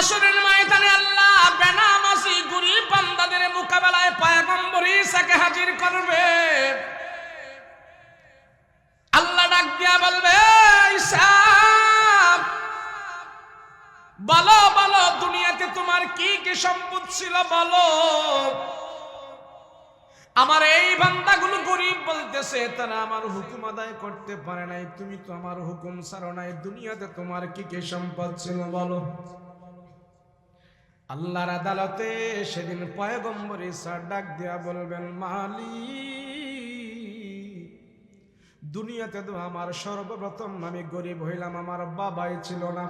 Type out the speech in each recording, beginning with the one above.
হাসরের ময়দানে আল্লাহ বেনামাজি গরীব বান্দাদের মোকাবেলায় পয়গম্বর ঈসাকে হাজির করবে। আল্লাহ ডাক দিয়া বলবে, ঈসা বলো বলো, দুনিয়াতে তোমার কি কি সম্পদ ছিল বলো। আমার এই বান্দাগুলো গরীব বলতেছে, তারা আমার হুকুম আদায় করতে পারে নাই, তুমি তো আমার হুকুম ছাড়ো নাই, দুনিয়াতে তোমার কি কি সম্পদ ছিল বলো। আল্লাহর আদালতে সেদিন পয়গম্বর ঈসা ডাক দিয়া বলবেন, মালিক, দুনিয়াতে তো আমার সর্বপ্রথম আমি গরীব হইলাম, আমার বাবাই ছিল না,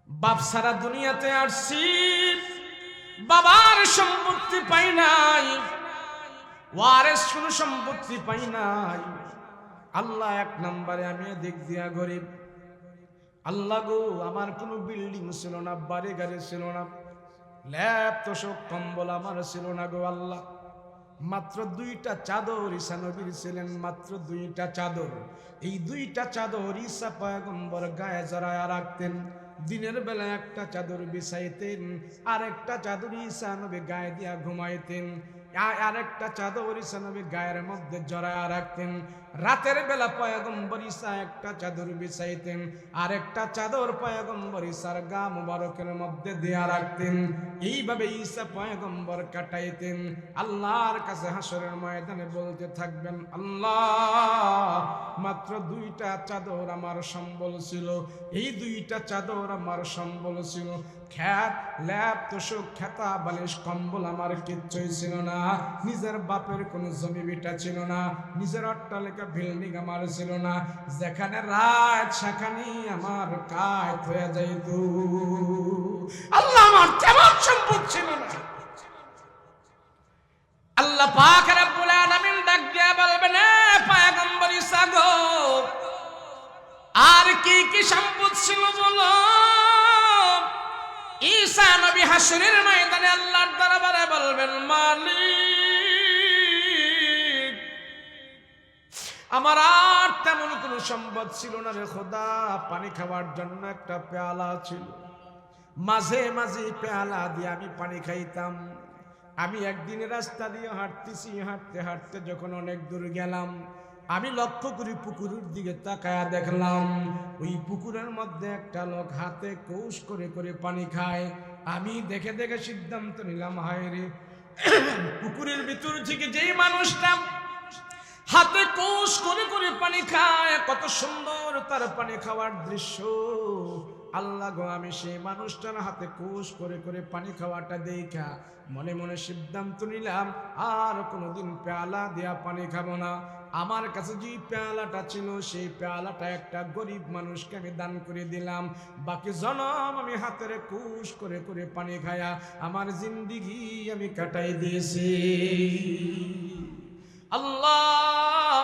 বাপ সারা দুনিয়াতে আসছি, বাবার সম্পত্তি পাই নাই, ওয়ারিস কোনো সম্পত্তি পাই নাই। আল্লাহ এক নম্বরে আমি দিক দিয়া গরিব। আল্লাহ গো, আমার কোনো বিল্ডিং ছিল না, বাড়ি গাড়ি ছিল না, ল্যাপ তোষক কম্বল আমার ছিল না গো আল্লাহ। মাত্র 2টা চাদর ঈসা নবীর ছিলেন, মাত্র 2টা চাদর। এই 2টা চাদর ঈসা পয়গম্বর গায়ে জড়ায়া রাখতেন। দিনের বেলা একটা চাদর বিছাইতেন, আরেকটা চাদর ঈসা নবী গায়ে দিয়া ঘুমাইতেন, আরেকটা চাদর ঈসা নবী গায়ের মধ্যে জড়ায়া রাখতেন। রাতের বেলা পয়গম্বর ঈসা একটা চাদর বিছাইতেন, আরেকটা চাদর পয়গম্বর ঈসার গা মুবারকের মধ্যে দেয়া রাখতেন। এইভাবে ঈসা পয়গম্বর কাটাইতেন। আল্লাহর কাছে হাসরের ময়দানে বলতে থাকবেন, আল্লাহ, মাত্র 2টা চাদর আমার সম্বল ছিল, এই 2টা চাদর আমার সম্বল ছিল, খ্যাত ল্যাপ তোষক খেতা বালিশ কম্বল আমার কিচ্ছুই ছিল না, নিজের বাপের কোনো জমি বিটা ছিল না, নিজের অট্টালিকা বিল্ডিং আমার ছিল না, যেখানে রাত সেখানে আমার কাজ হয়ে যাইত। আল্লাহ, আমার তেমন সম্পদ ছিল না। আল্লাহ পাক রব্বুল আলামিন ডাক দিয়া বলবেন, পয়গম্বর ঈসা গো, আর কি কি সম্পদ ছিল বলো। ঈসা নবী হাসরের ময়দানে আল্লাহর দরবারে বলবেন, মালিক, আমার আর তেমন কোনো সম্পদ ছিল না রে খোদা, পানি খাওয়ার জন্য একটা পেয়ালা ছিল, মাঝে মাঝে পেয়ালা দিয়ে আমি পানি খাইতাম। আমি একদিন রাস্তা দিয়ে হাঁটতেছি, হাঁটতে হাঁটতে যখন অনেক দূর গেলাম, আমি লক্ষ্য করি পুকুরের দিকে তাকায়া দেখলাম, ওই পুকুরের মধ্যে একটা লোক হাতে কৌশ করে করে পানি খায়। আমি দেখে দেখে সিদ্ধান্ত নিলাম, হায় রে, পুকুরের ভিতর থেকে যেই মানুষটা হাতে কৌশ করে করে পানি খায়, কত সুন্দর তার পানি খাওয়ার দৃশ্য। আল্লাহ গো, আমি সেই মানুষটার হাতে কৌশ করে করে পানি খাওয়াটা দেখা মনে মনে সিদ্ধান্ত নিলাম, আর কোনোদিন পেয়ালা দিয়া পানি খাবো না। আমার কাছে যে পেয়ালাটা ছিল, সেই পেয়ালাটা একটা গরিব মানুষকে আমি দান করে দিলাম। বাকি জনম আমি হাতের কৌশ করে করে পানি খায়া আমার জিন্দিগি আমি কাটাই দিয়েছি। আল্লাহ,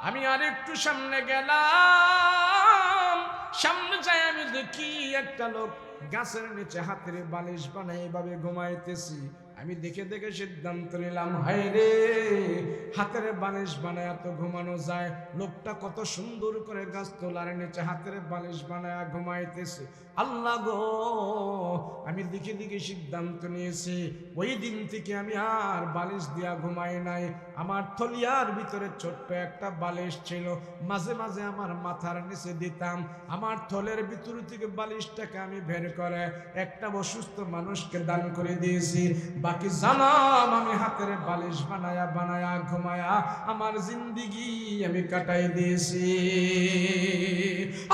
আমি আর একটু সামনে গেলাম, সামনে যাই আমি দেখি একটা লোক গাছের নিচে হাতের বালিশ বানাই এভাবে ঘুমাইতেছি। আমি দেখে দেখে সিদ্ধান্ত নিলাম, হায় রে, হাতের বালিশ বানায় তো ঘুমানো যায়, লোকটা কত সুন্দর করে গাছ তোলার নিচে হাতের বালিশ বানায় ঘুমাইতেছে। আল্লাহ গো, আমি দেখে দেখে সিদ্ধান্ত নিয়েছি, ওই দিন থেকে আমি আর বালিশ দিয়া ঘুমাই নাই। আমার থলিয়ার ভিতরে ছোট্ট একটা বালিশ ছিল, মাঝে মাঝে আমার মাথার নিচে দিতাম। আমার থলের ভিতর থেকে বালিশটাকে আমি বের করে একটা অসুস্থ মানুষকে দান করে দিয়েছি। বাকি জানাম আমি হাতের বালিশ বানায়া বানায়া ঘুমায়া আমার জিন্দিগি আমি কাটাই দিয়েছি।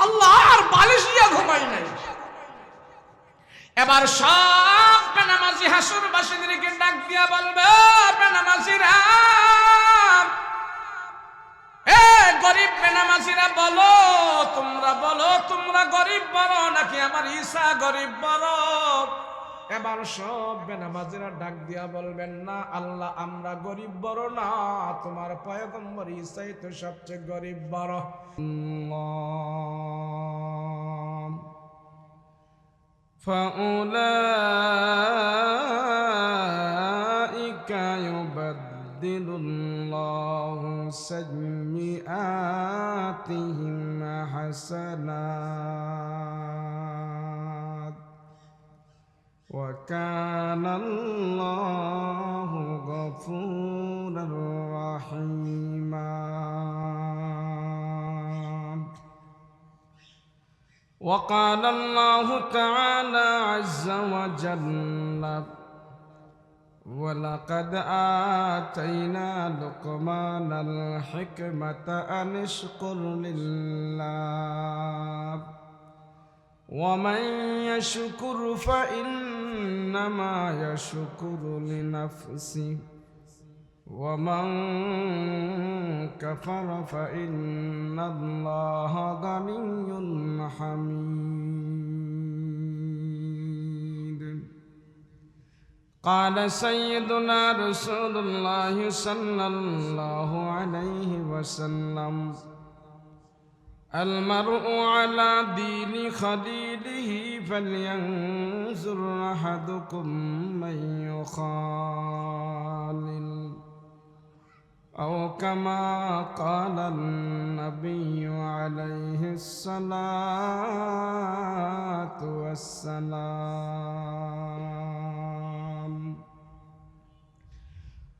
আল্লাহ, আর বালিশ দিয়া ঘুমাই নাই। এবার সব বেনামাজি হাসরবাসীদেরকে ডাক দিয়া বলবে, বেনামাজিরা, গরিব বেনামাজিরা বলো, তোমরা গরিব বড় নাকি আমার ঈসা গরিব বড়? এবার সব বেনামাজিরা ডাক দিয়া বলবেন, না আল্লাহ, আমরা গরিব বড় না, তোমার পয়গম্বর ঈসাই তো সবচেয়ে গরিব বড়। فَأُولَٰئِكَ يُبَدِّلُ اللَّهُ سَيِّئَاتِهِمْ حَسَنَاتٍ وكان الله غفورا رحيما. وقال الله تعالى عز وجل: ولقد آتينا لقمان الحكمة أن اشكر لله ومن يشكر فإنما يشكر لنفسه ومن كفر فإن الله غني حميد. قال سيدنا رسول الله صلى الله عليه وسلم: المرء على دين خليله فلينظر أحدكم من يخالل، أو كما قال النبي عليه الصلاة والسلام.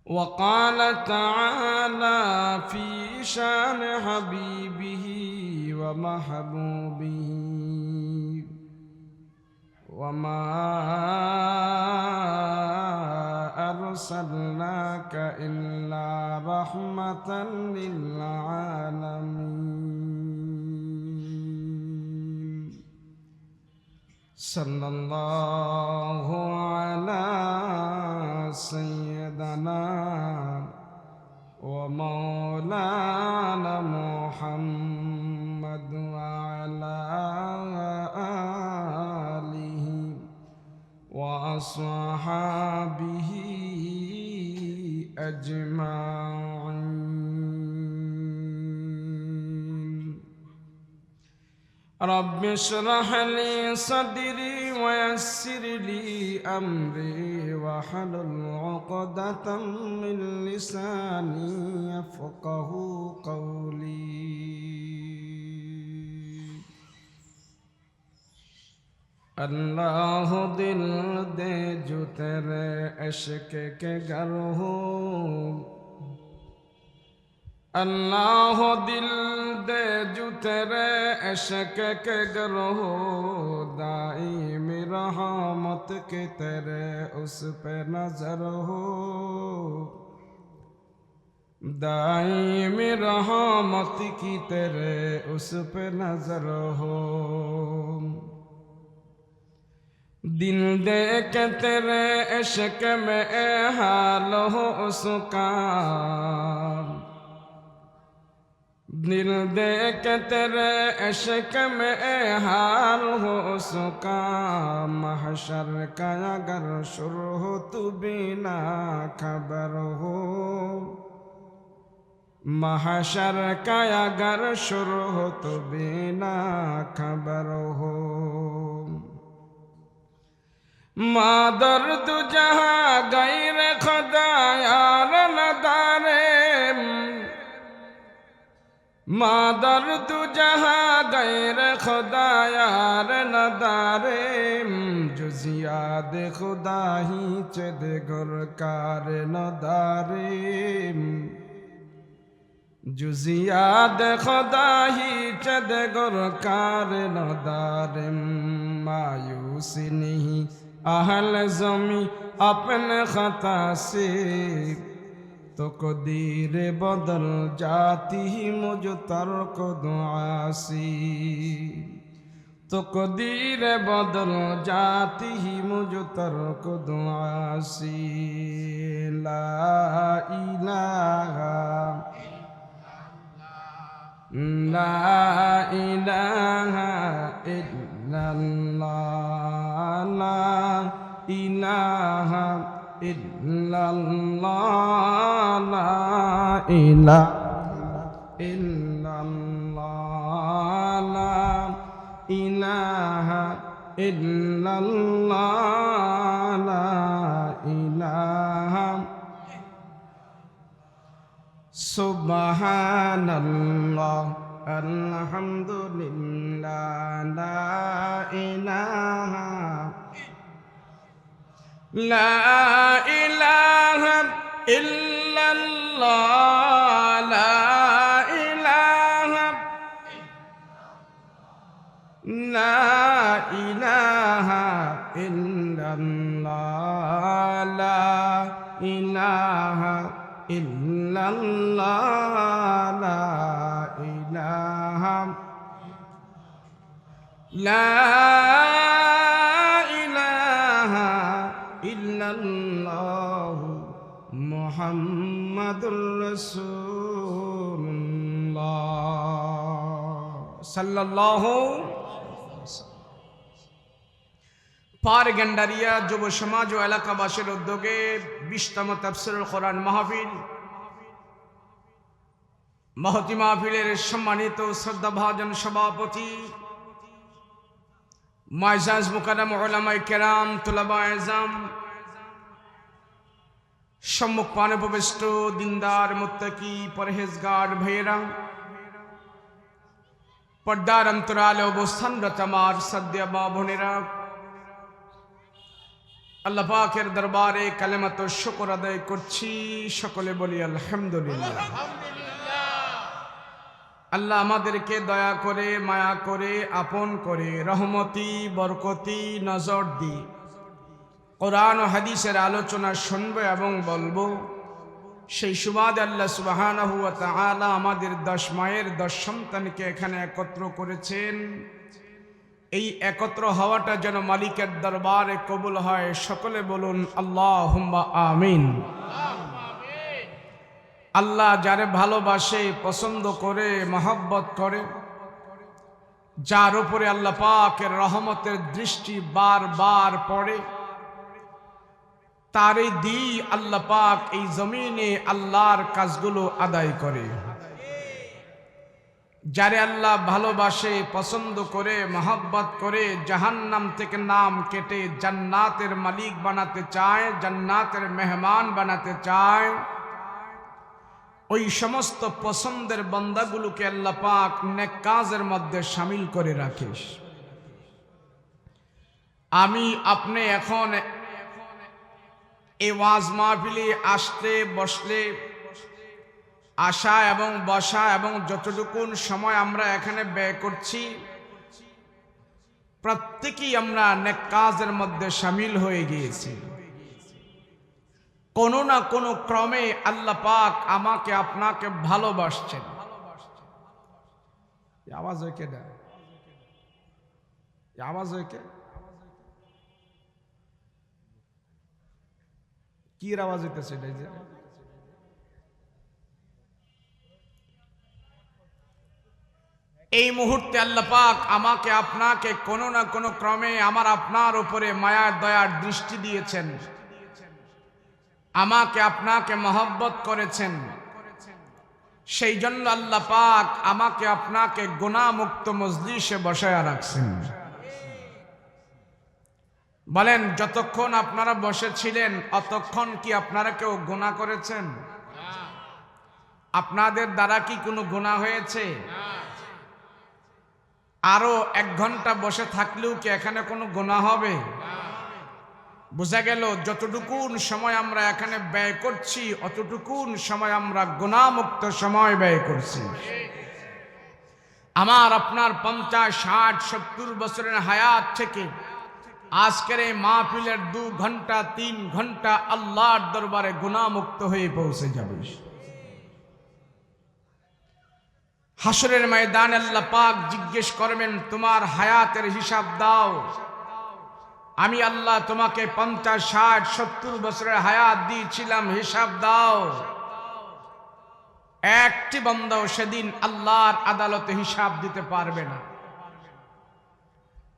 وقال تعالى في شان حبيبه ومحبوبه: وما أرسلناك إلا رحمة للعالمين. صلى الله على سيدنا ومولانا محمد وعلى آله وأصحابه أجمعين. رب اشرح لي صدري ويسر لي أمري واحلل عقدة من لساني يفقه قولي. अल्लाह दिल दे जो तेरे इश्क के गर हो, अल्लाह दिल दे जो तेरे इश्क के गर हो, दाइम रहमत के तेरे उस पे नजर हो, दाइम रहमत की तेरे उस पे नजर हो। दिल दे के तेरे इश्क में हाल हो उसका, दिल दे के तेरे इश्क में हाल हो उसका। महशर का अगर शुरू हो तू बिना खबर हो, महशर का अगर शुरू हो तो बिना खबर हो। मादर तू जहाँ गैर खुदा यार न दारे, मादर तू जहाँ गैर खुदा यार न दारे, जुजियाद खुदा ही चद गुरकार न दारे, जुजियाद खुदा ही चद गुरकार न दारे। मायूसी नहीं अहल ज़मी अपने ख़ता से, तो कदीर बदल जाती ही मुझ तर्क दुआ से, तो कदीर बदल जाती ही मुझ तर्क दुआ से। ला इलाहा ला इलाहा इल्लल्लाह, ला इलाहा इल्लल्लाह, ला इलाहा इल्लल्लाह, ला इलाहा इल्लल्लाह, ला इलाहा। सुब्हानल्लाह अल्हम्दुलिल्लाह, ला इलाहा লা ইলাহা ইল্লাল্লাহ লা ইলাহা লা ইলাহা ইল্লাল্লাহ লা ইলাহা ইল্লাল্লাহ লা ইলাহা লা ইলাহা ইল্লাল্লাহ মুহাম্মাদুর রাসূলুল্লাহ সাল্লাল্লাহু পার গন্ডারিয়া যুব সমাজ ও এলাকাবাসীর উদ্যোগে 20তম তাফসীরুল কোরআন মাহফিল, মহতি মাহফিলের সম্মানিত শ্রদ্ধাভাজন সভাপতি মুআজ্জাজ মুকাররম উলামায়ে কেরাম, তুলাবায়ে ইলজাম, সম্মুখ পানে উপবিষ্ট দিনদার মুত্তাকি পরহেজগার ভাইয়েরা, পর্দার অন্তরালে অবস্থানরত আমার শ্রদ্ধেয় মা বোনেরা, আল্লাহ পাকের দরবারে কালেমাত শুকর আদায় করছি। সকলে বলি আলহামদুলিল্লাহ। আল্লাহ আমাদেরকে দয়া করে, মায়া করে, আপন করে, রহমতি বরকতি নজর দি কোরআন ও হাদিসের আলোচনা শুনবো এবং বলবো। সেই সুবাদে আল্লাহ সুবহানাহু ওয়া তাআলা আমাদের 10 মায়ের 10 সন্তানকে এখানে একত্র করেছেন। এই একত্র হওয়াটা যেন মালিকের দরবারে কবুল হয়। সকলে বলুন আল্লাহুম্মা আমিন। আল্লাহ যারে ভালোবাসে, পছন্দ করে, মহব্বত করে, যার উপরে আল্লাহ পাকের রহমতের দৃষ্টি বারবার পড়ে, তারই দি আল্লাহ পাক এই জমিনে আল্লাহর কাজগুলো আদায় করে। যারে আল্লাহ ভালোবাসে, পছন্দ করে, মহব্বত করে, জাহান্নাম থেকে নাম কেটে জান্নাতের মালিক বানাতে চায়, জান্নাতের মেহমান বানাতে চায়, ওই সমস্ত পছন্দের বান্দাগুলোকে আল্লাহ পাক নেক কাজের মধ্যে শামিল করে রাখিস। আমি আপনি এখন এই ওয়াজ মাহফিলে আসতে বসলে, আসা এবং বসা এবং যতটুকুন সময় আমরা এখানে ব্যয় করছি, প্রত্যেকেই আমরা নেক কাজের মধ্যে শামিল হয়ে গিয়েছি। কোনো না কোনো ক্রমে আল্লাহ পাক আমাকে আপনাকে ভালোবাসছেন। আওয়াজ হয় কে? আওয়াজ হয় কে? কি আওয়াজ হইতেছে? এই মুহূর্তে আল্লাহ পাক আমাকে আপনাকে কোনো না কোনো ক্রমে আমার আপনার উপরে মায়া দয়ার দৃষ্টি দিয়েছেন, আমাকে আপনাকে মহব্বত করেছেন। সেই জন্য আল্লাহ পাক আমাকে আপনাকে গুনাহমুক্ত মজলিসে বসায়া রাখছেন। বলেন, যতক্ষণ আপনারা বসেছিলেন অতক্ষণ কি আপনারা কেউ গুনাহ করেছেন? আপনাদের দ্বারা কি কোনো গুনাহ হয়েছে? আরো 1 ঘন্টা বসে থাকলেও কি এখানে কোনো গুনাহ হবে? বোঝা গেল যতটুকুন সময় আমরা এখানে ব্যয় করছি অতটুকুন সময় আমরা গুনাহমুক্ত সময় ব্যয় করছি। আমার আপনার 50, 60, 70 বছরের হায়াত থেকে আজকের এই মাহফিলের 2 ঘন্টা 3 ঘন্টা আল্লাহর দরবারে গুনাহমুক্ত হয়ে পৌঁছে যাবে। হাসরের ময়দানে আল্লাহ পাক জিজ্ঞেস করবেন, তোমার হায়াতের হিসাব দাও। আমি আল্লাহ তোমাকে 50, 60, 70 বছরের হায়াত দিয়েছিলাম, হিসাব দাও। একটি বান্দাও সেদিন আল্লাহর আদালতে হিসাব দিতে পারবে না।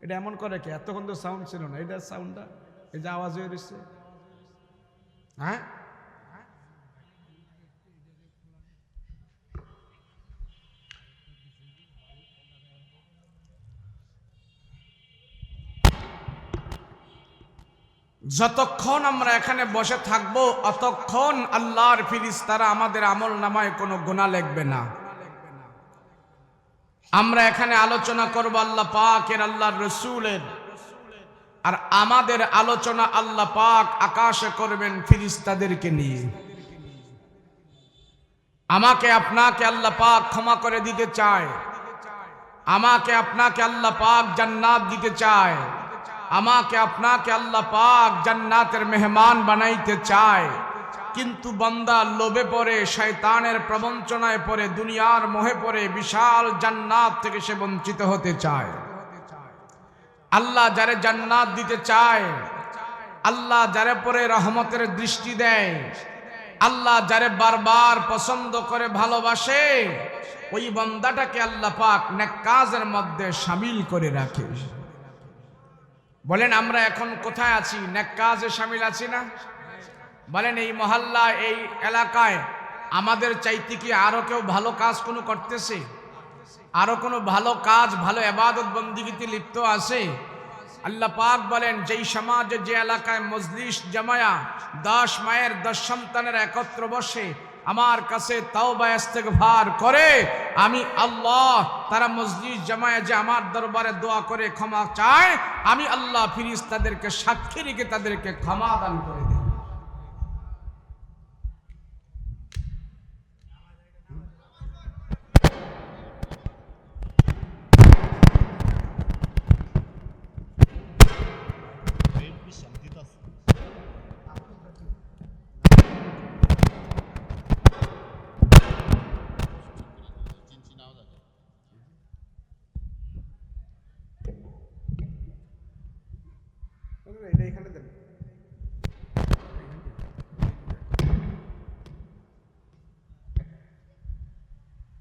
এটা এমন করে কি? এতক্ষণ তো সাউন্ড ছিল না, এটা সাউন্ডটা এই যে আওয়াজ হয়ে রয়েছে। হ্যাঁ, যতক্ষণ আমরা এখানে বসে থাকবো অতক্ষণ আল্লাহর ফেরেশতারা আমাদের আমল নামায় কোনো গুনাহ লিখবে না। আমরা এখানে আলোচনা করব আল্লাহ পাকের, আল্লাহর রাসূলের, আর আমাদের আলোচনা আল্লাহ পাক আকাশে করবেন ফেরেশতাদেরকে নিয়ে। আমাকে আপনাকে আল্লাহ পাক ক্ষমা করে দিতে চায়, আমাকে আপনাকে আল্লাহ পাক জান্নাত দিতে চায়, আমাকে আপনাকে আল্লাহ পাক জান্নাতের মেহমান বানাইতে চায়। কিন্তু বান্দা লোভে পড়ে, শয়তানের প্রবঞ্চনায় পড়ে, দুনিয়ার মোহে পড়ে বিশাল জান্নাত থেকে সে বঞ্চিত হতে চায়। আল্লাহ যারে জান্নাত দিতে চায়, আল্লাহ যারে পরে রহমতের দৃষ্টি দেয়, আল্লাহ যারে বারবার পছন্দ করে ভালোবাসে, ওই বান্দাটাকে আল্লাহ পাক নেক কাজের মধ্যে শামিল করে রাখে। বলেন আমরা এখন কোথায় আছি? নেক কাজে শামিল আছি না? বলেন এই মহল্লা, এই এলাকায় আমাদের চাইতে কি আরো কেউ ভালো কাজ কোনো করতেছে? আরো কোনো ভালো কাজ, ভালো ইবাদত বন্দেগীতে লিপ্ত আছে? আল্লাহ পাক বলেন যেই সমাজে, যে এলাকায় মজলিস জমায়া 10 মায়ের 10 সন্তানের একত্র বসে আমার কাছে তাওবা ইস্তেগফার করে, আমি আল্লাহ তারা মজলিস জমায়া যে আমার দরবারে দোয়া করে ক্ষমা চায়, আমি আল্লাহ ফেরেশতাদেরকে সাক্ষী রেখে তাদেরকে ক্ষমা দান করে দিই।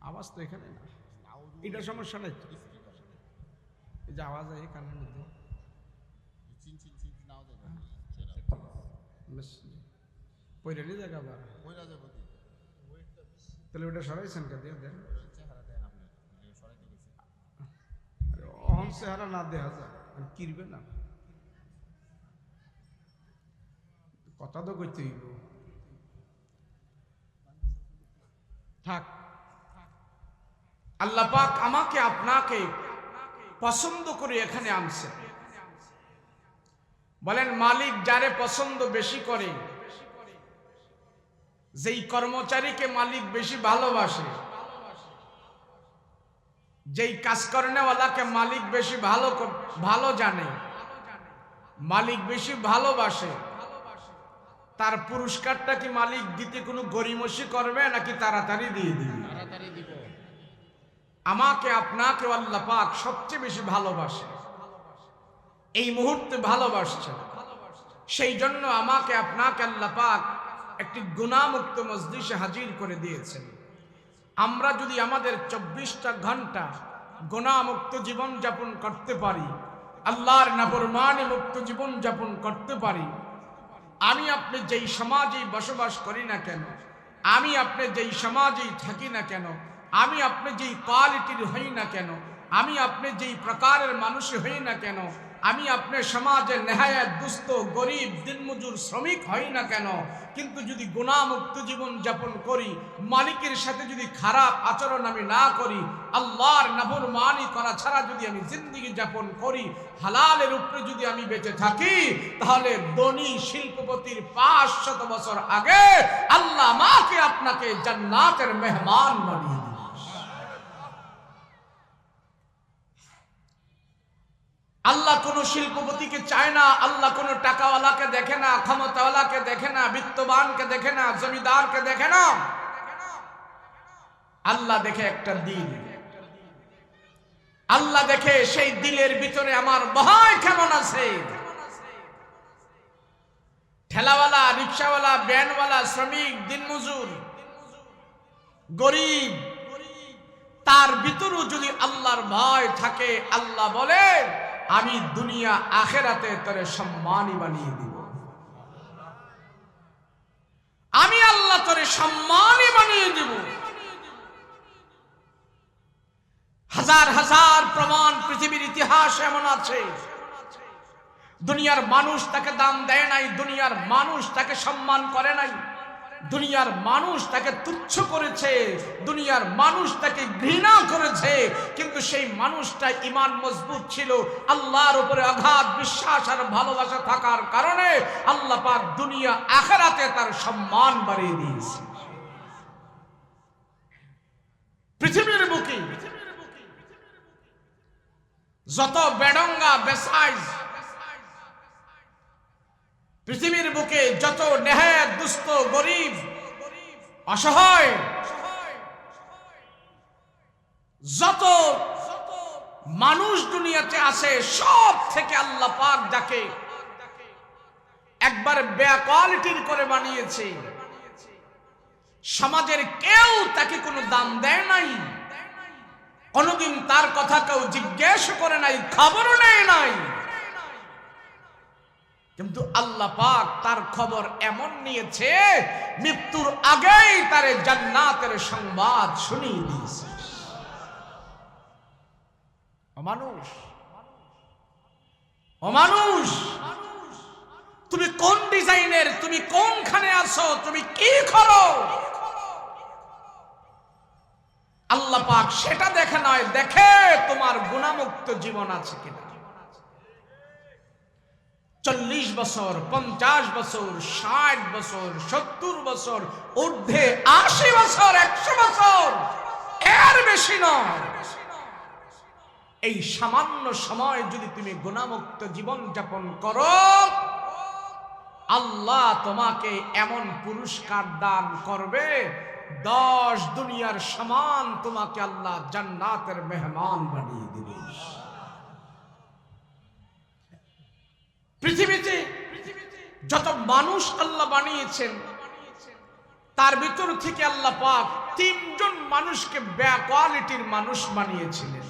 আওয়াজ তো এখানে না, এটা সমস্যা নাই। এই যে আওয়াজ হয় কানের মধ্যে, পয়রানি জায়গা আবার তাহলে ওটা সরাইছেন কে দিয়ে দেন? অহন চেহারা না দেখা যায়, কিরবে না, কথা তো কইতে হইব। থাক, আল্লাহ পাক আমাকে আপনাকে পছন্দ করে এখানে আনছে। বলেন মালিক যারে পছন্দ বেশি করে, যেই কর্মচারীকে মালিক বেশি ভালোবাসে, যেই কাজ করেনেওয়ালাকে মালিক বেশি ভালো জানে, মালিক বেশি ভালোবাসে, তার পুরস্কারটা কি মালিক দিতে কোনো গরিমসি করবে নাকি তাড়াতাড়ি দিয়ে দিবে? আমাকে আপনাকে আল্লাহ পাক সবচেয়ে বেশি ভালোবাসে, এই মুহূর্তে ভালোবাসছে। সেই জন্য আমাকে আপনাকে আল্লাহ পাক একটি গুনাহমুক্ত মজলিসে হাজির করে দিয়েছেন। আমরা যদি আমাদের 24টা ঘন্টা গুনাহমুক্ত জীবন যাপন করতে পারি, আল্লাহর নাফরমানি মুক্ত জীবন যাপন করতে পারি, আমি আপনি যেই সমাজেই বসবাস করি না কেন, আমি আপনি যেই সমাজেই থাকি না কেন, আমি আপনি যেই কোয়ালিটির হই না কেন, আমি আপনি যেই প্রকারের মানুষ হই না কেন, আমি আপনি সমাজের নেহায়াত দুস্থ গরিব দিনমজুর শ্রমিক হই না কেন, কিন্তু যদি গুনাহমুক্ত জীবন যাপন করি, মালিকের সাথে যদি খারাপ আচরণ আমি না করি, আল্লাহর নাফরমানি করা ছাড়া যদি আমি জিন্দেগি যাপন করি, হালালের উপরে যদি আমি বেঁচে থাকি, তাহলে ধনী শিল্পপতির 500 বছর আগে আল্লাহ আমাকে আপনাকে জান্নাতের মেহমান বানিয়ে দিবেন। আল্লাহ কোন শিল্পপতিকে চায় না, আল্লাহ কোন টাকাওয়ালাকে দেখে না, ক্ষমতাওয়ালাকে দেখে না, বিত্তবানকে দেখে না, জমিদারকে দেখে না। আল্লাহ দেখে একটা দিল, আল্লাহ দেখে সেই দিলের ভিতরে আমার ভয় কেমন আছে। ঠেলাওয়ালা, রিক্সাওয়ালা, ভ্যানওয়ালা, শ্রমিক, দিনমজুর, গরিব, তার ভিতরেও যদি আল্লাহর ভয় থাকে, আল্লাহ বলে আমি দুনিয়া আখেরাতে তোরে সম্মানী বানিয়ে দিব। আমি আল্লাহ তোরে সম্মানী বানিয়ে দিব। হাজার হাজার প্রমাণ পৃথিবীর ইতিহাস এমন আছে, দুনিয়ার মানুষ তাকে দাম দেয় নাই, দুনিয়ার মানুষ তাকে সম্মান করে নাই, দুনিয়ার মানুষ তাকে তুচ্ছ করেছে, দুনিয়ার মানুষ তাকে ঘৃণা করেছে, কিন্তু সেই মানুষটা ঈমান মজবুত ছিল, আল্লাহর উপরে অগাধ বিশ্বাস আর ভালোবাসা থাকার কারণে আল্লাহ পাক দুনিয়া আখিরাতে তার সম্মান বাড়িয়ে দিয়েছে। পৃথিবীর বুকে যত বেডঙ্গা বেসাইজ, পৃথিবীর বুকে যত নেহায়েত দুস্থ গরিব অসহায়, যত মানুষ দুনিয়াতে আছে, সব থেকে আল্লাহ পাক যাকে একবার বেকোয়ালিটির করে বানিয়েছে, সমাজের কেউ তাকে কোনো দাম দেয় নাই, কোনদিন তার কথা কেউ জিজ্ঞেস করে নাই, খবরও নেয় নাই, কিন্তু আল্লাহ পাক তার খবর এমন নিয়েছে মৃত্যুর আগেই তার জান্নাতের সংবাদ শুনিয়ে দিয়েছে। ও মানুষ, তুমি কোন ডিজাইনের, তুমি কোনখানে আছো, তুমি কি করো, আল্লাহ পাক সেটা দেখে নয়, দেখে তোমার গুনাহমুক্ত জীবন আছে কিনা। 40 বছর, 50 বছর, 60 বছর, 70 বছর, ঊর্ধ্বে 80 বছর, 100 বছর, এর বেশি নয়, এই সামান্য সময় যদি তুমি গুনাহমুক্ত জীবন যাপন করো, আল্লাহ তোমাকে এমন পুরস্কার দান করবে, 10 দুনিয়ার সমান তোমাকে আল্লাহ জান্নাতের মেহমান বানিয়ে দিবে। পৃথিবীতে যত মানুষ আল্লাহ বানিয়েছেন, তার ভিতর থেকে আল্লাহ পাক 3 জন মানুষকে বেকোয়ালিটির মানুষ বানিয়েছিলেন।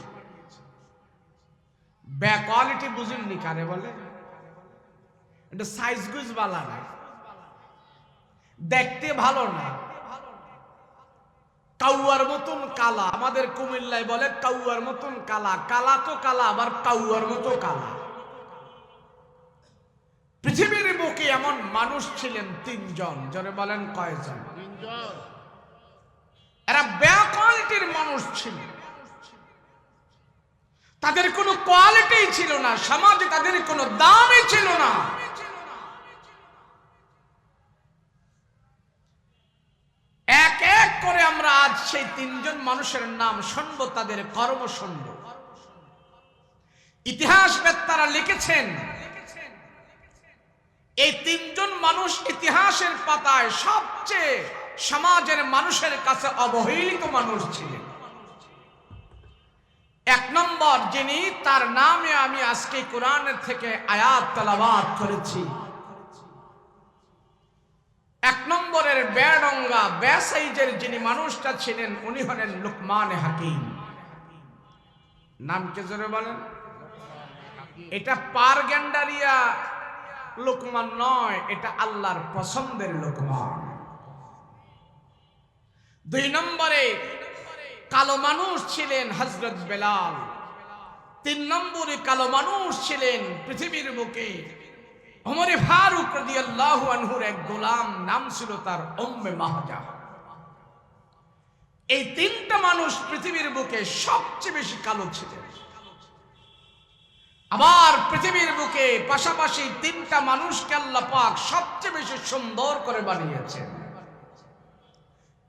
বেকোয়ালিটি বুঝেননি কারে বলে? এটা সাইজ গুজ বালা না, দেখতে ভালো না, কাউয়ার মতন কালা, আমাদের কুমিল্লায় বলে কাউয়ার মতন কালা, কালা তো কালা, আবার কাউয়ার মতো কালা। পৃথিবীর বুকে এমন মানুষ ছিলেন 3 জন, জোরে বলেন কয়জন? 3 জন। এরা বেকোয়ালিটির মানুষ ছিল, তাদের কোনো কোয়ালিটি ছিল না, সমাজে তাদের কোনো দামই ছিল না। এক এক করে আমরা আজ সেই 3 জন মানুষের নাম শুনবো, তাদের কর্ম শুনবো। ইতিহাসবেত্তারা লিখেছেন এই 3 জন মানুষ ইতিহাসের পাতায় সবচেয়ে সমাজের মানুষের কাছে অবহেলিত মানুষ ছিলেন। 1 নম্বর যিনি, তার নামে আমি আজকে কোরআনের থেকে আয়াত তেলাওয়াত করেছি, 1 নম্বরের বেডঙ্গা বেসাইজের যিনি মানুষটা ছিলেন, উনি হলেন লুকমান হাকিম। নাম কে জোরে বলেন? এটা পারগেন্ডারিয়া লোকমান নয়, এটা আল্লাহর পছন্দের লোকমান। 2 নম্বরে কালো মানুষ ছিলেন হযরত বেলাল। 3 নম্বরে কালো মানুষ ছিলেন পৃথিবীর বুকে ওমর ফারুক রাদিয়াল্লাহু আনহুর এক গোলাম, নাম ছিল তার উম্মে মাহজা। এই 3টা মানুষ পৃথিবীর বুকে সবচেয়ে বেশি কালো ছিলেন। আবার পৃথিবীর বুকে পাশাপাশি 3টা মানুষকে আল্লাহ পাক সবচেয়ে বেশি সুন্দর করে বানিয়েছেন।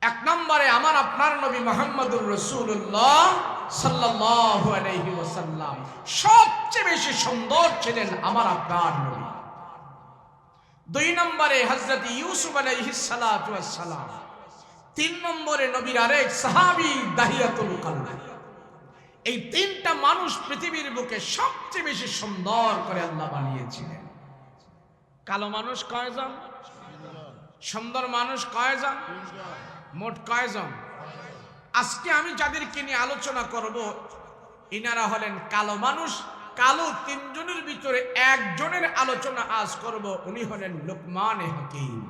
1 নম্বরে আমার আপনার নবী মুহাম্মদুর রাসূলুল্লাহ সাল্লাল্লাহু আলাইহি ওয়াসাল্লাম, সবচেয়ে বেশি সুন্দর ছিলেন আমার আপনার নবী। 2 নম্বরে হযরত ইউসুফ আলাইহিস সালাতু ওয়াস সালাম। 3 নম্বরে নবীর আরেক সাহাবী দাহিয়াতুল কালব। এই 3টা মানুষ পৃথিবীর বুকে সবচেয়ে বেশি সুন্দর করে আল্লাহ বানিয়েছিলেন। কালো মানুষ কয়জন? সুন্দর মানুষ কয়জন? মোট কয়জন? আজকে আমি যাদেরকে নিয়ে আলোচনা করব, ইনারা হলেন কালো মানুষ। কালো 3 জনের ভিতরে 1 জনের আলোচনা আজ করব, উনি হলেন লুকমান হাকিম।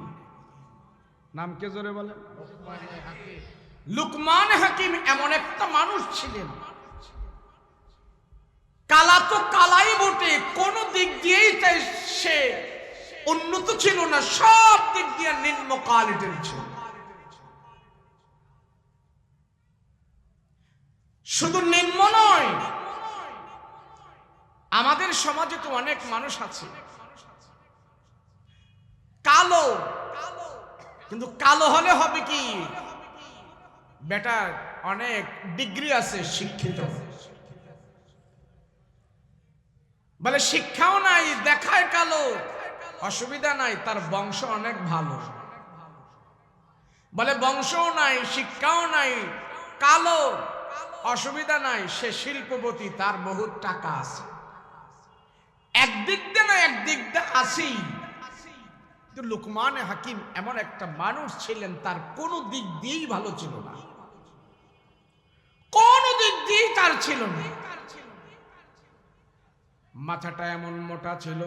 নাম কে জোরে বলেন? লুকমান হাকিম এমন একটা মানুষ ছিলেন, কালা তো কালাই বটে, কোন দিক দিয়েই সে উন্নত ছিল না, সব দিক দিয়ে নিম্ন কোয়ালিটির ছিল। শুধু নিম্ন নয়, আমাদের সমাজে তো অনেক মানুষ আছে কালো, কিন্তু কালো হলে হবে কি, বেটা অনেক ডিগ্রি আছে, শিক্ষিত, বলে শিক্ষাও নাই, দেখায় কালো, অসুবিধা নাই, তার বংশ অনেক ভালো। বলে বংশও নাই, শিক্ষাও নাই, কালো, অসুবিধা নাই, সে শিল্পপতি, তার বহুত টাকা আছে। একদিক দিয়ে না একদিক দিয়ে আসেই। লুকমান হাকিম এমন একটা মানুষ ছিলেন, তার কোনো দিক দিয়েই ভালো ছিল না, কোন দিক দিয়েই তার ছিল না। মাথাটা এমন মোটা ছিল,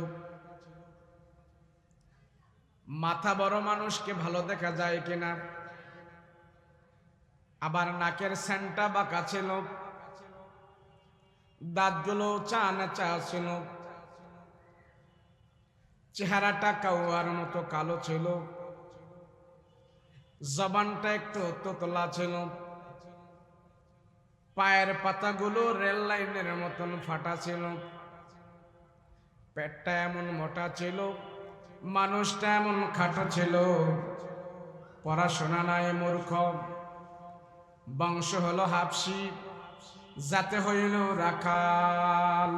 মাথা বড় মানুষকে ভালো দেখা যায় কিনা, আবার নাকের সেন্টা বাঁকা ছিল, দাঁতগুলো চানাচা ছিল, চেহারাটা কাউয়ার মতো কালো ছিল, জবানটা একটু তোতলা ছিল, পায়ের পাতাগুলো রেল লাইনের মতন ফাটা ছিল, পেটটা এমন মোটা ছিল, মানুষটা এমন খাটো ছিল, পড়াশোনা নাই, মূর্খ, বংশ হলো হাবশি, জাতে হইল রাখাল।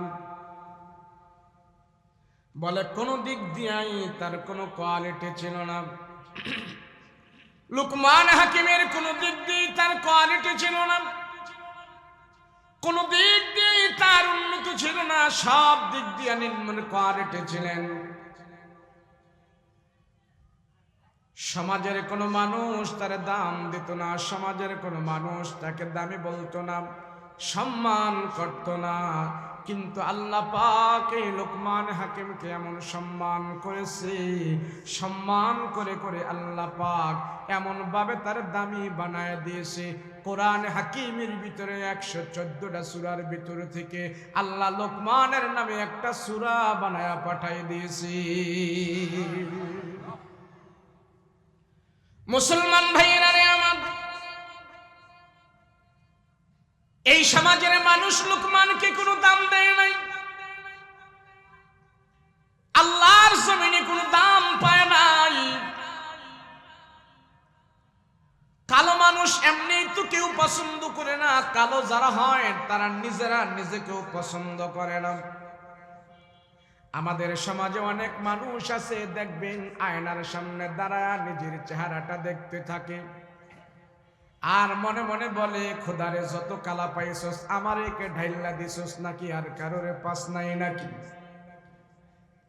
বলে কোন দিক দিয়াই তার কোনো কোয়ালিটি ছিল না। লুকমান হাকিমের কোন দিক দিয়ে তার কোয়ালিটি ছিল না, কোন দিক দিয়ে তার উন্নত ছিল না, সব দিক দিয়ে নিম্ন কোয়ালিটি ছিলেন। সমাজের কোনো মানুষ তার দাম দিত না, সমাজের কোনো মানুষ তাকে দামি বলতো না, সম্মান করত না। কিন্তু আল্লাহ পাক এই লুকমান হাকিমকে এমন সম্মান করেছে, সম্মান করে করে আল্লাহ পাক এমন ভাবে তার দামি বানায় দিয়েছে। কোরআন হাকিমের ভিতরে 114টা সূরার ভিতর থেকে আল্লাহ লুকমানের নামে একটা সূরা বানায়া পাঠিয়ে দিয়েছে। মুসলমান ভাইয়েরা রে আমার, এই সমাজের মানুষ লুকমানকে কোনো দাম দেয় নাই, আল্লাহর জমিনে কোনো দাম পায় নাই। কালো মানুষ এমনি তো কেউ পছন্দ করে না, কালো যারা হয় তারা নিজেরা নিজেকেও পছন্দ করে না। আমাদের সমাজে অনেক মানুষ আছে, দেখবেন আয়নার সামনে দাঁড়ায় নিজের চেহারাটা দেখতে থাকে, আর মনে মনে বলে খোদারে যত কালা পাইছস আমার একে ঢাইল্লা দিছস নাকি, আর কারোরে পাস নাই নাকি?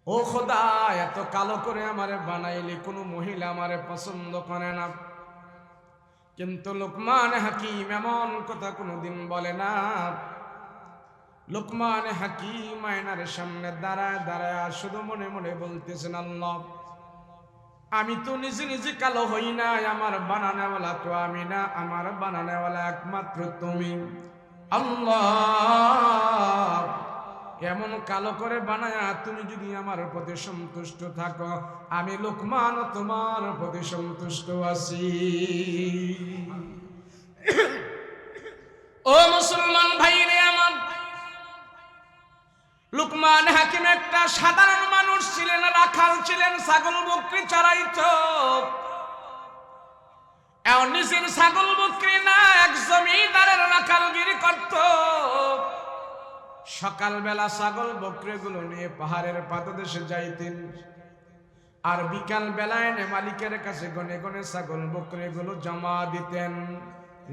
ও খোদা এত কালো করে আমারে বানাইলি, কোনো মহিলা আমারে পছন্দ করে না। কিন্তু লুকমান হাকিম এমন কথা কোনোদিন বলে না। লুকমান হাকিম আয়নার সামনে দাঁড়ায় দাঁড়ায় শুধু মনে মনে বলতেছেন, আল্লাহ আমি তো নিজে নিজে কালো হই না, আমার বানানেওয়ালা তো আমি না, আমার বানানেওয়ালা একমাত্র তুমি। আল্লাহ এমন কালো করে বানায়া তুমি যদি আমার প্রতি সন্তুষ্ট থাকো, আমি লুকমান তোমার প্রতি সন্তুষ্ট আছি। ও মুসলমান ভাইরে আমার, লুকমান হাকিম একটা সাধারণ মানুষ ছিলেন, রাখাল ছিলেন, ছাগল বকরি চড়াইতো। নিজের ছাগল বকরি না, এক জমিদারের রাখালগিরি করত। সকালবেলা ছাগল বকরিগুলো নিয়ে পাহাড়ের পাদদেশে যাইতেন, আর বিকাল বেলায় মালিকের কাছে গনে গনে ছাগল বকরিগুলো জমা দিতেন।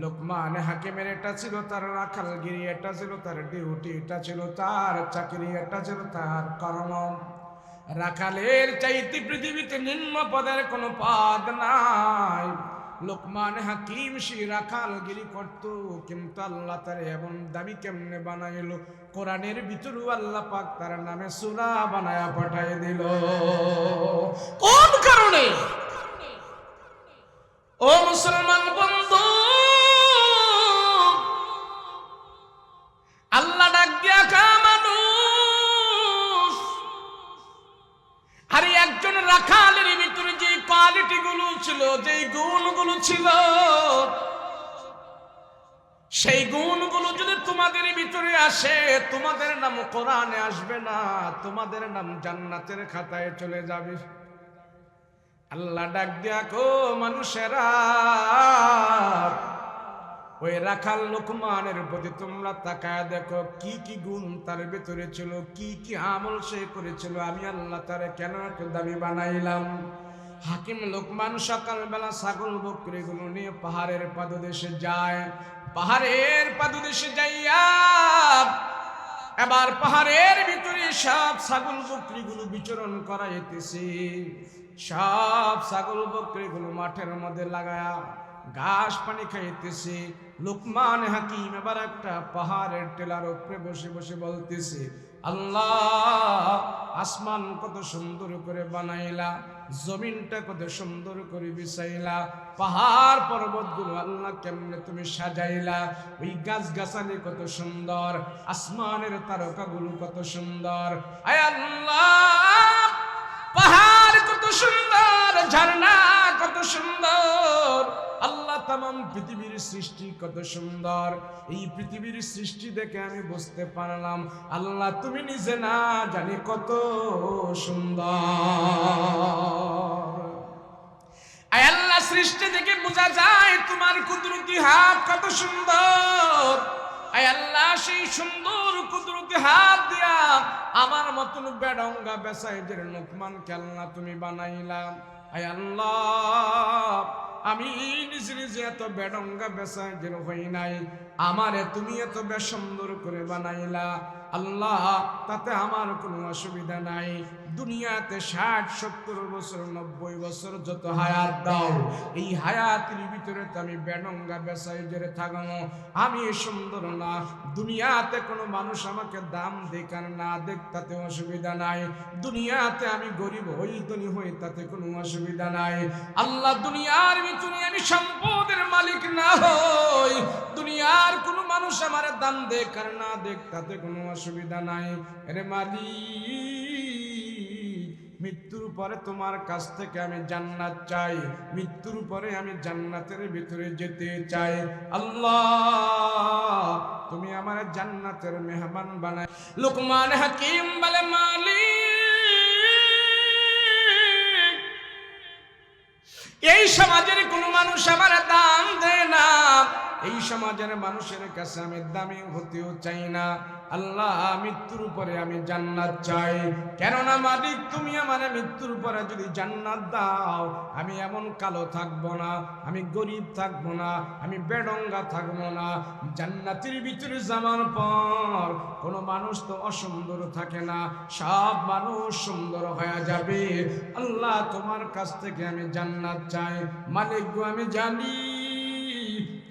লুকমান হাকিমের এটা ছিল তার রাখালগিরি, এটা ছিল তার ডিউটি, এটা ছিল তার চাকরি, এটা ছিল তার কর্ম। রাখালের চাইতে পৃথিবীতে নিম্ন পদের কোনো পদ নাই। লুকমান হাকিম সে রাখালগিরি করত, কিন্তু আল্লাহ তার এমন দামি কেমনে বানাইল, কোরআনের ভিতরও আল্লাহ পাক তার নামে সূরা বানায়া পাঠাই দিল। কোন কারণে? ও মুসলমান বন্ধু, আল্লাহ ডাক দিয়া কা মানুষ, আর একজন রাখালের ভিতরে যে কোয়ালিটি গুলো ছিল, যে গুণগুলো ছিল, সেই গুণগুলো যদি তোমাদের ভিতরে আসে, তোমাদের নাম কোরআনে আসবে না, তোমাদের নাম জান্নাতের খাতায় চলে যাবে। আল্লাহ ডাক দিয়া কো মানুষেরা, ওই রাখাল লোকমানের প্রতি তোমরা তাকায় দেখো কি কি গুণ তার ভিতরে ছিল, কি কি আমল সে করেছিল। আমি আল্লাহ তারে কেন এত দামি বানাইলাম। হাকিম লোকমান সকালবেলা ছাগল বকরিগুলো নিয়ে পাহাড়ের পাদদেশে যায়। পাহাড়ের পাদদেশে যাইয়া এবার পাহাড়ের ভিতরে সব ছাগল বকরিগুলো বিচরণ করাইতেছে। সব ছাগল বকরিগুলো মাঠের মধ্যে লাগায়া ঘাস পানি খাইতেছে। লোকমান হাকিম এবার একটা পাহাড়ের টেলার উপরে বসে বসে বলতেছে, আল্লাহ, আসমান কত সুন্দর করে বানাইলা, জমিনটা কত সুন্দর করে বিছাইলা, পাহাড় পর্বতগুলো আল্লাহ কেমনে তুমি সাজাইলা, ওই গাছ গাছালি কত সুন্দর, আসমানের তারকাগুলো কত সুন্দর। আয় আল্লাহ, পাহাড় কত সুন্দর, ঝর্ণা কত সুন্দর, আল্লাহ তামাম পৃথিবীর সৃষ্টি কত সুন্দর। এই পৃথিবীর সৃষ্টি দেখে আমি বুঝতে পারলাম আল্লাহ তুমি নিজে না জানি কত সুন্দর। আয় আল্লাহ, সৃষ্টি দেখে বোঝা যায় তোমার কুদরতি হাত কত সুন্দর। আয় আল্লাহ, সেই সুন্দর কুদরতি হাত দিয়া আমার মতন বেডঙ্গা বেসাইদের লোকমানকে আল্লাহ তুমি বানাইলাম। আয় আল্লাহ, আমি নিজে নিজে এত বেডঙ্গা বেসাইদের হই নাই, আমারে তুমি এত বেসুন্দর করে বানাইলা। আল্লাহ, তাতে আমার কোনো অসুবিধা নাই। দুনিয়াতে 60-70 বছর 90 বছর যত হায়াত দাও, এই হায়াতের ভিতরে তো আমি বেডঙ্গা বেসাইজের থাকবো। আমি সুন্দর না, দুনিয়াতে কোনো মানুষ আমাকে দাম দেখ আর না দেখ তাতে অসুবিধা নাই। দুনিয়াতে আমি গরিব হই ধনী হই তাতে কোনো অসুবিধা নাই। আল্লাহ, দুনিয়ার ভিতরে আমি সম্পদের মালিক না হই, দুনিয়ার কোনো মানুষ আমার দাম দেখ আর না দেখ তাতে কোনো অসুবিধা নাই। আরে মালিক, মৃত্যুর পরে তোমার কাছ থেকে আমি জান্নাত চাই, মৃত্যুর পরে আমি জান্নাতের ভিতরে যেতে চাই। আল্লাহ, তুমি আমার জান্নাতের মেহমান বানাই। লোকমান হাকিম বলে, মালিক, এই সমাজের কোনো মানুষ আমার দাম দেয় না, এই সমাজের মানুষের কাছে আমি দামি হতেও চাই না। আল্লাহ, মৃত্যুর পরে আমি জান্নাত চাই। কেননা মালিক, তুমি আমার মৃত্যুর পরে যদি জান্নাত দাও, আমি এমন কালো থাকবো না, আমি গরিব থাকবো না, আমি বেডঙ্গা থাকবো না। জান্নাতের ভিতরে যাওয়ার পর কোনো মানুষ তো অসুন্দর থাকে না, সব মানুষ সুন্দর হয়ে যাবে। আল্লাহ, তোমার কাছ থেকে আমি জান্নাত চাই। মালিক গো, আমি জানি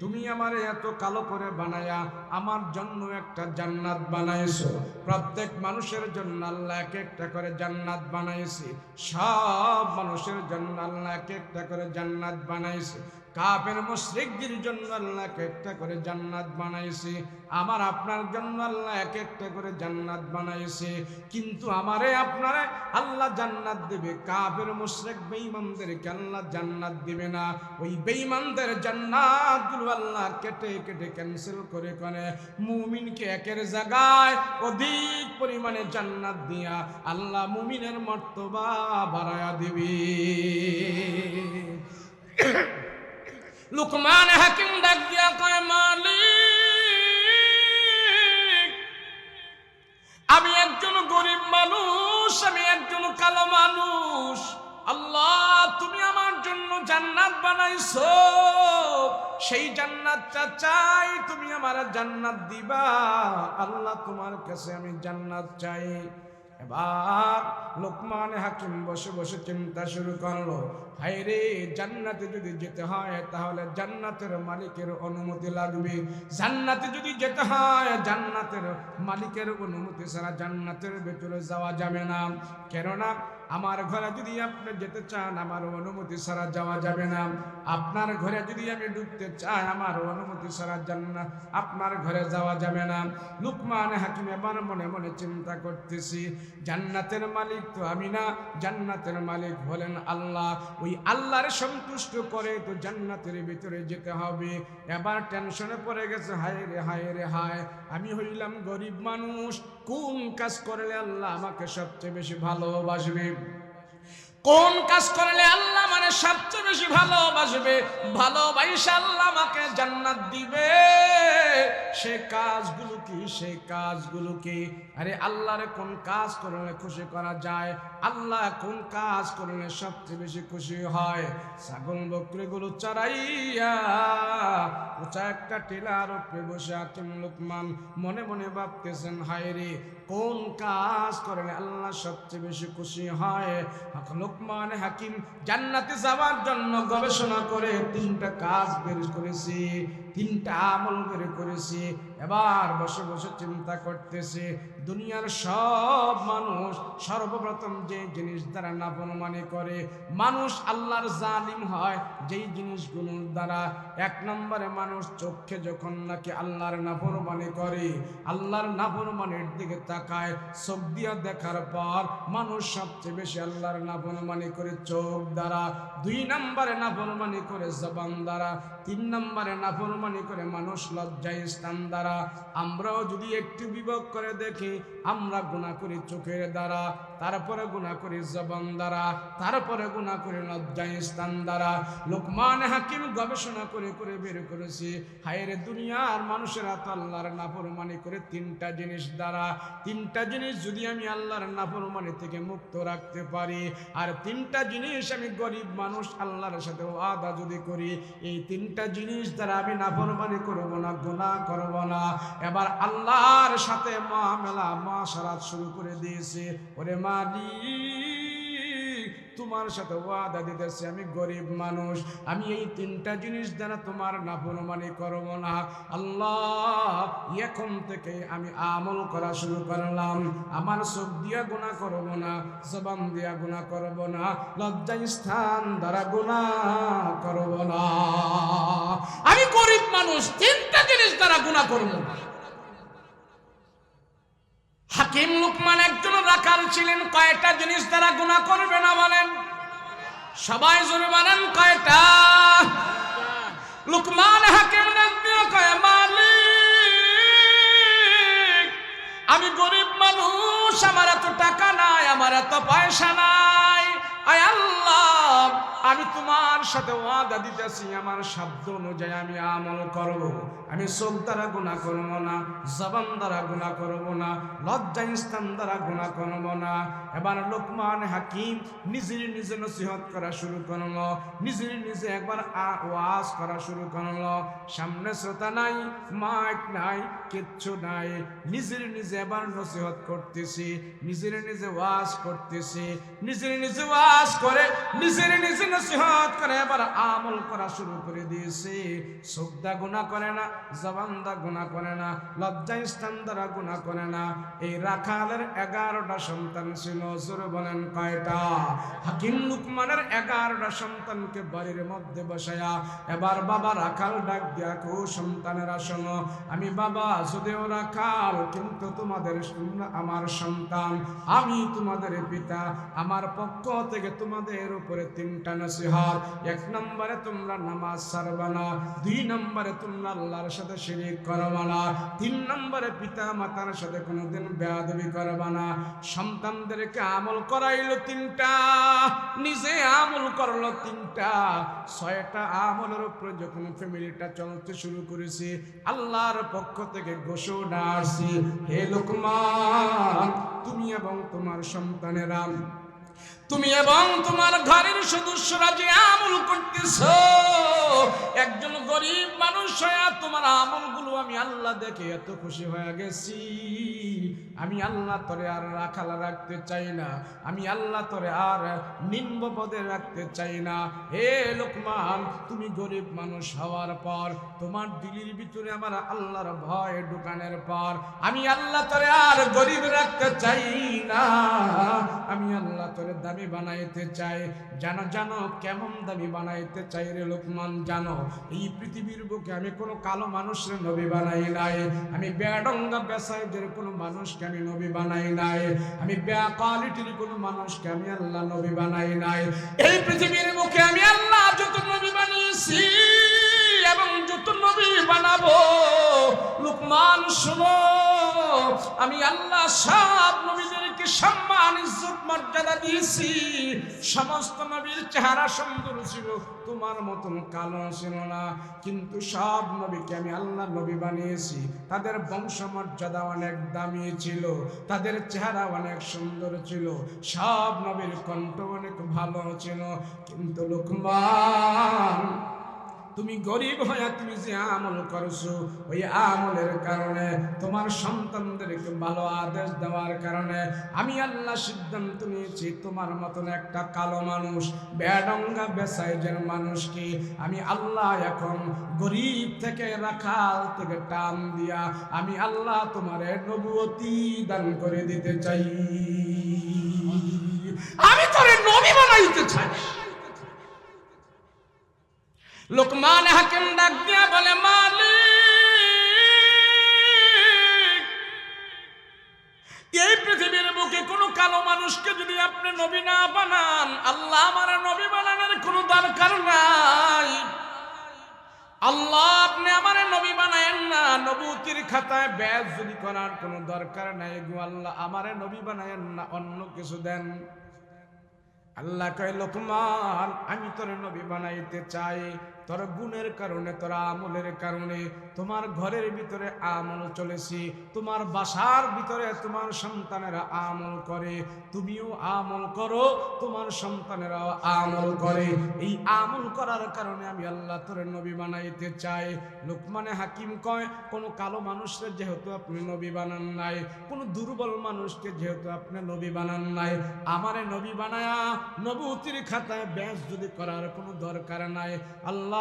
তুমি আমার এত কালো করে বানায়া আমার জন্য একটা জান্নাত বানাইছো। প্রত্যেক মানুষের জন্য আল্লাহ এক একটা করে জান্নাত বানাইছে, সব মানুষের জন্য আল্লাহ এক একটা করে জান্নাত বানাইছে। কাফের মুশরিকদের জন্য আল্লাহ এক একটা করে জান্নাত বানাইছে, আমার আপনার জন্য আল্লাহ এক একটা করে জান্নাত বানাইছে। কিন্তু আমারে আপনারে আল্লাহ জান্নাত দিবে, কাফের মুশরিক বেঈমানদেরকে আল্লাহ জান্নাত দিবে না। ওই বেঈমানদের জান্নাতগুলো আল্লাহ কেটে কেটে ক্যান্সেল করে করে মুমিনকে একের জায়গায় অধিক পরিমাণে জান্নাত দিয়া আল্লাহ মুমিনের মর্তবা বাড়ায়া দিবে। লোকমান হাকিম ডাক দিয়া কয়, মালিক, আমি একজন গরিব মানুষ, আমি একজন কালো মানুষ। আল্লাহ, তুমি আমার জন্য জান্নাত বানাইছো, সেই জান্নাতটা চাই, তুমি আমার জান্নাত দিবা। আল্লাহ, তোমার কাছে আমি জান্নাত চাই। এবার লোকমান হাকিম বসে বসে চিন্তা শুরু করলো, হায়রে, জান্নাতে যদি যেতে হয় তাহলে জান্নাতের মালিকের অনুমতি লাগবে। জান্নাতে যদি যেতে হয় জান্নাতের মালিকের অনুমতি ছাড়া জান্নাতের ভেতরে যাওয়া যাবে না। কেননা আমার ঘরে যদি আপনি যেতে চান আমার অনুমতি ছাড়া যাওয়া যাবে না, আপনার ঘরে যদি আমি ঢুকতে চাই আমার অনুমতি ছাড়া আপনার ঘরে যাওয়া যাবে না। লুকমান হাকিম এবার মনে মনে চিন্তা করতেছি, জান্নাতের মালিক তো আমি না, জান্নাতের মালিক হলেন আল্লাহ। ওই আল্লাহর সন্তুষ্ট করে তো জান্নাতের ভিতরে যেতে হবে। এবার টেনশনে পড়ে গেছে, হায় রে হায় রে হায়, আমি হইলাম গরিব মানুষ, কোন কাজ করলে আল্লাহ আমাকে সবচেয়ে বেশি ভালোবাসবে, কোন কাজ করলে আল্লাহ মানে সবচেয়ে বেশি ভালোবাসবে, ভালোবাসা আল্লাহ আমাকে জান্নাত দিবে, সে কাজগুলো কি, সেই কাজগুলো কি? আরে আল্লাহরে কোন কাজ করলে খুশি করা যায়, আল্লাহ কোন কাজ করলে সবচেয়ে বেশি খুশি হয়? ছাগল বকরিগুলো চড়াইয়া উঁচা একটা টিলার উপরে বসে আছেন লুকমান, মনে মনে ভাবতেছেন, হায় রে কোন কাজ করলে আল্লাহ সবচেয়ে বেশি খুশি হয়? লুকমান হাকিম জান্নাতে যাওয়ার জন্য গবেষণা করে 3টা কাজ বের করেছি, 3টা আমল বের করেছি। এবার বসে বসে চিন্তা করতেছে, দুনিয়ার সব মানুষ সর্বপ্রথম যে জিনিস দ্বারা নাফরমানি করে, মানুষ আল্লাহর জালিম হয় যেই জিনিসগুলোর দ্বারা, 1 নম্বরে মানুষ চোখে যখন নাকি আল্লাহর নাফরমানি করে, আল্লাহর নাফরমানির দিকে তাকায়, চোখ দিয়া দেখার পর মানুষ সবচেয়ে বেশি আল্লাহর নাফরমানি করে চোখ দ্বারা, 2 নম্বরে নাফরমানি করে জবান দ্বারা, 3 নম্বরে নাফরমানি করে মানুষ লজ্জায় স্থান দ্বারা। আমরাও যদি একটু বিবেক করে দেখি, আমরা গুনাহ করি চোখের দ্বারা, তারপরে গুনাহ করি জবান দ্বারা, তারপরে গুনাহ করি লজ্জায় স্থান দ্বারা। লুকমান হাকিম গবেষণা করে করে বের করেছি, হায় রে দুনিয়ার মানুষেরা তো আল্লাহর নাফরমানি করে 3টা জিনিস দ্বারা, 3টা জিনিস যদি আমি আল্লাহর নাফরমানি থেকে মুক্ত রাখতে পারি, আর 3টা জিনিস আমি গরিব মানুষ আল্লাহর সাথে ওয়াদা যদি করি, এই 3টা জিনিস দ্বারা আমি নাফরমানি করব না, গুনাহ করব না। এবার আল্লাহর সাথে মুআমালা মুআশারাত শুরু করে দিয়েছে, ওরে মালিক তোমার সাথে ওয়াদা দিতেছি, আমি গরিব মানুষ, আমি এই 3টা জিনিস দ্বারা তোমার নাফরমানি করব না। আল্লাহ এখন থেকে আমি আমল করা শুরু করলাম, আমার চোখ দিয়া গুনাহ করব না, জবান দিয়া গুনাহ করব না, লজ্জায় স্থান দ্বারা গুনাহ করব না। আমি গরিব মানুষ, 3টা জিনিস দ্বারা গুনাহ করব না। হাকিম লুকমান একজন রাখাল ছিলেন, কয়টা জিনিস দ্বারা গুনাহ করবে না বলেন? সবাই জোরে বলেন কয়টা? লুকমান হাকিম কয়, মালিক আমি গরিব মানুষ, আমার এত টাকা নাই, আমার এত পয়সা নাই, আয় আল্লাহ আমি তোমার সাথে ওয়াদা দিতেছি, আমার শব্দ অনুযায়ী আমি আমল করব, আমি চোখ দ্বারা গুনাহ করব না, জবান দ্বারা গুনাহ করব না, লজ্জায় স্থান দ্বারা গুনাহ করব না। এবার লুকমান হাকিম নিজের নিজে নসিহত করা শুরু করলো, নিজের নিজে একবার ওয়াজ করা শুরু করলো, সামনে শ্রোতা নাই, মাইক নাই, কিচ্ছু নাই, নিজের নিজে এবার নসিহত করতেছি, নিজের নিজে ওয়াজ করতেছি, নিজের নিজে ওয়াজ করে নিজের নিজে নসিহত করে এবার আমল করা শুরু করে দিয়েছে। চোখ দা গুনাহ করে না, জবান দা গুনাহ করে না, লজ্জায় স্থান দ্বারা গুনাহ করে না। এই রাখালের 11টা সন্তান ছিল, জোরে বলেন কয়টা? হাকিম লুকমানের 11টা সন্তানকে বাড়ির মধ্যে বসায়া এবার বাবা রাখাল ডাক দিয়া, কো সন্তানেরা শোনো, আমি বাবা যদিও রাখাল কিন্তু তোমাদের আমার সন্তান, আমি তোমাদের পিতা, আমার পক্ষ থেকে তোমাদের উপরে 3টা নসিহত। 1 নম্বরে তোমরা নামাজ ছাড়বা না, 2 নম্বরে তোমরা আল্লাহর সাথে শিরিক করবা না, 3 নম্বরে পিতা মাতার সাথে কোনোদিন বেয়াদবি করবা না। সন্তানদেরকে আমল করাইলো 3টা, নিজে আমল করলো 3টা, 6টা আমলের উপরে যখন ফ্যামিলিটা চলতে শুরু করেছে, আল্লাহর পক্ষ থেকে ঘোষণা আসছে, হে লুকমান তুমি এবং তোমার সন্তানেরা, তুমি এবং তোমার ঘরের সদস্যরা যে আমল করতেছো, একজন গরিব মানুষ হয়ে তোমার আমলগুলো আমি আল্লাহ দেখে এত খুশি হয়ে গেছি, আমি আল্লাহ তোরে আর রাখাল রাখতে চাই না, আমি আল্লাহ তোরে আর নিম্ন পদে রাখতে চাই না। হে লোকমান, তুমি গরিব মানুষ হওয়ার পর, তোমার দিলের ভিতরে আমার আল্লাহর ভয় ঢুকানোর পর, আমি আল্লাহ তোরে আর গরিব রাখতে চাই না, আমি আল্লাহ তোরে দামি বানাইতে চাই। জানো জানো কেমন দামি বানাইতে চাই রে লোকমান? জানো, এই পৃথিবীর বুকে আমি কোনো কালো মানুষের নবী বানাই নাই, আমি বেডঙ্গা বেসাইজের কোনো মানুষকে আমি নবী বানাই নাই, আমি বেয়া কোয়ালিটির কোনো মানুষকে আমি আল্লাহ নবী বানাই নাই। এই পৃথিবীর বুকে আমি আল্লাহ যত নবী বানিয়েছি এবং যত নবী বানাবো, লোকমান শোনো, আমি আল্লাহ সব নবীদেরকে সম্মান ইজ্জত মর্যাদা দিয়েছি। সমস্ত নবীর চেহারা সুন্দর ছিল, তোমার মতন কালো ছিল না, কিন্তু সব নবীকে আমি আল্লাহ নবী বানিয়েছি। তাদের বংশ মর্যাদা অনেক দামি ছিল, তাদের চেহারা অনেক সুন্দর ছিল, সব নবীর কণ্ঠ অনেক ভালো ছিল। কিন্তু লোকমান, তুমি গরিব হয়ে তুমি যে আমল করছো, ওই আমলের কারণে, তোমার সন্তানদেরকে ভালো আদেশ দেওয়ার কারণে আমি আল্লাহ সিদ্ধান্ত নিয়েছি তোমার মতন একটা কালো মানুষ, বেডঙ্গা বেসাইজের মানুষকে আমি আল্লাহ এখন গরিব থেকে রাখাল থেকে টান দিয়া আমি আল্লাহ তোমার নবুয়তি দান করে দিতে চাই, আমি তোরে নবী বানাইতে চাই। লোকমান হাকিম ডাক দিয়া বলে, মালিক, এই পৃথিবীর বুকে কোনো কালো মানুষকে যদি আপনি নবী না বানান, আল্লাহ আমার নবী বানানোর কোনো দরকার নাই। আল্লাহ আপনি আমার নবী বানায়েন না, নবুয়তির খাতায় ব্যাজ যদি করার কোনো দরকার নাই গো আল্লাহ, আমার নবী বানায়েন না, অন্য কিছু দেন। আল্লাহ কয়, লোকমান, আমি তোর নবী বানাইতে চাই। তোর গুণের কারণে, তোর আমলের কারণে, তোমার ঘরের ভিতরে আমল চলেছি, তোমার বাসার ভিতরে তোমার সন্তানেরা আমল করে, তুমিও আমল করো, তোমার সন্তানেরাও আমল করে। এই আমল করার কারণে আমি আল্লাহ তোর নবী বানাইতে চাই। লোকমানে হাকিম কয়, কোনো কালো মানুষের যেহেতু আপনি নবী বানান নাই, কোনো দুর্বল মানুষকে যেহেতু আপনি নবী বানান নাই, আমারে নবী বানায়া নবুয়তির খাতায় ব্যাস যদি করার কোনো দরকার নাই, আল্লাহ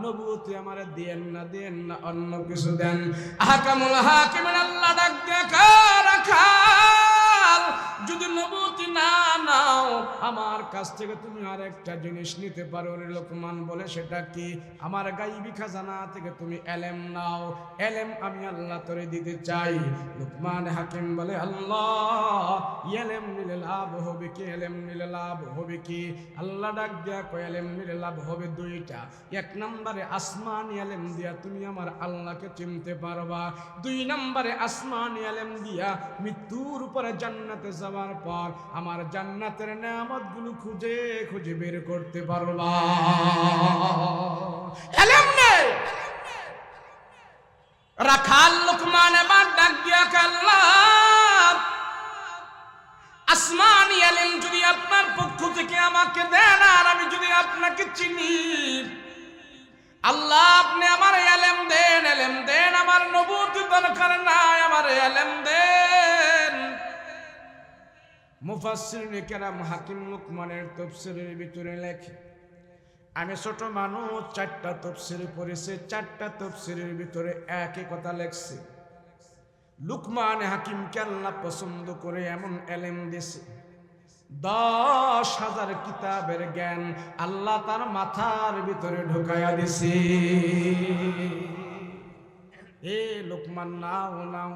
নবুয়তি আমারে দেন না, দেন না, অন্য কিছু দেন। আহকামুল হাকিমের আল্লাহ ডাক দেখা রাখাল, যদি নবুয়তি না নাও আমার কাছ থেকে তুমি আর একটা জিনিস নিতে পারো রে লোকমান। বলে, সেটা কি? আমার গাইবী খাজানা থেকে তুমি এলেম নাও, এলেম আমি আল্লাহ তোরে দিতে চাই। লোকমান হাকিম বলে, আল্লাহ, এলেম নিলে লাভ হবে কি? এলেম নিলে লাভ হবে কি? আল্লাহ ডাক দিয়া কয়, এলেম নিলে লাভ হবে দুইটা। এক নম্বরে আসমানি এলেম দিয়া তুমি আমার আল্লাহকে চিনতে পারবা, দুই নম্বরে আসমানি এলেম দিয়া মৃত্যুর উপরে জান্নাতে যাওয়ার পর আমার জান্নাতের নেয়ামতগুলো খুঁজে খুঁজে বের করতে পারবা। এলেম নেই রাখাল লোকমান এবার ডাক দিয়া আল্লাহ, আসমানি এলেম যদি আপনার পক্ষ থেকে আমাকে দেন আর আমি যদি আপনাকে চিনি, আল্লাহ আপনি আমার এলেম দেন, এলেম দেন, আমার নবুয়তি দরকার নাই, আমার এলেম দেন। মুফাসসিরিনে কেরাম হাকিম লোকমানের তাফসীরের ভিতরে লেখে, আমি ছোট মানুষ, 4টা তাফসীর পড়েছি, 4টা তাফসীরের ভিতরে একই কথা লেখছে। লুকমান হাকিমকে আল্লাহ পছন্দ করে এমন এলেম দিয়েছে, 10,000 কিতাবের জ্ঞান আল্লাহ তার মাথার ভিতরে ঢুকাইয়া দিছে। এ লোকমান, নাও নাও,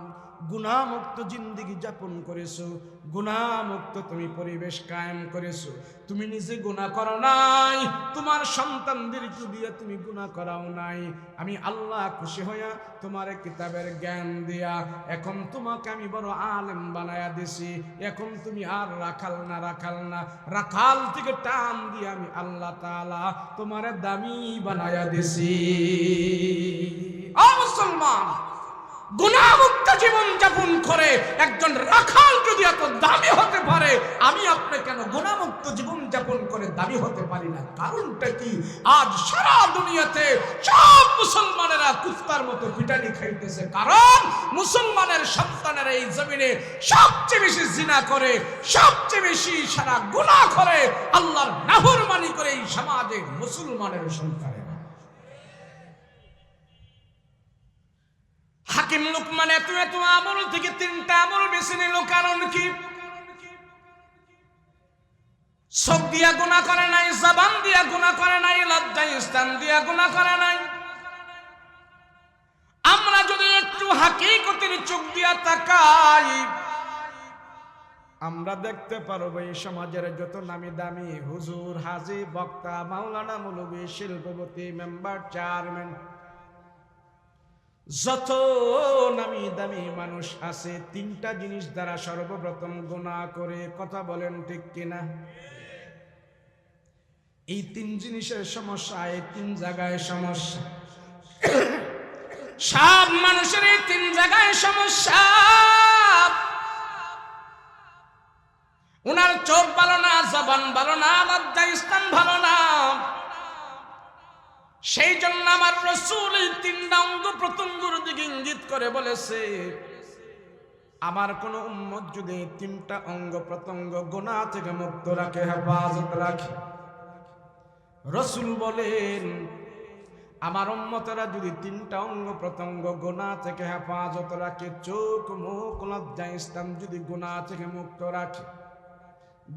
গুনাহমুক্ত জিন্দেগি যাপন করেছো, গুনাহমুক্ত তুমি পরিবেশ কায়েম করেছো, তুমি নিজে গুনাহ করো নাই, তোমার সন্তানদেরকে দিয়ে তুমি গুনাহ করাও নাই। আমি আল্লাহ খুশি হইয়া তোমার কিতাবের জ্ঞান দিয়া এখন তোমাকে আমি বড় আলেম বানায়া দিছি। এখন তুমি আর রাখাল না, রাখাল না, রাখাল থেকে টান দিয়ে আমি আল্লাহ তাআলা তোমার দামি বানায়া দিছি। ও মুসলমান, গুনাহমুক্ত জীবন যাপন করে একজন রাখাল যদি এত দামি হতে পারে, আমি আপনি কেন গুনাহমুক্ত জীবন যাপন করে দামি হতে পারি না? কারণটা কি? আজ সারা দুনিয়াতে সব মুসলমানেরা কুত্তার মতো পিটানি খাইতেছে, কারণ মুসলমানের সন্তানেরা এই জমিনে সবচেয়ে বেশি জিনা করে, সবচেয়ে বেশি সারা গুনাহ করে, আল্লাহর নাফরমানি করে এই সমাজে মুসলমানের সন্তানেরা। হাকিম লুকমান এত এত আমল থেকে 3টা আমল বেছে নিল, কারণ কি? চোখ দিয়া গুনাহ করে নাই, জবান দিয়া গুনাহ করে নাই, লজ্জায় স্থান দিয়া গুনাহ করে নাই। আমরা যদি একটু হাকিকতের চোখ দিয়া তাকাই, আমরা দেখতে পারবো এই সমাজের যত নামি দামি হুজুর, হাজী, বক্তা, মাওলানা, মৌলভী, শিল্পপতি, মেম্বার, চেয়ারম্যান, যত নামি দামি মানুষ আছে, 3টা জিনিস দ্বারা সর্বপ্রথম গুনাহ করে। কথা বলেন ঠিক কিনা? এই 3 জিনিসের সমস্যা, এই 3 জায়গায় সমস্যা। সব মানুষের এই 3 জায়গায় সমস্যা। উনার চোখ ভালো না, জবান ভালো না, লজ্জা স্থান ভালো না। সেই জন্য আমার রাসূল এই 3টা অঙ্গ প্রত্যঙ্গের দিকে ইঙ্গিত করে বলেছে, আমার কোন উম্মত যদি 3টা অঙ্গ প্রত্যঙ্গ গুনাহ থেকে মুক্ত রাখে, হেফাজত রাখে, রাসূল বলেন আমার উম্মতেরা যদি 3টা অঙ্গ প্রত্যঙ্গ গুনাহ থেকে হেফাজত রাখে, চোখ, মুখ, লজ্জা স্থান যদি গুনাহ থেকে মুক্ত রাখে,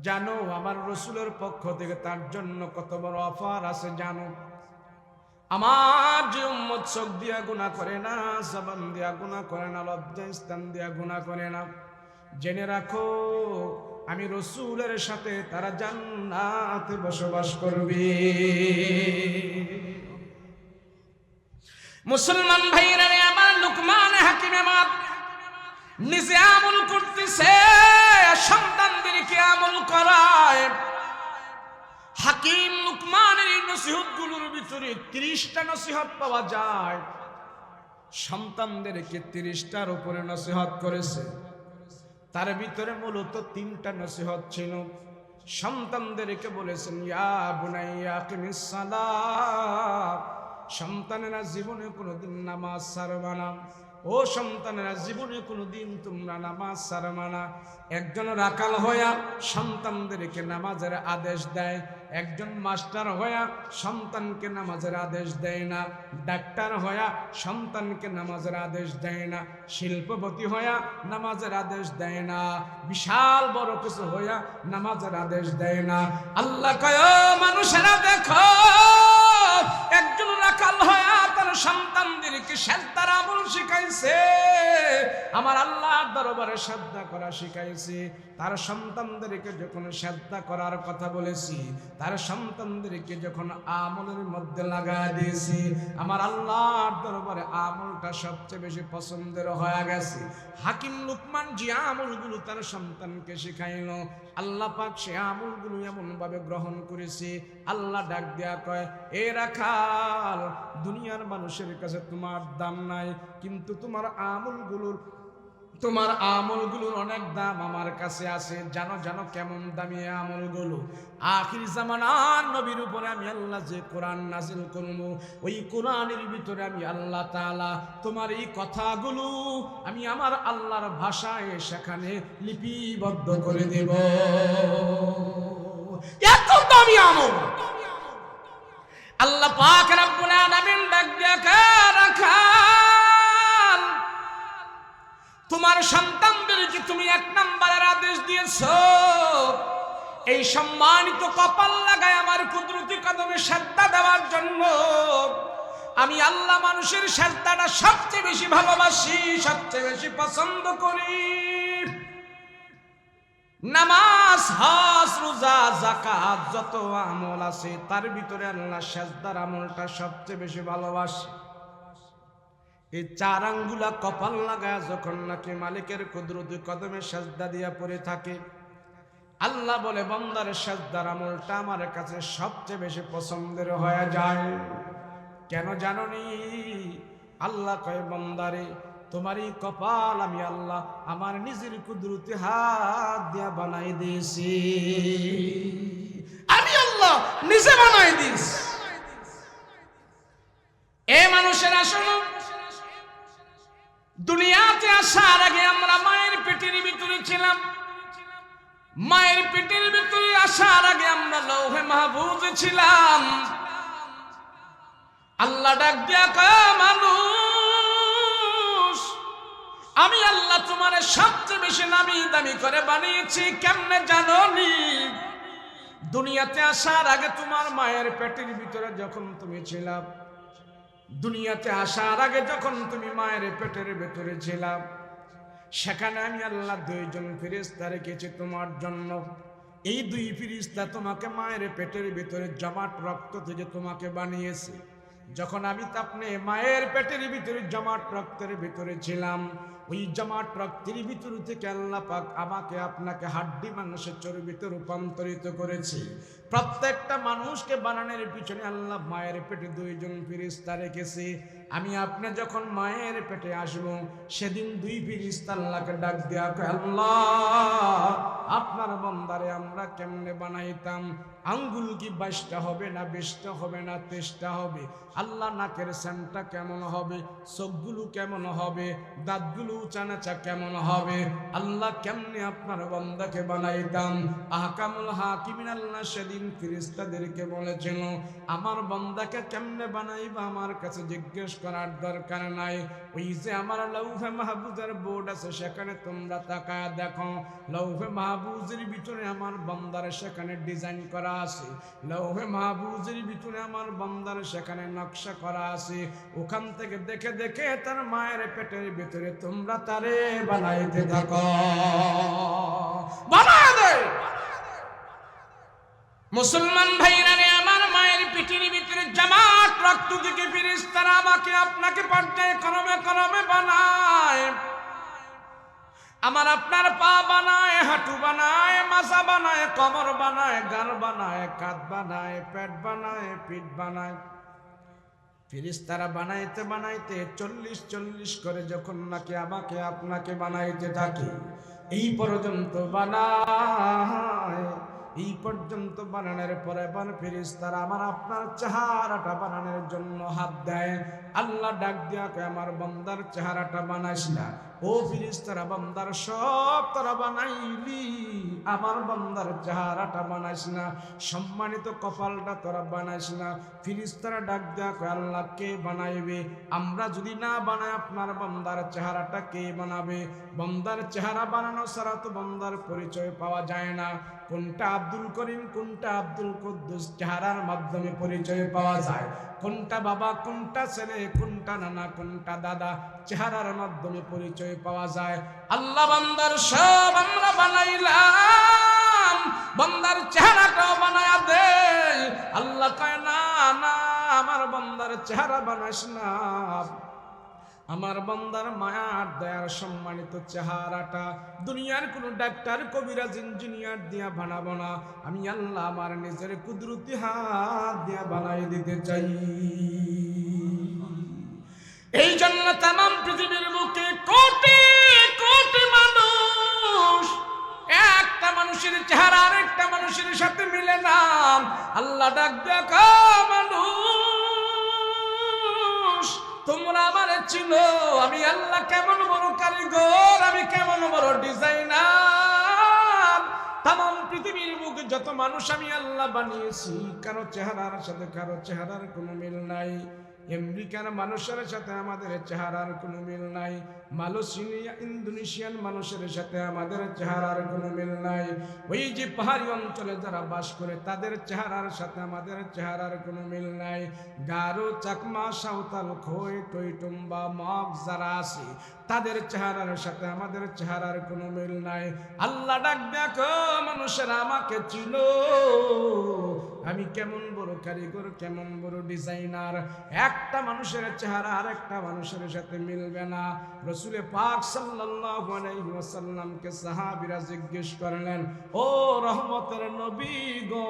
জানো আমার রাসূলের পক্ষ থেকে তার জন্য কত বড় অফার আছে জানো? আমার যে উম্মত চোখ দিয়া গুনাহ করে না, জবান দিয়া গুনাহ করে না, লজ্জা স্থান দিয়া গুনাহ করে না, জেনে রাখো আমি রাসূলের সাথে তারা জান্নাতে বসবাস করবে। মুসলমান ভাইরা আমার, লুকমান হাকিম আমার নিজে আমল করতেছে, সন্তানদেরকে আমল করায়। হাকিম লুকমানের এই নসিহতগুলোর ভিতরে 30টা নসিহত পাওয়া যায়। সন্তানদেরকে 30টার উপরে নসিহত করেছে। তার ভিতরে মূলত 3টা নসিহত ছিল। সন্তানদেরকে বলেছেন, ইয়া বুনাইয়া আকিমিস সালাত, সন্তানেরা জীবনে কোনোদিন নামাজ ছাড়বা না। ও সন্তানেরা জীবনে কোনোদিন তোমরা নামাজ ছাড়বা না। একজন রাখাল হইয়া সন্তানদেরকে নামাজের আদেশ দেয়, একজন মাস্টার হইয়া সন্তানকে নামাজের আদেশ দেয় না, ডাক্তার হইয়া সন্তানকে নামাজের আদেশ দেয় না, শিল্পপতি হইয়া নামাজের আদেশ দেয় না, বিশাল বড় কিছু হইয়া নামাজের আদেশ দেয় না। আল্লাহ কয়, মানুষেরা দেখো, একজন রাখাল হইয়া তার সন্তানদেরকে সেজদার আমল শিখাইছে, আমার আল্লাহর দরবারে সেজদা করা শিখাইছে। তার সন্তানদেরকে যখন সেজদা করার কথা বলেছি, তার সন্তানদেরকে যখন আমলের মধ্যে লাগায় দিয়েছি, আমার আল্লাহর দরবারে আমলটা সবচেয়ে বেশি পছন্দের হয়ে গেছে। হাকিম লুকমান যে আমলগুলো তার সন্তানকে শিখাইল, আল্লাহ পাক সে আমলগুলো এমন ভাবে গ্রহণ করেছে। আল্লাহ ডাক দেয়া কয়, এ রাখাল, দুনিয়ার মানুষের কাছে তোমার দাম নাই, কিন্তু তোমার আমলগুলোর অনেক দাম আমার কাছে আছে। জানো জানো কেমন দামি আমলগুলো? আখির জামানার নবীর উপরে আমি আল্লাহ যে কোরআন নাজিল করব, ওই কোরআনের ভিতরে আমি আল্লাহ তাআলা তোমার এই কথাগুলো আমি আমার আল্লাহর ভাষায় সেখানে লিপিবদ্ধ করে দেব। এত দামি আমল আল্লাহ পাক রব্বুল আলামিন ডাক দেখা রাখাল, তোমার সন্তানদেরকে তুমি 1 নম্বরের আদেশ দিয়েছো, এই সম্মানিত কপাল লাগায় আমার কুদরতি কদমে সেজদা দেওয়ার জন্য। আমি আল্লাহ মানুষের সেজদাটা সবচেয়ে বেশি ভালোবাসি, সবচেয়ে বেশি পছন্দ করি। নামাজ, হজ, রোজা, যাকাত যত আমল আছে তার ভিতরে আল্লাহ সেজদার আমলটা সবচেয়ে বেশি ভালোবাসি। এই 4 আঙ্গুলা কপাল লাগায় যখন নাকি মালিকের কুদরতি কদমে সেজদা দিয়া পড়ে থাকে, আল্লাহ বলে বান্দার সেজদার আমলটা আমার কাছে সবচেয়ে বেশি পছন্দের হয়ে যায়। কেন জানোনি? আল্লাহ কয়, বান্দারে তোমারই কপাল আমি আল্লাহ আমার নিজের কুদরতি হাত দিয়া বানাই দিয়েছি, আমি আল্লাহ নিজে বানাই দিস। এ মানুষের আসলে দুনিয়াতে আসার আগে আমরা মায়ের পেটের ভিতরে ছিলাম, মায়ের পেটের ভিতরে আসার আগে আমরা লৌহে মাহফুজে ছিলাম। আল্লাহ ডাক দিয়া কয় মানুষ, আমি আল্লাহ তোমারে সবচেয়ে বেশি নামি দামি করে বানিয়েছি। কেমনে জানো নি? দুনিয়াতে আসার আগে তোমার মায়ের পেটের ভিতরে যখন তুমি ছিলা, দুনিয়াতে আসার আগে যখন তুমি মায়ের পেটের ভিতরে ছিলা, সেখানে আমি আল্লাহ দুইজন ফেরেশতা রেখেছি তোমার জন্য। এই দুই ফেরেশতা তোমাকে মায়ের পেটের ভিতরে জমাট রক্ত থেকে তোমাকে বানিয়েছে। যখন আমি আপনি মায়ের পেটের ভিতরে জমাট রক্তের ভিতরে ছিলাম, ওই জমাট রক্তের ভিতর থেকে আল্লাহ পাক আমাকে আপনাকে হাড্ডি মাংসের চর্বিতে রূপান্তরিত করেছে। প্রত্যেকটা মানুষকে বানানোর পিছনে আল্লাহ মায়ের পেটে দুইজন ফেরেশতা রেখেছে। আমি আপনি যখন মায়ের পেটে আসব, সেদিন দুই ফেরেশতা আল্লাহকে ডাক দেয়া কয়, আল্লাহ আপনার বান্দারে আমরা কেমনে বানাইতাম? আঙ্গুল কি 22টা হবে না 20টা হবে না 23টা হবে? আল্লাহ নাকের সেন্টটা কেমন হবে? চোখগুলো কেমন হবে? দাঁতগুলো চানাচা কেমন হবে? আল্লাহ কেমনে আপনার বান্দাকে বানাইতাম? আহকামুল হাকিমিন আল্লাহ সেদিন ফেরেশতাদেরকে বলেছিল, আমার বান্দাকে কেমনে বানাইবা আমার কাছে জিজ্ঞেস করার দরকার নাই। ওই যে আমার লৌহে মাহফুজের বোর্ড আছে, সেখানে তোমরা তাকায় দেখো। লৌহে মাহফুজের ভিতরে আমার বান্দার সেখানে ডিজাইন করা আছে, লৌহে মাহফুজের ভিতরে আমার বান্দার সেখানে নকশা করা আছে। ওখান থেকে দেখে দেখে তার মায়ের পেটের ভিতরে তোমরা তারে বানাইতে থাকো, বানায় দে। মুসলমান ভাইরা রে, আমার মায়ের পেটের ভিতরে জামাত রক্ত থেকে ফেরেশতারা আমাকে আপনাকে পর্যায়ে ক্রমে ক্রমে বানায়। আমার আপনার পা বানায়, হাঁটু বানায়, মাথা বানায়, কোমর বানায়, গাল বানায়, কাঁধ বানায়, পেট বানায়, পিঠ বানায়। ফেরেশতারা বানাইতে বানাইতে 40 করে যখন নাকি আমাকে আপনাকে বানাইতে থাকে, এই পর্যন্ত বানায়। এই পর্যন্ত বানানোর পরে এবার ফেরেশতারা আমার আপনার চেহারাটা বানানোর জন্য হাত দেয়। আল্লাহ ডাক দিয়া কয়, আমার বান্দার চেহারাটা বানাইস না। ও ফেরেশতারা, বান্দার সব তোরা বানাইলি, আমার বান্দার চেহারাটা বানাইস না, সম্মানিত কপালটা তোরা বানাইস না। ফেরেশতারা ডাক দিয়া কয়, আল্লাহ কে বানাইবে? আমরা যদি না বানাই আপনার বান্দার চেহারাটা কে বানাবে? বান্দার চেহারা বানানো ছাড়া তো বান্দার পরিচয় পাওয়া যায় না। কোনটা আব্দুল করিম, কোনটা আব্দুল কুদ্দুস, চেহারার মাধ্যমে পরিচয় পাওয়া যায়। কোনটা বাবা, কোনটা ছেলে, কোনটা নানা, কোনটা দাদা, চেহারার মাধ্যমে পরিচয় পাওয়া যায়। আল্লাহ বান্দার সব আমরা বানাইলাম, বান্দার চেহারাটাও বানায়া দে। আল্লাহ কয়, না না, আমার বান্দার চেহারা বানাইস না, আমার বান্দার মায়ার দয়ার সম্মানিত চেহারাটা দুনিয়ার কোন ডাক্তার, কবিরাজ, ইঞ্জিনিয়ার দিয়া বানাবো না, আমি আল্লাহ আমার নিজের কুদরতি হাত দিয়া বানাই দিতে চাই। এই জন্য তামাম পৃথিবীর বুকে কোটি কোটি মানুষ, একটা মানুষের চেহারা আরেকটা মানুষের সাথে মিলে না। আল্লাহ ডাক দেখা, মানুষ তোমরা আমারে চিনো, আমি আল্লাহ কেমন বড় কারিগর, আমি কেমন বড় ডিজাইনার। তামাম পৃথিবীর বুকে যত মানুষ আমি আল্লাহ বানিয়েছি, কারো চেহারার সাথে কারো চেহারার কোনো মিল নাই। আমেরিকার মানুষের সাথে আমাদের চেহারার কোনো মিল নাই, মালয়েশিয়া, ইন্দোনেশিয়ান মানুষের সাথে আমাদের চেহারার কোনো মিল নাই। ওই যে পাহাড়ি অঞ্চলে যারা বাস করে তাদের চেহারার সাথে আমাদের চেহারার কোনো মিল নাই। গারো, চাকমা, সাঁওতাল, খোয়, টইটুম্বা, মগ যারা আছে তাদের চেহারার সাথে আমাদের চেহারার কোনো মিল নাই। আল্লাহ ডাক দেখো, মানুষেরা আমাকে চিনো, আমি কেমন বড় কারিগর, কেমন বড় ডিজাইনার। একটা মানুষের চেহারা আর একটা মানুষের সাথে মিলবে না। রাসূল পাক সাল্লাল্লাহু আলাইহি ওয়াসাল্লামকে সাহাবীরা জিজ্ঞেস করলেন, ও রহমতের নবী গো,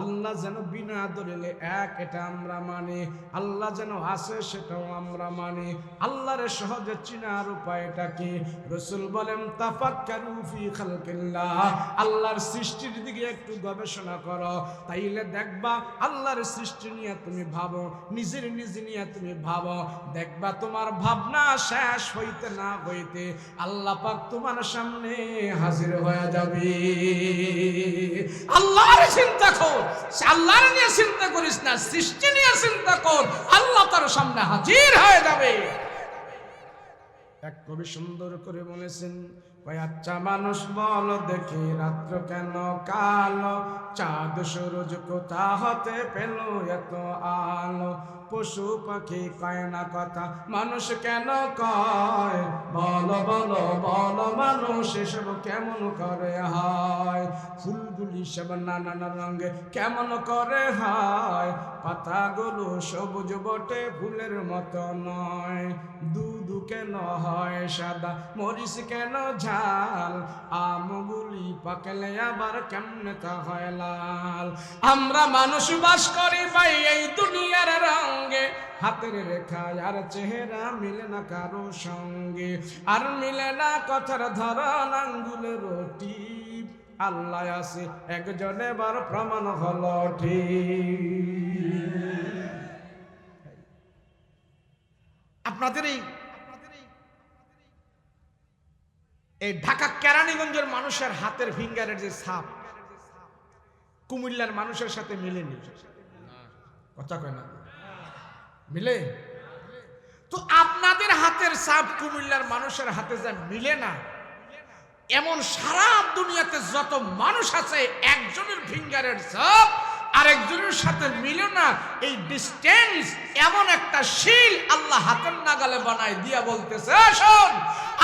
আল্লাহ যেন বিনা দলিলে এক, এটা আমরা মানি। আল্লাহ যেন আছে, সেটাও আমরা মানি। আল্লাহর সহজে চিনার উপায়টা কি? রাসূল বলেন, তাফাক্কারু ফি খালকিল্লাহ, আল্লাহর সৃষ্টির দিকে একটু গবেষণা করো, তাইলে দেখবা আল্লাহর সৃষ্টি নিয়ে তুমি ভাবো, নিজের নিয়ে তুমি ভাবো, দেখবা তোমার ভাবনা শেষ হইতে না হইতে আল্লাহ পাক তোমার সামনে হাজির হয়ে যাবে। আল্লাহর চিন্তা কর, আল্লাহর নিয়ে চিন্তা করিস না, সৃষ্টি নিয়ে চিন্তা কর, আল্লাহ তার সামনে হাজির হয়ে যাবে। এক কবি সুন্দর করে বলেছেন, আচ্ছা মানুষ বল দেখি রাত্র কেন কালো, চাঁদ সূরজ কোথা হতে পেল এত আলো, পশু পাখি কয় না কথা, মানুষ কেন কয়, বলো বলো বলো মানুষ এসব কেমন করে হয়, ফুলগুলি সব নানান রঙে কেমন করে হয়, পাতাগুলো সবুজ বটে ফুলের মতো নয়, দুধ কেন হয় সাদা, মরিচ কেন ঝাল, আমগুলি পাকলে আবার কেমনে তা হয় লাল। আমরা মানুষ বাস করি ভাই এই দুনিয়ার রঙে, হাতের রেখা আর চেহারা মিলে না কারো সঙ্গে, আর মিলে না কথার ধরন আঙ্গুলের টিপ, আল্লাহ আছে একজন এবার প্রমাণ হলো ঠিক। আপনাদের এই ঢাকা কেরানীগঞ্জের মানুষের হাতের ফিঙ্গারের যে ছাপ কুমিল্লার মানুষের সাথে মিলেনি, কথা কয় না, মিলে? তো আপনাদের হাতের ছাপ কুমিল্লার মানুষের হাতে যা মিলে না, এমন সারা দুনিয়াতে যত মানুষ আছে একজনের ফিঙ্গারের ছাপ আরেকজনের সাথে মিলে না, এই ডিস্টেন্স এমন একটা শিল আল্লাহ হাতের নাগালে বানায় দিয়া বলতেছে, শোন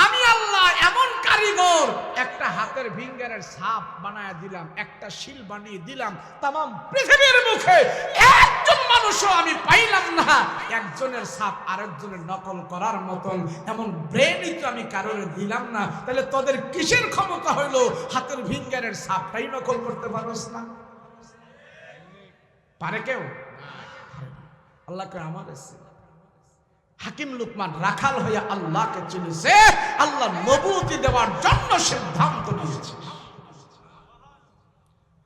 আমি আল্লাহ এমন কারিগর, একটা হাতের ফিঙ্গারের ছাপ বানায় দিলাম, একটা শিল বানিয়ে দিলাম, তামাম পৃথিবীর মুখে একজন মানুষও আমি পাইলাম না একজনের ছাপ আরেকজনের নকল করার মতন, এমন ব্রেনই তো আমি কারোর দিলাম না। তাহলে তোদের কিসের ক্ষমতা হইলো হাতের ফিঙ্গারের ছাপটাই নকল করতে পারোস না? পারে কেউ? আল্লাহকে আমার এসে হাকিম লুকমান রাখাল হইয়া আল্লাহকে চিনেছে, আল্লাহ নবুয়তি দেওয়ার জন্য সিদ্ধান্ত নিয়েছে।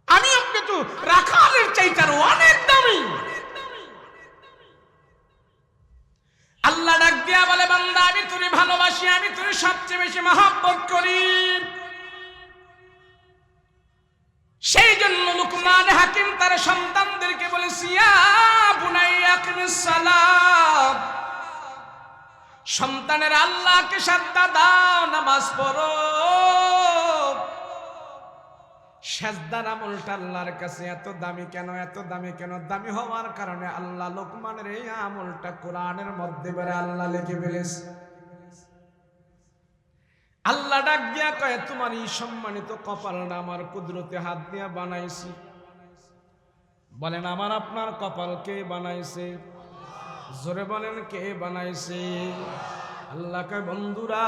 আমি আপনি তো রাখালের চাইতে অনেক দামি। আল্লাহ ডাক দিয়া বলে, বান্দা আমি তোরে ভালোবাসি, আমি তোরে সবচেয়ে বেশি মহব্বত করি। সেই জন্য লুকমান হাকিম তার সন্তানদেরকে বলেছে, ইয়া বুনাইয়া আকিমিস সালাত, সন্তানের আল্লাহকে সাজদা দাও, নামাজ পড়ো। সাজদার আমলটা আল্লাহর কাছে এত দামি কেন? এত দামি কেন? দামি হওয়ার কারণে আল্লাহ লোকমানের এই আমলটা কোরআনের মধ্যে বেড়ে আল্লাহ লিখে ফেলেছে। আল্লাহ ডাক দিয়া কয়, তোমার এই সম্মানিত কপালটা আমার কুদরতে হাত দিয়া বানাইছি। বলেন আমার আপনার কপাল কে বানাইছে? জোরে বলেন কে বানাইছে? আল্লাহ কয়, বন্ধুরা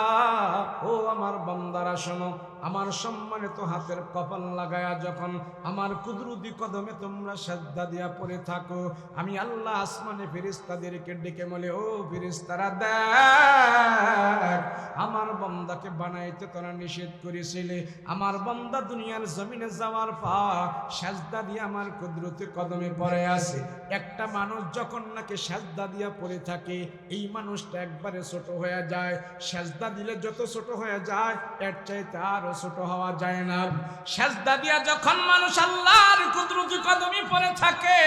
ও আমার বান্দারা শোনো, আমার সম্মানিত হাতের কপাল লাগায়া যখন আমার কুদরতি কদমে তোমরা সাজদা দিয়া পড়ে থাকো, আমি আল্লাহ আসমানে ফেরেশতাদেরকে ডেকে বলে, ও ফেরেশতারা দেখ, আমার বান্দাকে বানাইতে তোরা নিষেধ করেছিলে, আমার বান্দা দুনিয়ার জমিনে যাওয়ার পর সাজদা দিয়ে আমার কুদরতি কদমে পড়ে আছে। একটা মানুষ যখন নাকি সাজদা দিয়া পড়ে থাকে, এই মানুষটা একবারে ছোট হয়ে যায়। সাজদা দিলে যত ছোট হয়ে যায় এর চাইতে আরো ছোট হওয়া যায় না। সাজদা দিয়া যখন মানুষ আল্লাহর কুদরতি কদমে পড়ে থাকে,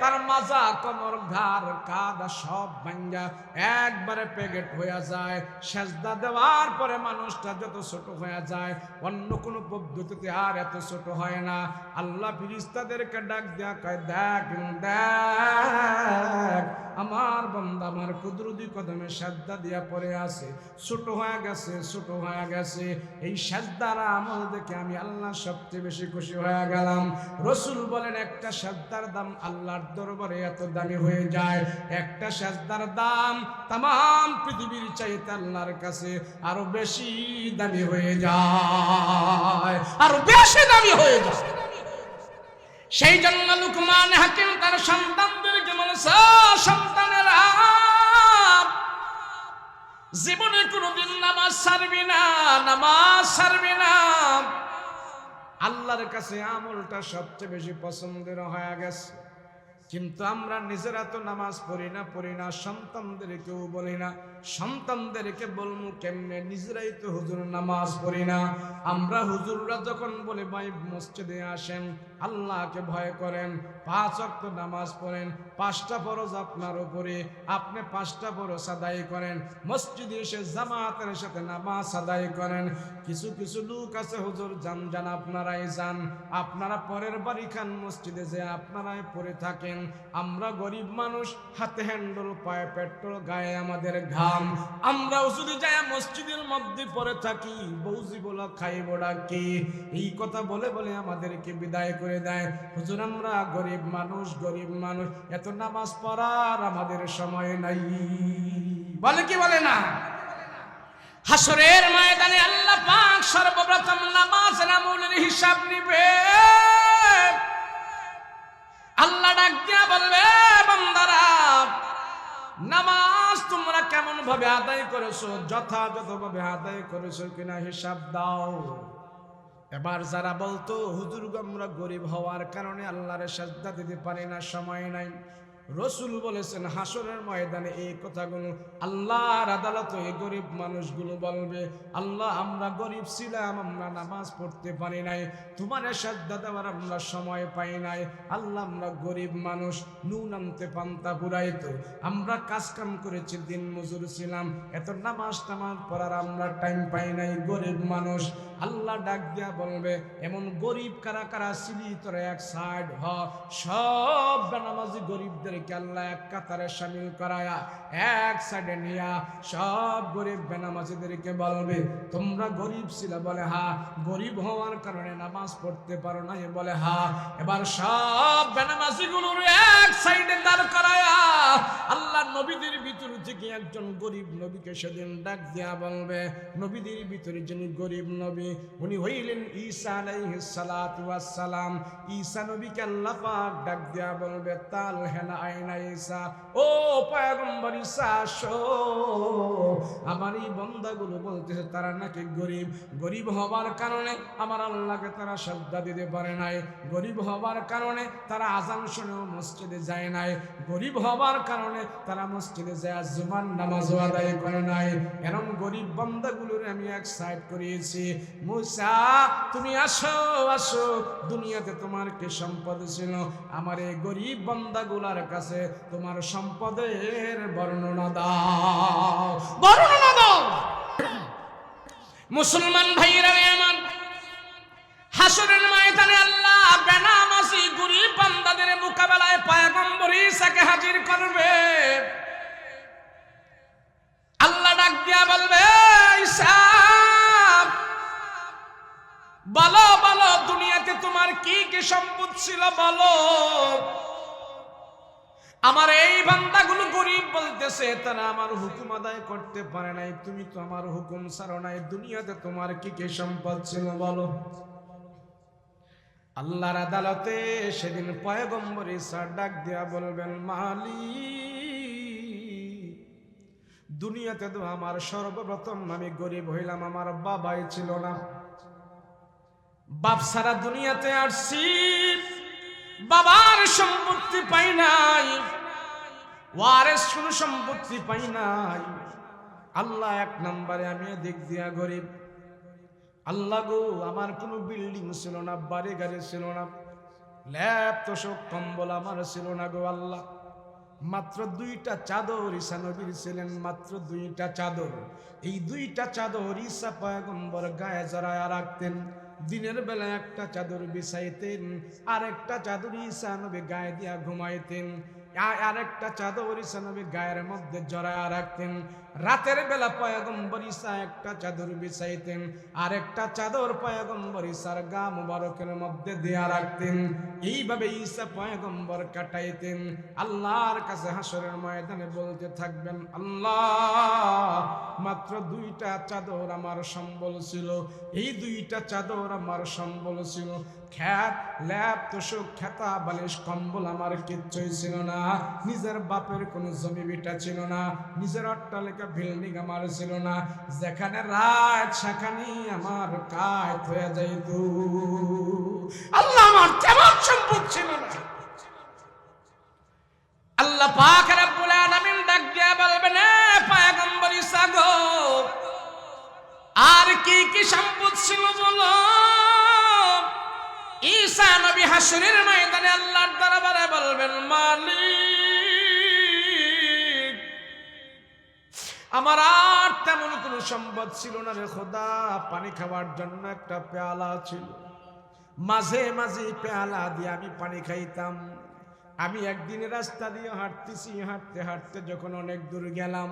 তার মাজা কোমর ঘাড় কাঁধ সব ভাঙ্গা একবারে প্যাকেট হয়ে যায়। সেজদা দেওয়ার পরে মানুষটা যত ছোট হয়ে যায়, অন্য কোনো পদ্ধতিতে আর এত ছোট হয় না। আল্লাহ ফেরেশতাদেরকে ডাক দেয়া কয়, দেখ দেখ আমার বান্দা আমার কুদরতি কদমে সেজদা দিয়া পড়ে আছে, ছোট হয়ে গেছে, ছোট হয়ে গেছে। এই সেজদার আমল দেখে আমি আল্লাহ সবচেয়ে বেশি খুশি হয়ে গেলাম। রাসূল বলেন, একটা সেজদার দাম আল্লাহর দরবারে এত দামি হয়ে যায়, একটা সেজদার দাম तमाम পৃথিবীর চাইতে আল্লাহর কাছে আরো বেশি দামি হয়ে যায়, আরো বেশি দামি হয়ে যায়। সেই জন্য লুকমান হাকিম তার সন্তানদেরকে বলেছে, সন্তানেরা জীবনে কোনোদিন নামাজ ছাড়বি না, নামাজ ছাড়বি না। আল্লাহর কাছে আমলটা সবচেয়ে বেশি পছন্দের হয়ে গেছে, কিন্তু আমরা নিজেরা তো নামাজ পড়ি না, সন্তানদেরকেও বলি না। সন্তানদেরকে বলবো কেমনে, নিজেরাই তো হুজুর নামাজ পড়ি না। আমরা হুজুররা যখন বলে ভাই মসজিদে আসেন, আল্লাহকে ভয় করেন, 5 ওয়াক্ত নামাজ পড়েন, 5টা ফরজ আপনার উপরে, আপনি 5টা ফরজ আদায় করেন, মসজিদে এসে জামাতের সাথে নামাজ আদায় করেন। কিছু কিছু লোক আছে, হুজুর যান আপনারাই যান, আপনারা পরের বাড়ি খান, মসজিদে যে আপনারাই পড়ে থাকেন। আমরা গরিব মানুষ, হাতে হ্যান্ডল, পায়ে পেট্রোল, গায়ে আমাদের ঘাম, আমরাও যদি যাই মসজিদের মধ্যে পড়ে থাকি, বৌজি বলা খাইবড়া কি, এই কথা বলে বলে আমাদেরকে বিদায় করে দেয়। হুজুর আমরা গরিব মানুষ, এত নামাজ পড়ার আমাদের সময় নাই, বলে কি বলে না? হাসরের ময়দানে আল্লাহ পাক সর্বপ্রথম নামাজের আমলের হিসাব নিবে। আল্লাহ ডাক দিয়া বলবে, বান্দারা নামাজ তোমরা কেমন ভাবে আদায় করেছো, যথাযথভাবে আদায় করেছো কিনা হিসাব দাও। এবার যারা বলতো হুজুর আমরা গরিব হওয়ার কারণে আল্লাহর সাজদা দিতে পারি না, সময় নাই, রাসূল বলেছেন হাসরের ময়দানে এই কথাগুলো আল্লাহর আদালতে এই গরিব মানুষগুলো বলবে, আল্লাহ আমরা গরিব ছিলাম, আমরা নামাজ পড়তে পারি নাই, তোমার সাজদা দেওয়ার আমরা সময় পাই নাই। আল্লাহ আমরা গরিব মানুষ, নুন আনতে পান্তা পুরাইতো, আমরা কাজ কাম করেছি, দিন মজুর ছিলাম, এত নামাজ পড়ার আমরা টাইম পাই নাই, গরিব মানুষ। আল্লাহ ডাক দিয়া বলবে, এমন গরিব কারা কারা ছিলি তোরা এক সাইড হ, সব বেনামাজি গরিবদেরকে আল্লাহ এক কাতারে শামিল করায়া এক সাইডে নিয়া সব গরিব বেনামাজিদেরকে বলবে, তোমরা গরিব ছিল, বলে হা, গরিব হওয়ার কারণে নামাজ পড়তে পারো না, বলে হা। এবার সব বেনামাজিগুলোর এক সাইডে দাঁড় করায়া আল্লাহ নবীদের ভিতর থেকে একজন গরিব নবীকে সেদিন ডাক দিয়া বলবে, নবীদের ভিতরে যিনি গরিব নবী উনি হইলেন ঈসা আলাইহিস সালাতু ওয়াস সালাম। ঈসা নবীকে আল্লাহ পাক ডাক দিয়া বলবে, তাল হেনা আইনা ঈসা, ও পয়গম্বর ঈসা আসো। আমার এই বান্দাগুলো বলতেছে তারা নাকি গরিব হবার কারণে আমার আল্লাহকে তারা সাজদা দিতে পারে নাই, গরিব হবার কারণে তারা আযান শুনেও মসজিদে যায় নাই, গরিব হবার কারণে তারা মসজিদে যায় জুমার নামাজও আদায় করে নাই। এরকম গরিব বান্দাগুলোর আমি এক সাইড করিয়েছি। মুসা তুমি আসো, দুনিয়াতে তোমার কি সম্পদ ছিল, আমার এই গরিব বান্দাগুলার কাছে তোমার সম্পদের বর্ণনা দাও, বর্ণনা দাও। মুসলমান ভাইরা আমার, হাসরের ময়দানে আল্লাহ বেনামাজি গরিব বান্দাদের মোকাবেলায় পয়গম্বর ঈসাকে হাজির করবে। আল্লাহ ডাক দিয়া বলবে, ঈসা বলো বলো দুনিয়াতে তোমার কি কি সম্পদ ছিল বলো। আমার এই বান্দাগুলো গরিব বলতেছে তারা আমার হুকুম আদায় করতে পারে নাই, তুমি তো আমার হুকুম ছাড়ো নাই, দুনিয়াতে তোমার কি কি সম্পদ ছিল বলো। আল্লাহর আদালতে সেদিন পয়গম্বর ঈসা ডাক দিয়া বলবেন, মালিক দুনিয়াতে তো আমার সর্বপ্রথম আমি গরিব হইলাম, আমার বাবাই ছিল না, বাপ সারা দুনিয়াতে আসছি, বাবার সম্পত্তি পাই নাই, ওয়ারিস কোন সম্পত্তি পাই নাই। আল্লাহ এক নম্বরে আমি দিক দিয়া গরিব। আল্লাহ গো আমার কোনো বিল্ডিং ছিল না, বাড়ি গাড়ি ছিল না, ল্যাপ তোষক কম্বল আমার ছিল না গো আল্লাহ। মাত্র 2টা চাদর ঈসা নবীর ছিলেন, মাত্র 2টা চাদর। এই 2টা চাদর ঈসা পয়গম্বর গায়ে জড়ায়া রাখতেন। দিনের বেলা একটা চাদর বিছাইতেন, আর একটা চাদর ঈসা নবী গায়ে দিয়া ঘুমাইতেন, আর একটা চাদর ঈসা নবী গায়ের মধ্যে জড়ায়া রাখতেন। রাতের বেলা পয়গম্বর ঈসা একটা চাদর বিছাইতেন, আর একটা চাদর পয়গম্বর ঈসার গা মুবারকের মধ্যে দেয়া রাখতেন। এইভাবে ঈসা পয়গম্বর কাটাইতেন। আল্লাহর কাছে হাসরের ময়দানে বলতে থাকবেন, আল্লাহ মাত্র 2টা চাদর আমার সম্বল ছিল, এই 2টা চাদর আমার সম্বল ছিল। খ্যাত ল্যাপ তোষক খেতা বালিশ কম্বল আমার কিচ্ছুই ছিল না। নিজের বাপের কোনো জমি বিটা ছিল না, নিজের অট্টালিকা বিল্ডিং আমার ছিল না। যেখানে রাত সেখানে আমার কাজ হয়ে যাইত। আল্লাহ আমার তেমন সম্পদ ছিল না। আল্লাহ পাক রব্বুল আলামিন ডাক দিয়া বলবেন, পয়গম্বর ঈসা গো, আর কি কি সম্পদ ছিল বলো। ঈসা নবী হাসরের ময়দানে আল্লাহর দরবারে বলবেন, মালিক আমার আর তেমন কোনো সম্পদ ছিল না রে খোদা। পানি খাওয়ার জন্য একটা পেয়ালা ছিল, মাঝে মাঝে পেয়ালা দিয়ে আমি পানি খাইতাম। আমি একদিন রাস্তা দিয়ে হাঁটতেছি, হাঁটতে হাঁটতে যখন অনেক দূর গেলাম,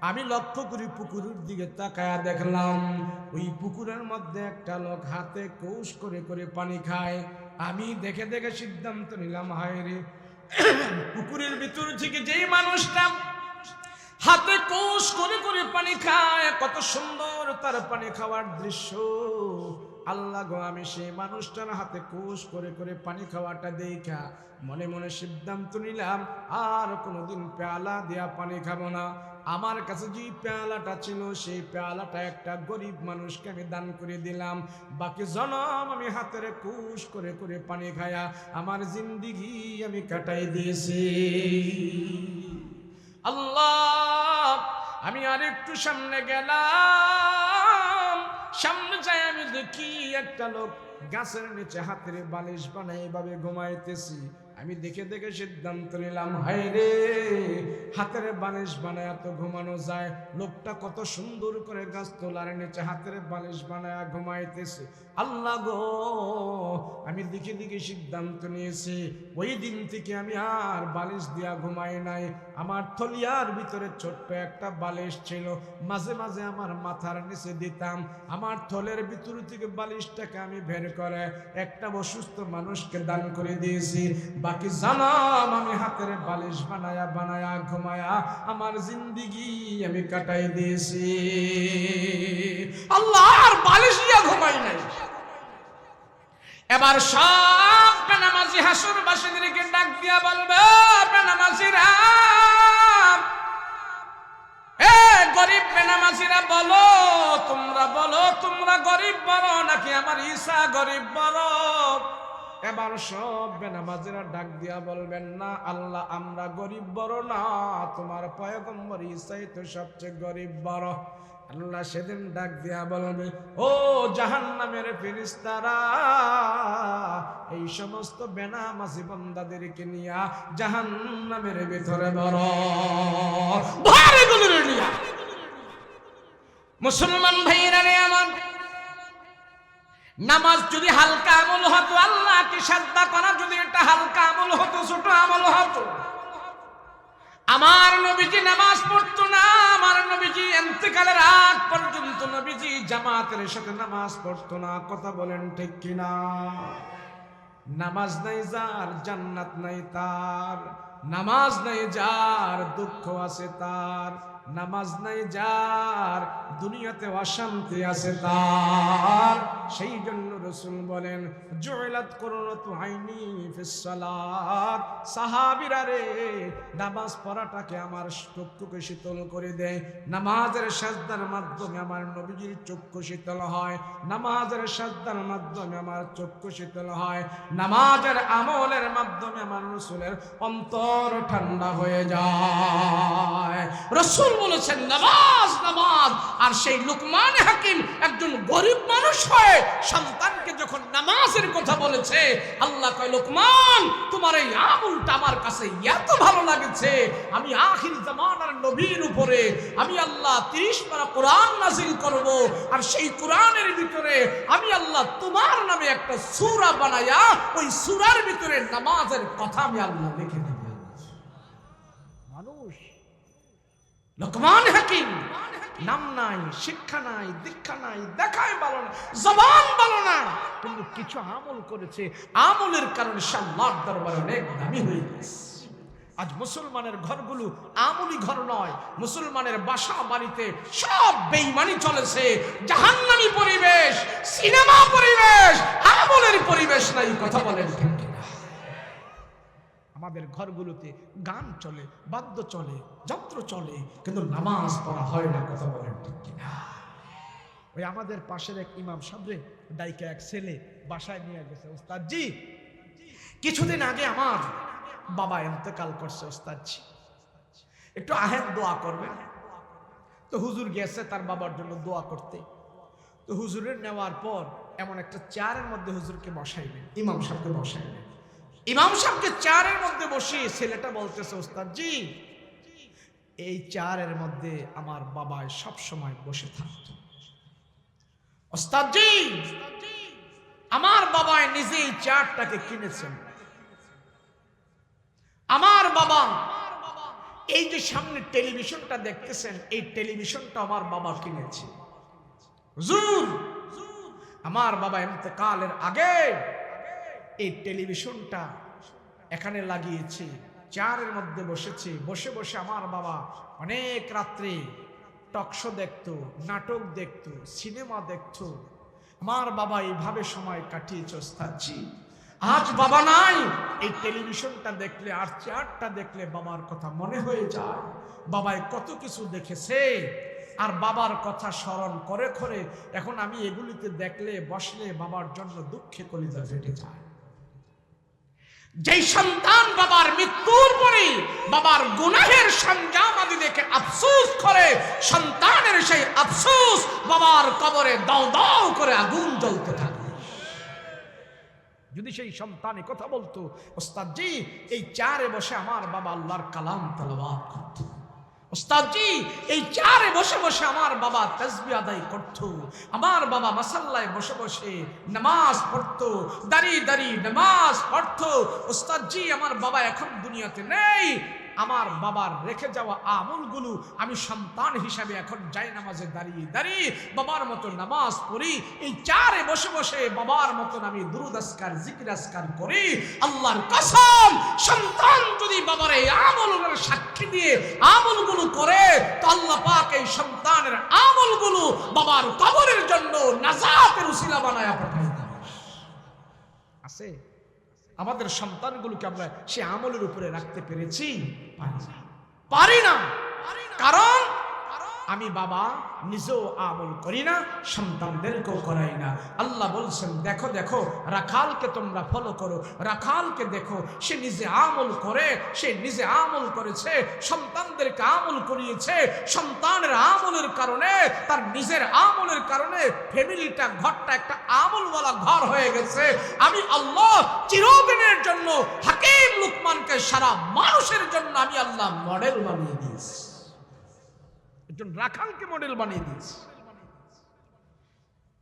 আমি লক্ষ্য করি পুকুরের দিকে তাকায়া দেখলাম ওই পুকুরের মধ্যে একটা লোক হাতে কৌশ করে করে পানি খায়। আমি দেখে দেখে সিদ্ধান্ত নিলাম, হায় রে, পুকুরের ভিতর থেকে যেই মানুষটা হাতে কৌশ করে করে পানি খায়, কত সুন্দর তার পানি খাওয়ার দৃশ্য। আল্লাহ গো, আমি সেই মানুষটার হাতে কৌশ করে করে পানি খাওয়াটা দেখা মনে মনে সিদ্ধান্ত নিলাম, আর কোনোদিন পেয়ালা দিয়া পানি খাবো না। আমার কাছে যে পেয়ালাটা ছিল, সেই পেয়ালাটা একটা গরিব মানুষকে আমি দান করে দিলাম। বাকি জনম আমি হাতের কৌশ করে করে পানি খায়া আমার জিন্দিগি আমি কাটাই দিয়েছি। আল্লাহ, আমি আরেকটু সামনে গেলাম, সামনে যাই আমি দেখি একটা লোক গাছের নিচে হাতের বালিশ বানাই এইভাবে ঘুমাইতেছি। আমি দেখে দেখে সিদ্ধান্ত নিলাম, হায় রে, হাতের বালিশ বানায় এত ঘুমানো যায়? লোকটা কত সুন্দর করে গাছ তোলার নিচে হাতের বালিশ বানায় ঘুমাইতেছে। আল্লাহ গো, আমি দেখে দেখে সিদ্ধান্ত নিয়েছি, ওই দিন থেকে আমি আর বালিশ দিয়া ঘুমাই নাই। আমার থলিয়ার ভিতরে ছোট্ট একটা বালিশ ছিল, মাঝে মাঝে আমার মাথার নিচে দিতাম। আমার থলের ভিতর থেকে বালিশটাকে আমি বের করে একটা অসুস্থ মানুষকে দান করে দিয়েছি। বাকি জানাম আমি হাতের বালিশ বানায়া বানায়া ঘুমায়া আমার জিন্দিগি আমি কাটাই দিয়েছি। আল্লাহ, আর বালিশ দিয়া ঘুমাই নাই। এবার সব বেনামাজি হাসরবাসীদেরকে ডাক দিয়া বলবে, বেনামাজিরা, গরিব বেনামাজিরা বলো, তোমরা গরিব বড় নাকি আমার ঈসা গরিব বড়? এবার সব বেনামাজিরা ডাক দিয়া বলবেন, না আল্লাহ, আমরা গরিব বড় না, তোমার পয়গম্বর ঈসাই তো সবচেয়ে গরিব বড়। আল্লাহ সেদিন ডাক দিয়া বলবে, ও জাহান্নামের ফেরেশতারা, এই সমস্ত বেনামাজি বান্দাদেরকে নিয়া জাহান্নামের ভিতরে বড় ভারী গুলো নিয়া। মুসলমান ভাইরা রে আমার, নামাজ যদি হালকা আমল হতো, আল্লাহকে সাজদা করা যদি একটা হালকা আমল হতো, ছোট আমল হতো, আমার নবীজি নামাজ পড়তো না। আমার নবীজি ইন্তেকালের আগ পর্যন্ত নবীজি জামাতের সাথে নামাজ পড়তো না। কথা বলেন ঠিক কিনা? নামাজ নাই যার জান্নাত নাই তার, নামাজ নাই যার দুঃখ আছে তার, নামাজ নাই যার দুনিয়াতে অশান্তি আছে তার। সেই জন্য রাসূল বলেন, জুইলাত কুররাতু আইনি ফিস সালাত। সাহাবীরা রে, নামাজ পড়াটাকে আমার চক্ষুকে শীতল করে দেয়। নামাজের সাজদার মাধ্যমে আমার নবীজির চক্ষু শীতল হয়, নামাজের সাজদার মাধ্যমে আমার চক্ষু শীতল হয়, নামাজের আমলের মাধ্যমে আমার রাসূলের অন্তর ঠান্ডা হয়ে যায়। রাসূল বলেছেন নামাজ নামাজ। আর সেই লুকমান হাকিম একজন গরিব মানুষ হয়ে সন্তান শয়তানকে যখন নামাজের কথা বলেছে, আল্লাহ কয় লোকমান তোমার এই আমলটা আমার কাছে এত ভালো লাগছে, আমি আখির জামানার নবীর উপরে আমি আল্লাহ 30 পারা কোরআন নাযিল করব, আর সেই কোরআনের ভিতরে আমি আল্লাহ তোমার নামে একটা সূরা বানায়া ওই সূরার ভিতরে নামাজের কথা আমি আল্লাহ লিখে দেব। মানুষ লোকমান হাকিম, নাম নাই, শিক্ষা নাই, দীক্ষা নাই, দেখায় ভালো না, জবান ভালো না, কিন্তু কিছু আমল করেছে, আমলের কারণে সে আল্লাহর দরবারে অনেক দামি হয়ে গেছে। আজ মুসলমানের ঘরগুলো আমলি ঘর নয়, মুসলমানের বাসা বাড়িতে সব বেঈমানি চলেছে, জাহান্নামী পরিবেশ, সিনেমা পরিবেশ, আমলের পরিবেশ নাই। কথা বলেন ঠিক কিনা? আমাদের ঘরগুলোতে গান চলে, বাদ্য চলে, যন্ত্র চলে, কিন্তু নামাজ পড়া হয় না। কথা বলেন ঠিক কিনা? ওই আমাদের পাশের এক ইমাম সাহেব ডাইকে এক ছেলে বাসায় নিয়ে গেছে, ওস্তাদজি কিছুদিন আগে আমার বাবা ইন্তেকাল করছে, ওস্তাদজি একটু আহেন দোয়া করবেন। তো হুজুর গেছে তার বাবার জন্য দোয়া করতে। তো হুজুরের নেওয়ার পর এমন একটা চেয়ারের মধ্যে হুজুরকে বসাইলেন, ইমাম সাহেবকে বসাইলেন। ইমাম সাহেবকে চেয়ারের মধ্যে বসিয়ে ছেলেটা বলতেছে, ওস্তাদজি এই চেয়ারের মধ্যে আমার বাবা সব সময় বসে থাকত। ওস্তাদজি আমার বাবা নিজে এই চেয়ারটাকে কিনেছেন। আমার বাবা এই যে সামনে টেলিভিশনটা দেখতেছেন, এই টেলিভিশনটা আমার বাবা কিনেছে। হুজুর আমার বাবা ইন্তেকালের আগে এই টেলিভিশনটা এখানে লাগিয়েছে, চেয়ারের মধ্যে বসেছে, বসে বসে আমার বাবা অনেক রাত্রে টকশো দেখতো, নাটক দেখতো, সিনেমা দেখতো। আমার বাবা এইভাবে সময় কাটিয়েছে। ওস্তাদজি আজ বাবা নাই, এই টেলিভিশনটা দেখলে আর চেয়ারটা দেখলে বাবার কথা মনে হয়ে যায়। বাবাই কত কিছু দেখেছে, আর বাবার কথা স্মরণ করে করে এখন আমি এগুলিতে দেখলে বসলে বাবার জন্য দুঃখে কলিজা ফেটে যায়। যেই সন্তান বাবার মৃত্যুর পরে বাবার গুনাহের সঞ্জাম আদি দেখে আফসোস করে, সন্তানের সেই আফসোস বাবার কবরে দাও দাও করে আগুন জ্বলতে থাকে। যদি সেই সন্তান কথা বলতো, ওস্তাদজি এই চেয়ারে বসে আমার বাবা আল্লাহর কালাম তেলাওয়াত করত, ওস্তাদজি এই চেয়ারে বসে বসে আমার বাবা তাসবিহ আদায় করত, আমার বাবা মাসাল্লায় বসে বসে নামাজ পড়তো, দাঁড়িয়ে দাঁড়িয়ে নামাজ পড়তো। ওস্তাদজি আমার বাবা এখন দুনিয়াতে নেই, আমার বাবার রেখে যাওয়া আমলগুলো আমি সন্তান হিসাবে এখন যাই নামাজে দাঁড়িয়ে দাঁড়িয়ে বাবার মতো নামাজ পড়ি, এই চেয়ারে বসে বসে বাবার মতন আমি দুরূদ আজকার জিকির আজকার করি। আল্লাহর কসম, সন্তান যদি বাবার এই আমলগুলোর সাক্ষী দিয়ে আমলগুলো করে, তো আল্লাহ পাক এই সন্তানের আমলগুলো বাবার কবরের জন্য নাজাতের উসিলা বানায়া পাঠায় দেন। আছে আমাদের সন্তানগুলোকে আমরা সে আমলের উপরে রাখতে পেরেছি? পারি না। কারণ আমি বাবা নিজেও আমল করি না, সন্তানদেরকেও করাই না। আল্লাহ বলছেন দেখো দেখো রাখালকে তোমরা ফলো করো, রাখালকে দেখো সে নিজে আমল করে, সে নিজে আমল করেছে, সন্তানদেরকে আমল করিয়েছে। সন্তানের আমলের কারণে, তার নিজের আমলের কারণে ফ্যামিলিটা, ঘরটা একটা আমলওয়ালা ঘর হয়ে গেছে। আমি আল্লাহ চিরদিনের জন্য হাকিম লুকমানকে সারা মানুষের জন্য আমি আল্লাহ মডেল বানিয়ে দিয়েছি, একজন রাখালকে মডেল বানিয়ে দিয়েছে।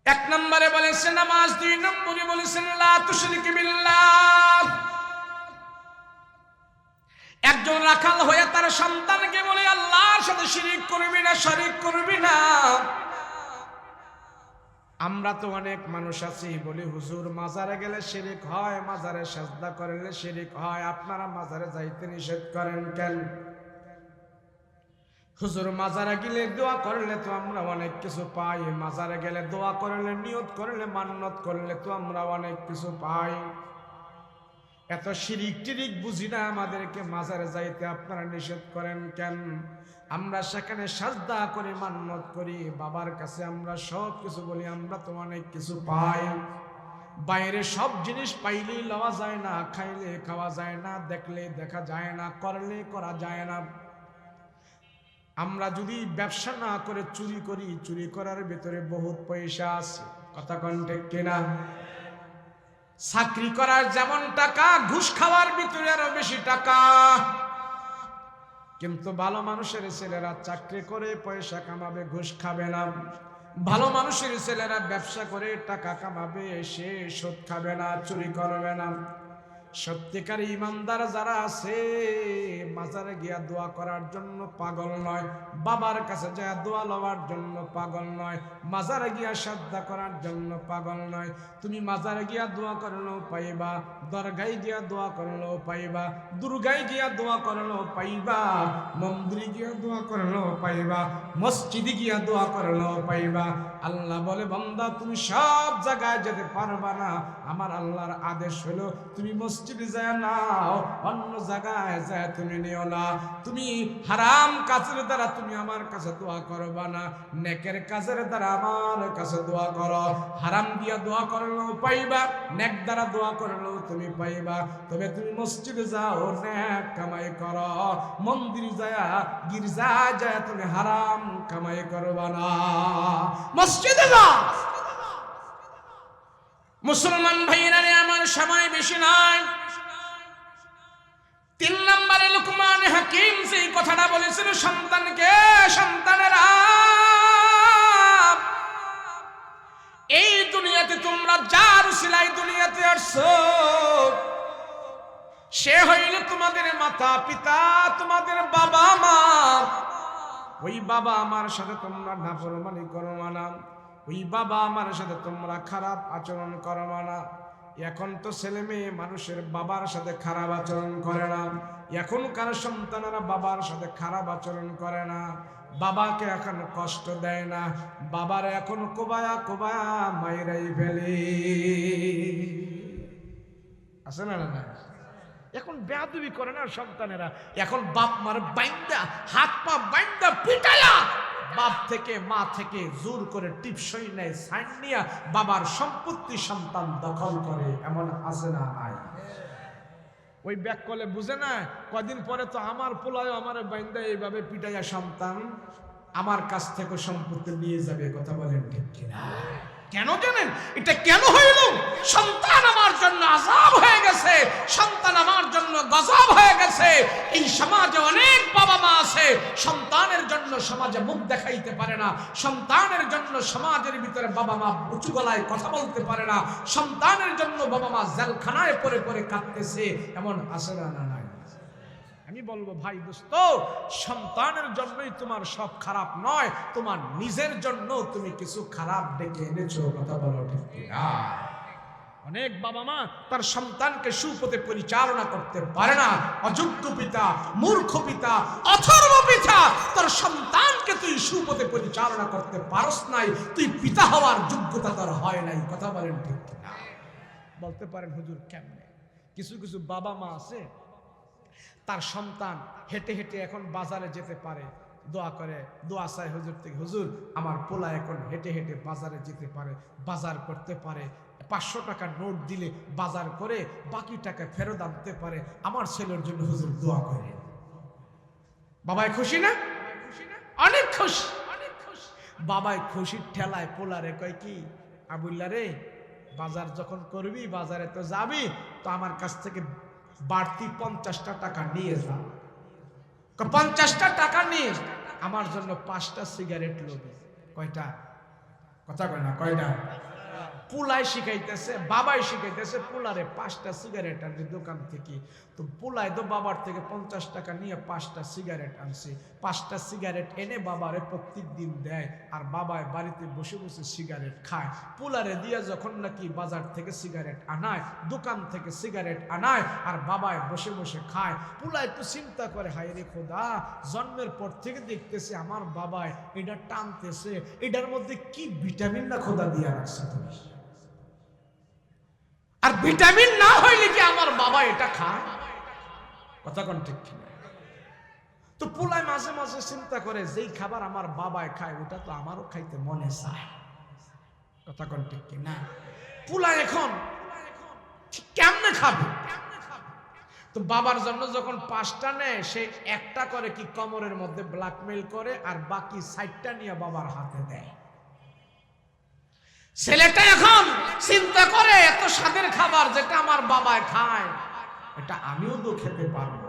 এক নম্বরে বলেছেন নামাজ, দুই নম্বরে বলেছেন লা তুশরিক বিল্লাহ। একজন রাখাল হয়ে তার সন্তানকে বলে আল্লাহর সাথে শিরিক করবি না, শরীক করবি না। আমরা তো অনেক মানুষ আছি বলি হুজুর মাজারে গেলে শিরিক হয়, মাজারে সাজদা করলে শিরিক হয়, আপনারা মাজারে যাইতে নিষেধ করেন কেন? হুজুর মাজারে গেলে দোয়া করলে তো আমরা অনেক কিছু পাই, মাজারে গেলে দোয়া করলে, নিয়ত করলে, মান্নত করলে তো আমরা অনেক কিছু পাই। এত শিরিক টিরিক বুঝি না, আমাদেরকে মাজারে যাইতে আপনারা নিষেধ করেন কেন? আমরা সেখানে সাজদা করি, মান্নত করি, বাবার কাছে আমরা সব কিছু বলি, আমরা তো অনেক কিছু পাই। বাইরে সব জিনিস পাইলেই লওয়া যায় না, খাইলে খাওয়া যায় না, দেখলে দেখা যায় না, করলে করা যায় না। আমরা যদি ব্যবসা না করে চুরি করি, চুরি করার ভিতরে বহুত পয়সা আছে। কথা কোন ঠিক কিনা? চাকরি করার যেমন টাকা, ঘুষ খাওয়ার ভিতরে আরো বেশি টাকা। কিন্তু ভালো মানুষের ছেলেরা চাকরি করে পয়সা কামাবে, ঘুষ খাবে না। ভালো মানুষের ছেলেরা ব্যবসা করে টাকা কামাবে, সে সুদ খাবে না, চুরি করবে না। সত্যিকার ইমানদার যারা আছে, মাজারে গিয়া দোয়া করার জন্য পাগল নয়, বাবার কাছে যায় দোয়া লওয়ার জন্য পাগল নয়, মাজারে গিয়া শ্রদ্ধা করার জন্য পাগল নয়। তুমি মাজারে গিয়া দোয়া করলেও পাইবা, দরগায় গিয়া দোয়া করলেও পাইবা, দুর্গায় গিয়া দোয়া করলেও পাইবা, মন্দিরে গিয়া দোয়া করলেও পাইবা, মসজিদে গিয়া দোয়া করলেও পাইবা। আল্লাহ বলে, বান্দা তুমি সব জায়গায় যেতে পারবা না। আমার আল্লাহর আদেশ হলো তুমি মসজিদে যায় নাও, অন্য জায়গায় যায় তুমি নিও না। তুমি হারাম কাজের দ্বারা তুমি আমার কাছে দোয়া করবা না, নেকের কাজের দ্বারা আমার কাছে দোয়া করো। হারাম দিয়া দোয়া করলেও পাইবা, নেক দ্বারা দোয়া করলেও তুমি পাইবা। তবে তুমি মসজিদে যাও, নেক কামাই করো। মন্দিরে যায়, গির্জায় যায় তুমি হারাম কামাই করবা না। মসজিদে যাও। মুসলমান ভাইরা, আমার সময় বেশি নাই। 3 নম্বরে লুকমান হাকিম সেই কথাটা বলেছিল সন্তানকে, সন্তানেরা এই দুনিয়াতে তোমরা যার উসিলায় দুনিয়াতে আসছো, সে হইল তোমাদের মাতা পিতা, তোমাদের বাবা মা। ওই বাবা আমার সাথে তোমরা নাফরমানি করো না, ওই বাবা আমার সাথে তোমরা খারাপ আচরণ করো না। এখন তো ছেলে মেয়ে মানুষের বাবার সাথে খারাপ আচরণ করে না, এখনকার সন্তানেরা বাবার সাথে খারাপ আচরণ করে না, বাবাকে এখন কষ্ট দেয় না, বাবার এখন কোবায়া কোবায়া মাইরাই ফেলে। আছে না? না, এখন বেয়াদবি করে না সন্তানেরা। এখন বাপ মার বাইন্দা, হাত পা বাইন্দা পিটায়া, বাপ থেকে মা থেকে জোর করে টিপসই নেয়, সাইন নিয়া বাবার সম্পত্তি সন্তান দখল করে। এমন আছে না? নাই। ওই ব্যাক করলে বুঝে না, কদিন পরে তো আমার পোলায় আমার বাইন্দা এইভাবে পিটাইয়া সন্তান আমার কাছ থেকে সম্পত্তি নিয়ে যাবে। কথা বলেন ঠিক কিনা? কেন জানেন এটা কেন হইল? সন্তান আমার জন্য আযাব হয়ে গেছে, সন্তান আমার জন্য গজব হয়ে গেছে। এই সমাজে অনেক বাবা মা আছে, সন্তানের জন্য সমাজে মুখ দেখাইতে পারে না, সন্তানের জন্য সমাজের ভিতরে বাবা মা উঁচু গলায় কথা বলতে পারে না, সন্তানের জন্য বাবা মা জেলখানায় পড়ে পড়ে কাঁদতেছে। এমন আছে না? না, নাই। আমি বলবো ভাই দোস্ত, সন্তানের জন্যই তোমার সব খারাপ নয়, তোমার নিজের জন্য তুমি কিছু খারাপ ডেকে এনেছো। কথা বলো ঠিক কিনা? অনেক বাবা মা তার সন্তানকে সুপথে পরিচালনা করতে পারে না। অযোগ্য পিতা, মূর্খ পিতা, অথর্ব পিতা, তোর সন্তানকে তুই সুপথে পরিচালনা করতে পারস নাই, তুই পিতা হওয়ার যোগ্যতা তোর হয় নাই। কথা বলেন ঠিক কিনা? বলতে পারেন হুজুর কেমনে? কিছু কিছু বাবা মা আছে, তার সন্তান হেঁটে হেঁটে এখন বাজারে যেতে পারে, দোয়া করে, দোয়া চায় হুজুর থেকে, হুজুর আমার পোলা এখন হেঁটে হেঁটে বাজারে যেতে পারে, বাজার করতে পারে, 500 টাকার নোট দিলে বাজার করে বাকি টাকা ফেরত আনতে পারে, আমার ছেলের জন্য হুজুর দোয়া করে। বাবাই খুশি না? অনেক খুশি। বাবাই খুশির ঠেলায় পোলারে কয় কি, আবুল্লা রে, বাজার যখন করবি, বাজারে তো যাবি, তো আমার কাছ থেকে বাড়তি 50টা টাকা নিয়ে যা। 50টা টাকা নিয়ে আমার জন্য 5টা সিগারেট লবি। কয়টা? কথা কয় না, কয়টা? পোলাই শিখাইতেছে, বাবাই শিখাইতেছে পোলারে 5টা সিগারেট আনছে দোকান থেকে। তো পোলাই তো বাবার থেকে 50 টাকা নিয়ে 5টা সিগারেট আনছে। 5টা সিগারেট এনে বাবারে প্রত্যেক দিন দেয়, আর বাবায় বাড়িতে বসে বসে সিগারেট খায়। পোলারে দিয়ে যখন নাকি বাজার থেকে সিগারেট আনায়, দোকান থেকে সিগারেট আনায়, আর বাবায় বসে বসে খায়, পোলাই তো চিন্তা করে, হায় রে খোদা, জন্মের পর থেকে দেখতেছে আমার বাবায় এটা টানতেছে, এটার মধ্যে কি ভিটামিন না খোদা দিয়া রাখছে তুমি। আর ভিটামিন না হইলে কি আমার বাবা এটা খায়? কথা কোন ঠিক কিনা? তো পোলায় মাঝে মাঝে চিন্তা করে, যেই খাবার আমার বাবায় খায় ওটা তো আমারও খাইতে মনে চায়। কথা কোন ঠিক কিনা? পোলায় এখন কেমনে খাবে? তো বাবার জন্য যখন 5টা নেয়, সে একটা করে কি কোমরের মধ্যে ব্ল্যাকমেইল করে, আর বাকি 60টা নিয়ে বাবার হাতে দেয়। ছেলেটা এখন চিন্তা করে এত স্বাদের খাবার যেটা আমার বাবায় খায় এটা আমিও তো খেতে পারবো,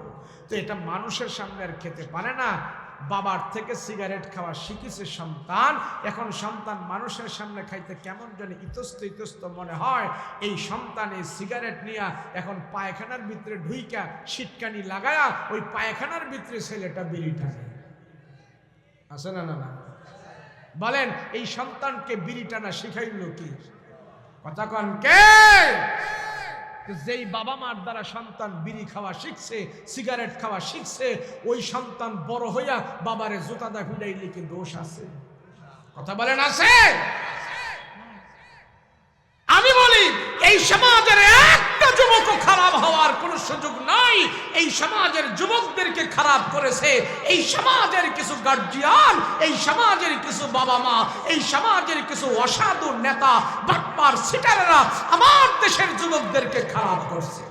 তো এটা মানুষের সামনে আর খেতে পারে না। বাবার থেকে সিগারেট খাওয়া শিখেছে সন্তান, এখন সন্তান মানুষের সামনে খাইতে কেমন জানি ইতস্ত ইতস্ত মনে হয়। এই সন্তান এই সিগারেট নিয়ে এখন পায়খানার ভিতরে ঢুইকা শীতকানি লাগায়া ওই পায়খানার ভিতরে ছেলেটা বিড়ি টানে। আছে না? না না বলেন, এই সন্তানকে বিড়ি টানা শিখাইল কি? কথা কন কে? যেই বাবা মার দ্বারা সন্তান বিড়ি খাওয়া শিখছে, সিগারেট খাওয়া শিখছে, ওই সন্তান বড় হইয়া বাবারে জুতাদা ভিড়াইলে কি দোষ আছে? কথা বলেন আছে? আমি বলি এই সমাজের একটা যুবকও খারাপ হওয়ার কোনো সুযোগ নাই। এই সমাজের যুবকদেরকে খারাপ করেছে এই সমাজের কিছু গার্জিয়ান, এই সমাজের কিছু বাবা মা, এই সমাজের কিছু অসাধু নেতা, বাটপার সিটারেরা আমার দেশের যুবকদেরকে খারাপ করছে।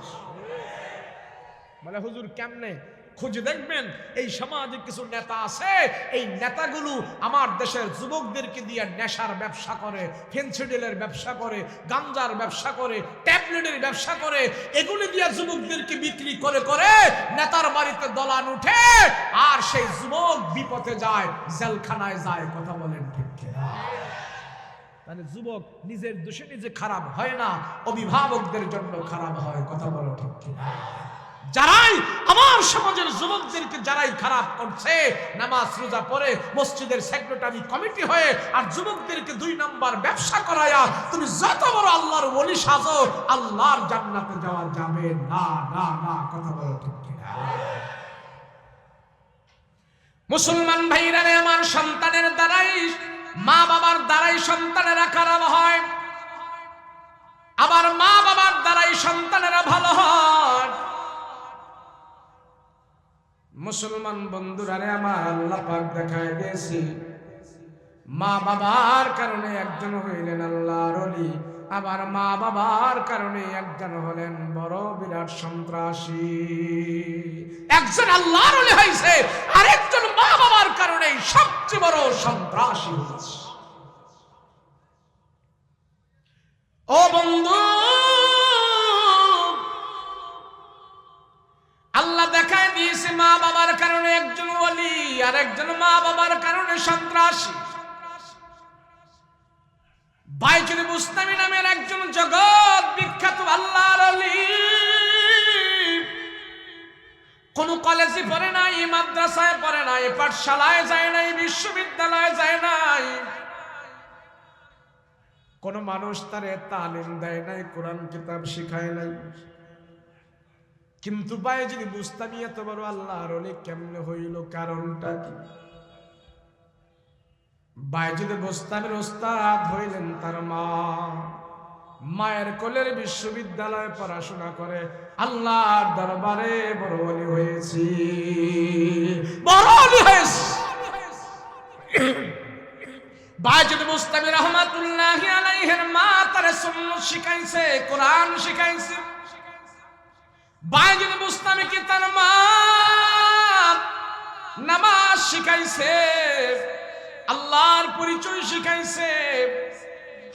বলে হুজুর কেমনে? খুঁজে দেখবেন এই সমাজে কিছু নেতা আছে, এই নেতাগুলো আমার দেশের যুবকদেরকে দিয়ে নেশার ব্যবসা করে, ফেন্সিডিলের ব্যবসা করে, গাঞ্জার ব্যবসা করে, ট্যাবলেটের ব্যবসা করে, এগুলি দিয়ে যুবকদেরকে বিক্রি করে করে নেতার বাড়িতে দলান উঠে, আর সেই যুবক বিপথে যায়, জেলখানায় যায়। কথা বলেন ঠিক কিনা? তাহলে যুবক নিজের দোষে নিজে খারাপ হয় না, অভিভাবকদের জন্য খারাপ হয়। কথা বলো ঠিক কিনা? যারাই আমার সমাজের যুবকদেরকে যারাই খারাপ করছে, নামাজ রোজা পড়ে মসজিদের সেক্রেটারি কমিটি হয়ে আর যুবকদেরকে 2 নম্বর ব্যবসা করায়া তুমি যত বড় আল্লাহর ওলি সাজো, আল্লাহর জান্নাতে যাওয়া যাবে না। না না কথা বলো ঠিক কিনা? মুসলমান ভাইরা আমার, সন্তানের দ্বারাই, মা বাবার দ্বারাই সন্তানেরা খারাপ হয়, আবার মা বাবার দ্বারাই সন্তানেরা ভালো হয়। মুসলমান বন্ধুরা আমার, আল্লাহ পাক দেখায় দিয়েছি মা বাবার কারণে একজন হইলেন আল্লাহর ওলি, আবার মা বাবার কারণে একজন হলেন বড় বিরাট সন্ত্রাসী। একজন আল্লাহর ওলি হইছে আর একজন মা বাবার কারণে সবচেয়ে বড় সন্ত্রাসী হয়েছে। ও বন্ধু, আল্লাহ দেখায় দিয়েছে মা বাবার কারণে একজন ওলি আর একজন মা বাবার কারণে সন্ত্রাসী। বাইজুল বুস্তামি নামের একজন জগৎ বিখ্যাত আল্লাহর ওলি, কোন কলেজে পড়ে নাই, মাদ্রাসায় পড়ে নাই, পাঠশালায় যায় নাই, বিশ্ববিদ্যালয়ে যায় নাই, কোন মানুষ তারে তালিম দেয় নাই, কোরআন কিতাব শিখায় নাই। কিন্তু বাইজুল বুস্তামি এত বড় আল্লাহর ওলি কেমনে হইল? কারণটা কি? বাইজুল বুস্তামির ওস্তাদ হইলেন তার মা। মায়ের কোলের বিশ্ববিদ্যালয়ে পড়াশোনা করে আল্লাহর দরবারে বড় ওলি হয়েছি, বড় ওলি হয়েছে। বাইজুল বুস্তামি রহমাতুল্লাহি আলাইহির মা তারে সুন্নাত শিখাইছে, কোরআন শিখাইছে। বাইজুল বুস্তামিকে তার মা নামাজ শিখাইছে, আল্লাহর পরিচয় শিখাইছে,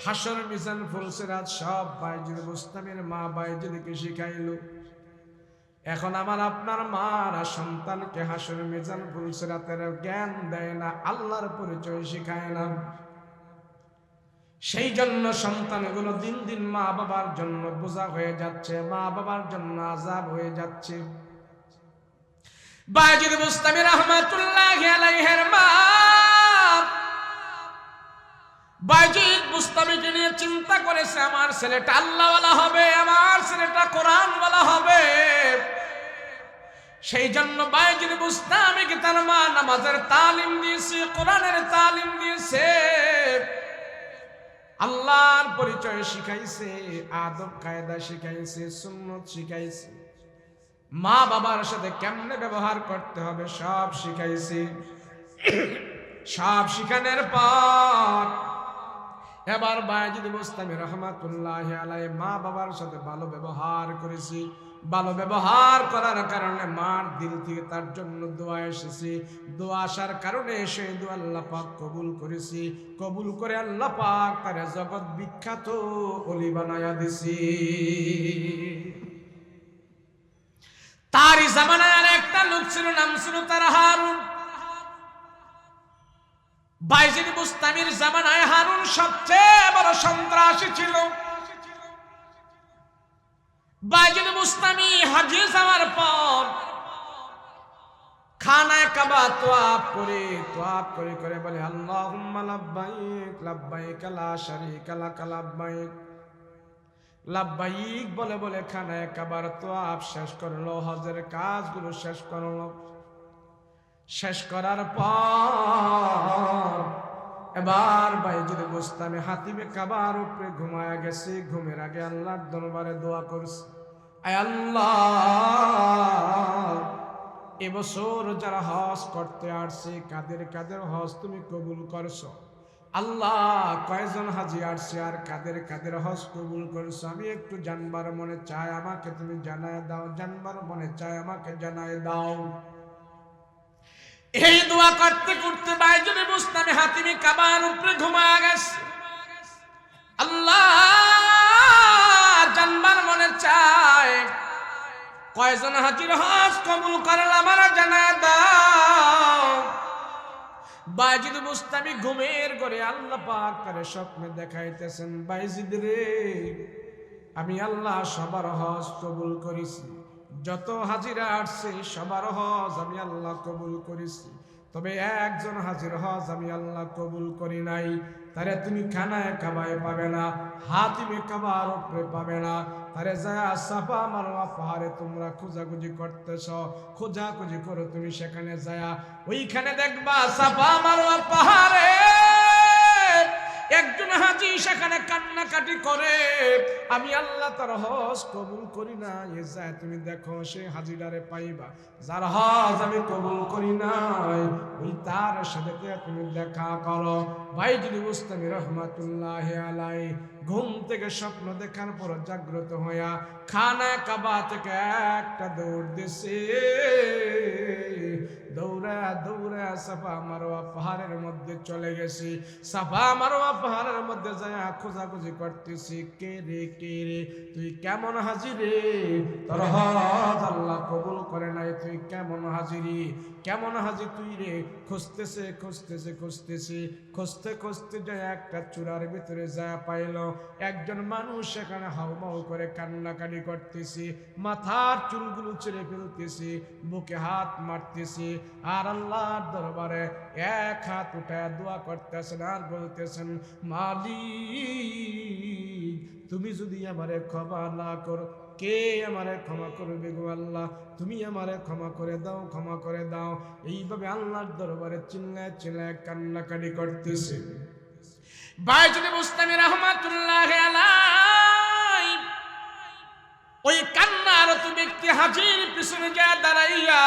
হাসর মিজান ফুলসিরাত সব বাইজুল বুস্তামির মা বাইজুলকে শিখাইল। এখন আমার আপনার মারা সন্তানকে হাসর মিজান ফুলসিরাতের জ্ঞান দেয় না, আল্লাহর পরিচয় শিখায় না। সেই জন্য সন্তানগুলো দিন দিন মা বাবার জন্য বোঝা হয়ে যাচ্ছে, মা বাবার জন্য আযাব হয়ে যাচ্ছে। বাইজুল বুস্তামি রাহমাতুল্লাহি আলাইহির মা বাইজুল বুস্তামিকে নিয়ে চিন্তা করেছে, আমার ছেলেটা আল্লাহওয়ালা হবে, আমার ছেলেটা কোরআনওয়ালা হবে। সেই জন্য বাইজুল বুস্তামিকে তার মা নামাজের তালিম দিয়েছে, কোরআনের তালিম দিয়েছে, আল্লাহর পরিচয় শিখাইছে, আদব কায়দা শিখাইছে, সুন্নত শিখাইছে, মা বাবার সাথে কেমনে ব্যবহার করতে হবে সব শিখাইছে। সব শিখানোর পর এবার বায়েজিদ বুস্তামি রহমাতুল্লাহি আলাইহি মা বাবার সাথে ভালো ব্যবহার করেছি, ভালো ব্যবহার করার কারণে মার দিল থেকে তার জন্য দোয়া এসেছে, দোয়া আসার কারণে সেই দোয়া আল্লাহ পাক কবুল করেছি, কবুল করে আল্লাহ পাক তার জগৎ বিখ্যাত ওলি বানায়া দিছি। তারই জামানায় আর একটা লোক ছিল, নাম ছিল তার হারুন। বায়েজিদ বুস্তামির জামানায় হারুন সবচেয়ে বড় সন্ত্রাসী ছিল। বায়েজিদ বুস্তামি হাজী যাওয়ার পর খানায় কাবা তওয়াফ করে করে বলে আল্লাহুম্মা লাব্বাইক লাব্বাইক লা শারীকা লাক লাব্বাইক লাব্বাইক বলে বলে খানায় কাবার তওয়াফ শেষ করলো, হজের কাজগুলো শেষ করলো। শেষ করার পর এবার বায়েজিদ বুস্তামি হাতিমে কাবার উপরে ঘুমায়া গেছে। ঘুমের আগে আল্লাহর দরবারে দোয়া করছে, আয় আল্লাহ, এবছর যারা হজ করতে আসছে কাদের কাদের হজ তুমি কবুল করছো। আল্লাহ, কয়জন হাজি আসছে আর কাদের কাদের হজ কবুল করছো আমি একটু জানবার মনে চাই, আমাকে তুমি জানায় দাও। জানবার মনে চাই, আমাকে জানায় দাও। এই দোয়া করতে করতে বায়েজিদ বুস্তামি হাতিমে কাবার উপরে ঘুমায়া গেছে। আল্লাহ, জানবার মনে চায় কয়জন হাজির হজ কবুল করল আমার জানায় দাও। বায়েজিদ বুস্তামি ঘুমের ঘরে আল্লাহ পাক তারে স্বপ্নে দেখাইতেছেন, বায়েজিদ রে, আমি আল্লাহ সবার হজ কবুল করেছি, যত হাজিরা আসছে সবার হজ আমি আল্লাহ কবুল করেছি, তবে একজন হাজির হজ আমি আল্লাহ কবুল করি নাই। তারে তুমি খানায় কাবায় পাবে না, হাতিমে কাবার উপরে পাবে না। তারে যায় সাফা মারওয়া পাহাড়ে তোমরা খোঁজাখুঁজি করতেছ, খোঁজাখুঁজি করো তুমি সেখানে যায়, ওইখানে দেখবা সাফা মারওয়া পাহাড়ে একজন হাজি সেখানে কান্নাকাটি করে, আমি আল্লাহ তার হজ কবুল করি না। এ যায় তুমি দেখো সে হাজিরারে পাইবা, যার হজ আমি কবুল করি নাই ওই তার সাথে তুমি দেখা করো। বায়েজিদ বুস্তামি রহমাতুল্লাহি আলাইহি ঘুম থেকে স্বপ্ন দেখার পর জাগ্রত হইয়া খানা কাবা থেকে একটা দৌড় দিছে, দৌড়া দৌড়া সাফা মারওয়া পাহাড়ের মধ্যে চলে গেছি। সাফা মারওয়া পাহাড়ের মধ্যে যায় খোঁজাখুঁজি করতেছি, কে রে কে রে, তুই কেমন হাজি রে, তোর হজ আল্লাহ কবুল করে নাই, তুই কেমন হাজিরি, কেমন হাজি তুই রে। খুঁজতেছে খুঁজতেছে খুঁজতেছে খুঁজতে খুঁজতে যায় একটা চূড়ার ভিতরে যা পাইল একজন মানুষ সেখানে হাউমাউ করে কান্নাকাটি করতেছি, মাথার চুলগুলো ছেড়ে ফেলতেছি, বুকে হাত মারতেছি আর আল্লাহর দরবারে এক হাত উঠায় দোয়া করতেছেন আর বলতেছেন, মালিক তুমি যদি আমারে ক্ষমা না করো কে আমারে ক্ষমা করবে গো আল্লাহ, তুমি আমারে ক্ষমা করে দাও, ক্ষমা করে দাও। এইভাবে আল্লাহর দরবারে চিল্লায় চিল্লায় কান্নাকাটি করতেছে। বায়েজিদ বুস্তামি রাহমাতুল্লাহি আলাইহি ওই কান্নারত ব্যক্তি হাজির পিছনে যা দাঁড়াইয়া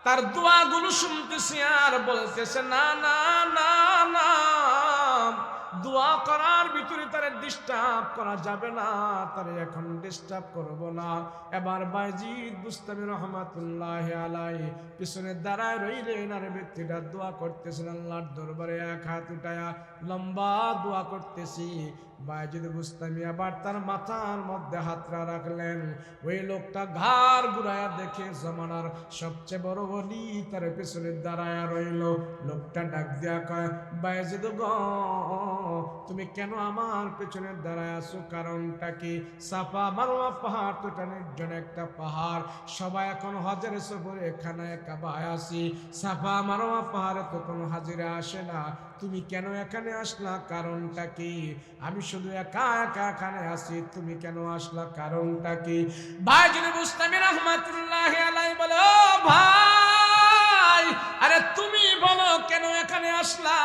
তার দোয়াগুলো শুনতেছে আর বলতেছে, না না না না, দোয়া করার ভিতরে তারে ডিস্টার্ব করা যাবে না, তারে এখন ডিস্টার্ব করব না। এবার বায়েজিদ বুস্তামি রহমাতুল্লাহি আলাইহি পিছনে দাঁড়ায় রইলেন আর ব্যক্তিটা দোয়া করতেছেন আল্লাহর দরবারে এক হাত উঠায়া লম্বা দোয়া করতেছি। বায়েজিদ বুস্তামি আবার তার মাথার মধ্যে হাতটা রাখলেন। ওই লোকটা ঘাড় ঘুরায়া দেখে জমানার সবচেয়ে বড় ওলি তার পিছনে দাঁড়ায়া রইল। লোকটা ডাক দিয়া কয়, বায়েজিদ গো, তুমি কেন আমার পেছনে দাঁড়ায় আছো, কারণটা কি? সাফা মারওয়া পাহাড় তো নির্জন একটা পাহাড়, সবাই এখন হজের সফরে খানায় কাবায় আসি, সাফা মারওয়া পাহাড়ে তো কোনো হাজিরা আসে না, তুমি কেন এখানে আসলা, কারণটা কি? আমি শুধু একা একা এখানে আসি, তুমি কেন আসলা, কারণটা কি? বায়েজিদ বুস্তামি রাহমাতুল্লাহি আলাইহি বলে, ও ভাই, আরে তুমি বলো কেন এখানে আসলা?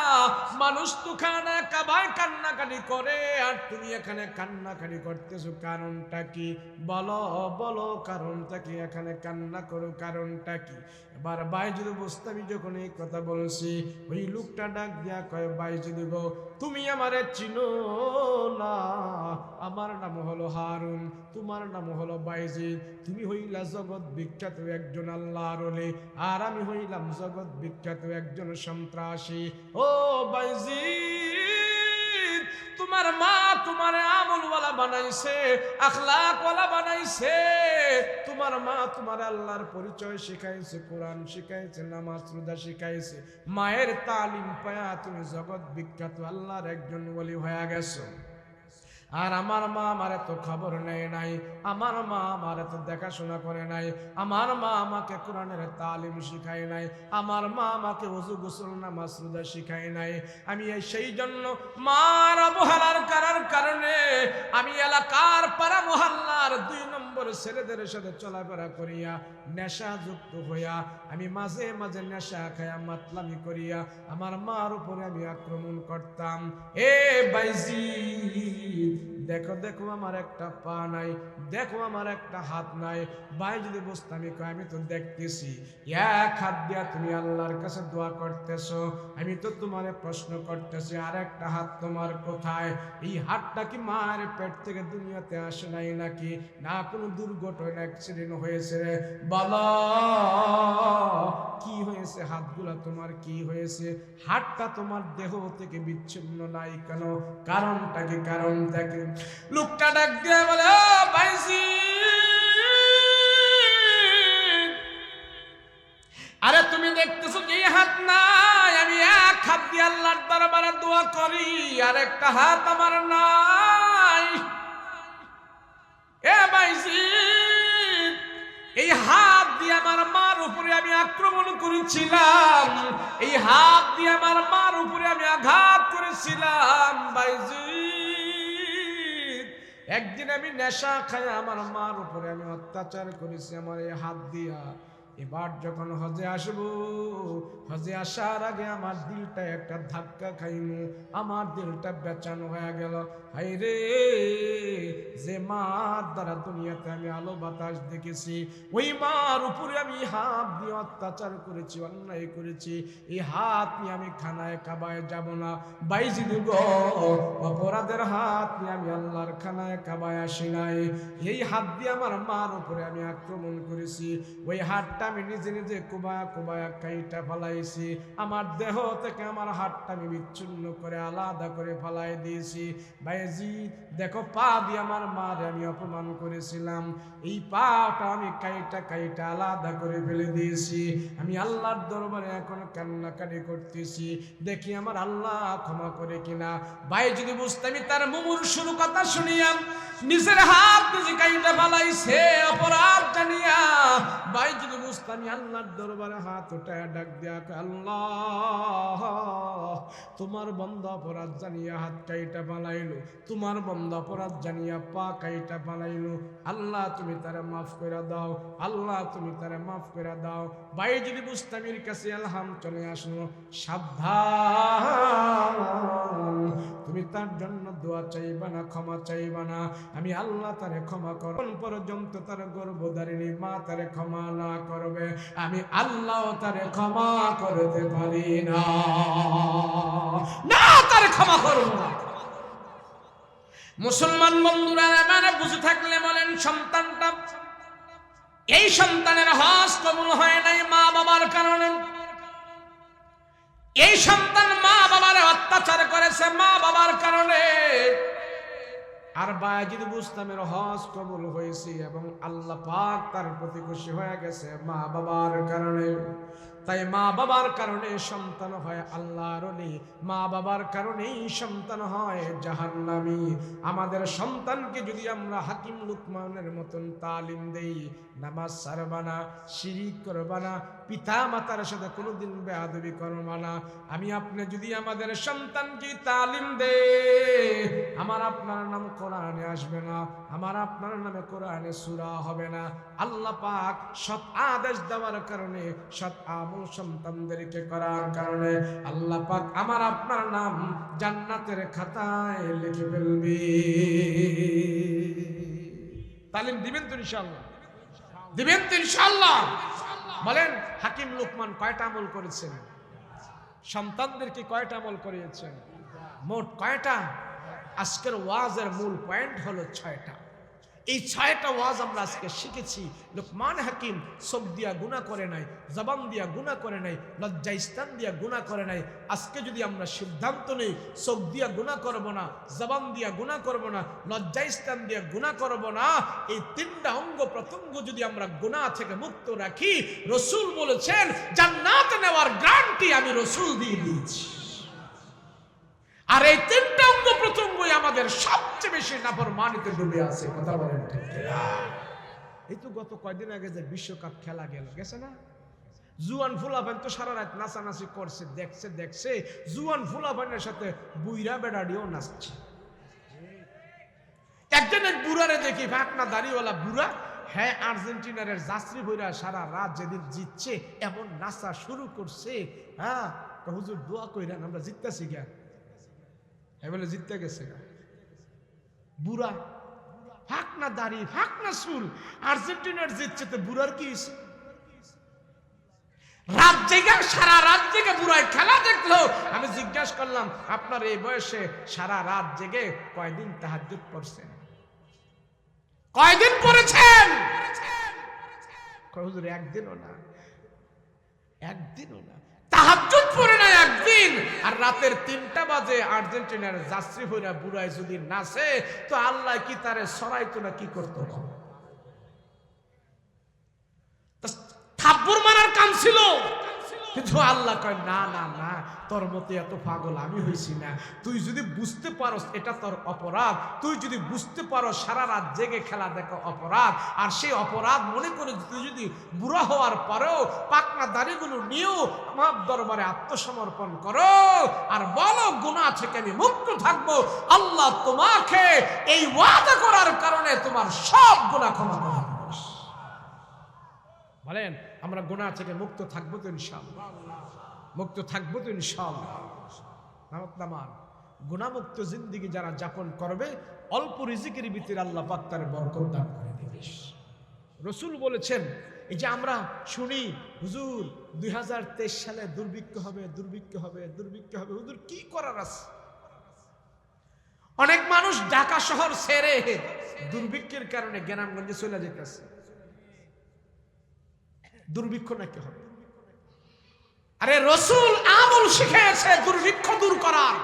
মানুষ তো খানা কাবায় কান্নাকাটি করে, আর তুমি এখানে কান্নাকাটি করতেছো, কারণটা কি? বলো বলো, কারণটা কি? এখানে কান্না করো, কারণটা কি? এবার বাইজিদ বুস্তামি যখন এই কথা বলছি, ওই লোকটা ডাক দিয়া কয়, বাইজিদ গো, তুমি আমারে চিনো না, আমার নাম হলো হারুন, তোমার নাম হলো বাইজিদ, তুমি হইলা জগৎ বিখ্যাত একজন আল্লাহর ওলি, আর আমি হইলাম জগৎ বিখ্যাত একজন সন্ত্রাসী। ও বাইজিদ, তোমার মা তোমারে আমলওয়ালা বানাইছে, আখলাকওয়ালা বানাইছে, তোমার মা তোমার আল্লাহর পরিচয় শিখাইছে, কোরআন শিখাইছে, নামাজ রোজা শিখাইছে, মায়ের তালিম পায়া তুমি জগৎ বিখ্যাত আল্লাহর একজন ওলি হয়ে গেছো। আর আমার মা আমার এত খবর নেয় নাই, আমার মা আমার এত দেখাশোনা করে নাই, আমার মা আমাকে কোরআনের তালিম শিখায় নাই, আমার মা আমাকে ওযু গোসল নামাজ রোজা শিখায় নাই। আমি সেই জন্য মার অবহেলার কারণে আমি এলাকার পাড়া মহল্লার 2 নম্বর ছেলেদের সাথে চলাফেরা করিয়া নেশাযুক্ত হইয়া আমি মাঝে মাঝে নেশা খায়া মাতলামি করিয়া আমার মার উপরে আমি আক্রমণ করতাম। এ বাইজিদ, দেখো দেখো আমার একটা পা নাই, দেখো আমার একটা হাত নাই। বাইজিদ বুস্তামি কয়, আমি তো দেখতেছি এক হাত দিয়া তুমি আল্লাহর কাছে দোয়া করতেছো, আমি তো তোমারে প্রশ্ন করতেছি আর একটা হাত তোমার কোথায়? এই হাতটা কি মায়ের পেট থেকে দুনিয়াতে আসে নাই নাকি? না কোনো দুর্ঘটনা অ্যাক্সিডেন্ট হয়েছে রে? বলো কি হয়েছে? হাতগুলা তোমার কি হয়েছে? হাতটা তোমার দেহ থেকে বিচ্ছিন্ন নাই কেন? কারণটা কি? কারণটা কি? লোকটা ডাক দিয়ে বলে, ও বাইজিদ, আরে তুমি দেখতেছো যে হাত নাই, আমি এক হাত দিয়ে আল্লাহর দরবারে দোয়া করি, আর একটা হাত আমার নাই। এ বাইজিদ, এই হাত দিয়ে আমার মার উপরে আমি আক্রমণ করেছিলাম, এই হাত দিয়ে আমার মার উপরে আমি আঘাত করেছিলাম। বাইজিদ, একদিন আমি নেশা খাই আমার মার উপরে আমি অত্যাচার করেছি আমার এই হাত দিয়া। এবার যখন হজে আসবো, হজে আসার আগে আমার দিলটা একটা ধাক্কা খাইমু, আমার দিলটা বেচানো হয়ে গেল। হাই রে, যে মার দ্বারা দুনিয়াতে আমি আলো বাতাস দেখেছি, ওই মার উপরে আমি হাত দিয়ে অত্যাচার করেছি, অন্যায় করেছি, এই হাত নিয়ে আমি খানায় কাবায় যাব না। বাইজিদ গো, অপরাধের হাত নিয়ে আমি আল্লাহর খানায় কাবায় আসি নাই। এই হাত দিয়ে আমার মার উপরে আমি আক্রমণ করেছি, ওই হাতটা আমি নিজে নিজে কোবায়া কোবায়া কাইটা ফালাইছি, আমার দেহ থেকে আমার হাতটা আমি বিচ্ছিন্ন করে আলাদা করে ফালাই দিয়েছি। বাইজিদ দেখো, পা দিয়ে আমার মারে আমি অপমান করেছিলাম, এই পাটা আমি কাইটা কাইটা আলাদা করে ফেলে দিয়েছি। আমি আল্লাহর দরবারে এখন কান্নাকাটি করতেছি, দেখি আমার আল্লাহ ক্ষমা করে কিনা। বাইজিদ বুঝতামি তার মুমূর্ষুর কথা শুনিয়া নিজের হাত নিজে কাইটা ফালাইছে অপরাধ জানিয়া। বাইজিদ বুঝতামি আল্লাহর দরবারে হাত উঠায় ডাক দিয়া, আল্লাহ, তোমার বান্দা অপরাধ জানিয়া হাত কাইটা ফালাইলো, তোমার বান্দা অপরাধ জানিয়া পা কাইটা ফালাইলো, আল্লাহ তুমি তারে মাফ করে দাও, আল্লাহ তুমি তারে মাফ করে দাও। বাইজিদ বুস্তামির কাছে আলহাম চলে আসলো, সাবধান, তুমি তার জন্য দোয়া চাইবা না, ক্ষমা চাইবা না, আমি আল্লাহ তারে ক্ষমা করব। পর্যন্ত তার গর্ভধারিণী মা তারে ক্ষমা না করবে, আমি আল্লাহ তারে ক্ষমা করতে পারি না, না তারে ক্ষমা করব না। মুসলমান বন্ধুরা মানে বুঝে থাকলে বলেন, সন্তানটা, এই সন্তানের হজ কবুল হয় নাই মা বাবার কারণে। এই সন্তান মা বাবার অত্যাচার করেছে মা বাবার কারণে। আর বাইজিদ বুস্তামের হজ কবুল হয়েছে এবং আল্লাহ পাক তার প্রতি খুশি হয়ে গেছে মা বাবার কারণে। তাই মা বাবার কারণে সন্তান হয় আল্লাহর ওলি, মা বাবার কারণেই সন্তান হয় জাহান্নামী। আমাদের সন্তানকে যদি আমরা হাকিম লুকমানের মতন তালিম দেই, নামাজ ছাড়বা না, শিরিক করবা না, পিতা মাতার সাথে কোনোদিন বেয়াদবি করবা না, আমি আপনি যদি আমাদের সন্তানকে তালিম দেই, আমার আপনার নাম কোরআনে আসবে না, আমার আপনার নামে কোরআনে সূরা হবে না। আল্লাহ পাক সৎ আদেশ দেওয়ার কারণে, সৎ আমল সকল সন্তানদেরকে করার কারণে আল্লাহ পাক আমার আপনার নাম জান্নাতের খাতায় লিখে ফেলবে। তালিম দিবেন তো ইনশাআল্লাহ? দিবেন তো ইনশাআল্লাহ? বলেন, হাকিম লোকমান কয়টা আমল করেছেন? সন্তানদেরকে কয়টা আমল করিয়েছেন? মোট কয়টা? আজকের ওয়াজের মূল পয়েন্ট হলো 6টা। এই 6টা ওয়াজ আমরা আজকে শিখেছি। লোকমান হাকিম চোখ দিয়া গুনাহ করে নাই, জবান দিয়া গুনাহ করে নাই, লজ্জা স্থান দিয়া গুনাহ করে নাই। আজকে যদি আমরা সিদ্ধান্ত নেই চোখ দিয়া গুনাহ করব না, জবান দিয়া গুনাহ করব না, লজ্জা স্থান দিয়া গুনাহ করব না, এই 3টা অঙ্গ প্রত্যঙ্গ যদি আমরা গুনাহ থেকে মুক্ত রাখি, রাসূল বলেছেন জান্নাত নেওয়ার গ্যারান্টি আমি রাসূল দিয়ে দিয়েছি। আর এই 3টা অঙ্গ প্রত্যঙ্গই আমাদের সবচেয়ে বেশি নাফরমানিতে ডুবে আছে। কথা বলেন ঠিক কিনা? এই তো গত কয়দিন আগে যে বিশ্বকাপ খেলা গেছে না, জুয়ান ফুলাফান তো সারা রাত নাচানাচি করছে, দেখছে জুয়ান ফুলাফানের সাথে বুইরা বেড়াডিও নাচছে। একজন এক বুড়ারে দেখি, ভাকনা দাড়িওয়ালা বুড়া, হ্যাঁ আর্জেন্টিনার যাত্রী বইরা সারা রাত যেদিন জিতছে এমন নাচা শুরু করছে। হ্যাঁ হুজুর দোয়া কইরান আমরা জিততেছি গা। বলে জিততে গেছে বুড়া, ফাঁকনা দাড়ি, ফাঁকনা চুল, আর্জেন্টিনার জিতছে তো বুড়ার কি হয়েছে? রাত জেগে, সারা রাত জেগে বুড়ায় খেলা দেখলো। আমি জিজ্ঞাসা করলাম আপনার এই বয়সে সারা রাত জেগে কয়দিন তাহাজ্জুদ পড়ছেন? কয়দিন পড়েছেন? হুজুর একদিনও না, একদিনও না তাহাজ্জুদ পড়ে না একদিন। আর রাতের 3টা বাজে আর্জেন্টিনার যাত্রী হইরা বুড়ায় যদি নাচে তো আল্লাহ কি তারে সরাইতো না কি করতো? থাপ্পড় মারার কাম ছিল, কিন্তু আল্লাহ কয় না না না, তোর মতে এত পাগল আমি হইছি না। তুই যদি বুঝতে পারস এটা তোর অপরাধ, তুই যদি বুঝতে পারো সারা রাত জেগে খেলা দেখা অপরাধ, আর সেই অপরাধ মনে করে তুই যদি বুড়া হওয়ার পরেও পাকনা দাড়িগুলো নিয়েও আমার দরবারে আত্মসমর্পণ করো আর বলো গুনাহ থেকে আমি মুক্ত থাকবো, আল্লাহ তোমাকে এই ওয়াদা করার কারণে তোমার সব গুনাহ ক্ষমা করে দিবেন। বলেন আমরা গুনাহ থেকে মুক্ত থাকবো তো ইনশাআল্লাহ? মুক্ত থাকবো তো ইনশাআল্লাহ? নামান গুনাহমুক্ত জিন্দেগি যারা যাপন করবে অল্প রিজিকের ভিতরে আল্লাহ পাক তার বরকত দান করে দিবেন। রাসূল বলেছেন, এই যে আমরা শুনি হুজুর 2023 সালে দুর্ভিক্ষ হবে, দুর্ভিক্ষ হবে, দুর্ভিক্ষ হবে। হুজুর কি করার আছে? অনেক মানুষ ঢাকা শহর ছেড়ে দুর্ভিক্ষের কারণে গ্রামগঞ্জে চলে যেতেছে। দুর্ভিক্ষ নাকি হবে? আরে রাসূল আমল শিখিয়েছে দুর্ভিক্ষ দূর করার।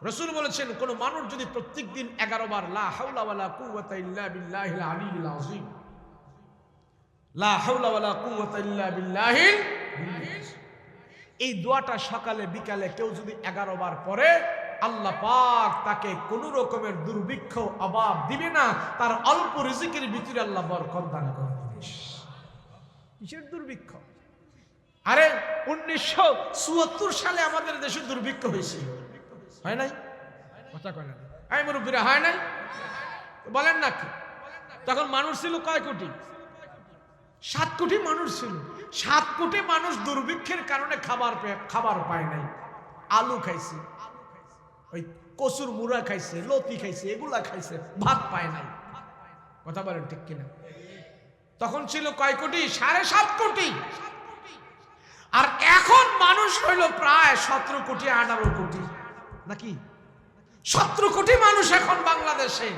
রাসূল বলেছেন কোন মানুষ যদি প্রত্যেকদিন 11 বার লা হাওলা ওয়ালা কুওয়াতা ইল্লা বিল্লাহিল আলিয়্যিল আযীম, লা হাওলা ওয়ালা কুওয়াতা ইল্লা বিল্লাহিল, এই দোয়াটা সকালে বিকালে কেউ যদি 11 বার পড়ে আল্লাহ পাক তাকে কোন রকমের দুর্ভিক্ষ অভাব দিবে না, তার অল্প রিজিকের ভিতরে আল্লাহ বরকত দান করবে। কিসের দুর্ভিক্ষ? আরে 1974 সালে আমাদের দেশে দুর্ভিক্ষ হয়েছিল, হয় নাই? কথা কয় না এই মুরব্বীরা, হয় নাই? বলেন না কি? তখন মানুষ ছিল কয় কোটি? 7 কোটি মানুষ ছিল। 7 কোটি মানুষ দুর্ভিক্ষের কারণে খাবার পায় নাই। আলু খাইছে, ওই কচুর মুড়া খাইছে, লতি খাইছে, এগুলা খাইছে, ভাত পায় নাই। কথা বলেন ঠিক কিনা? তখন ছিল কয় কোটি? 7.5 কোটি। আর এখন মানুষ হইল প্রায় 17 কোটি 18 কোটি, নাকি 17 কোটি মানুষ এখন বাংলাদেশে।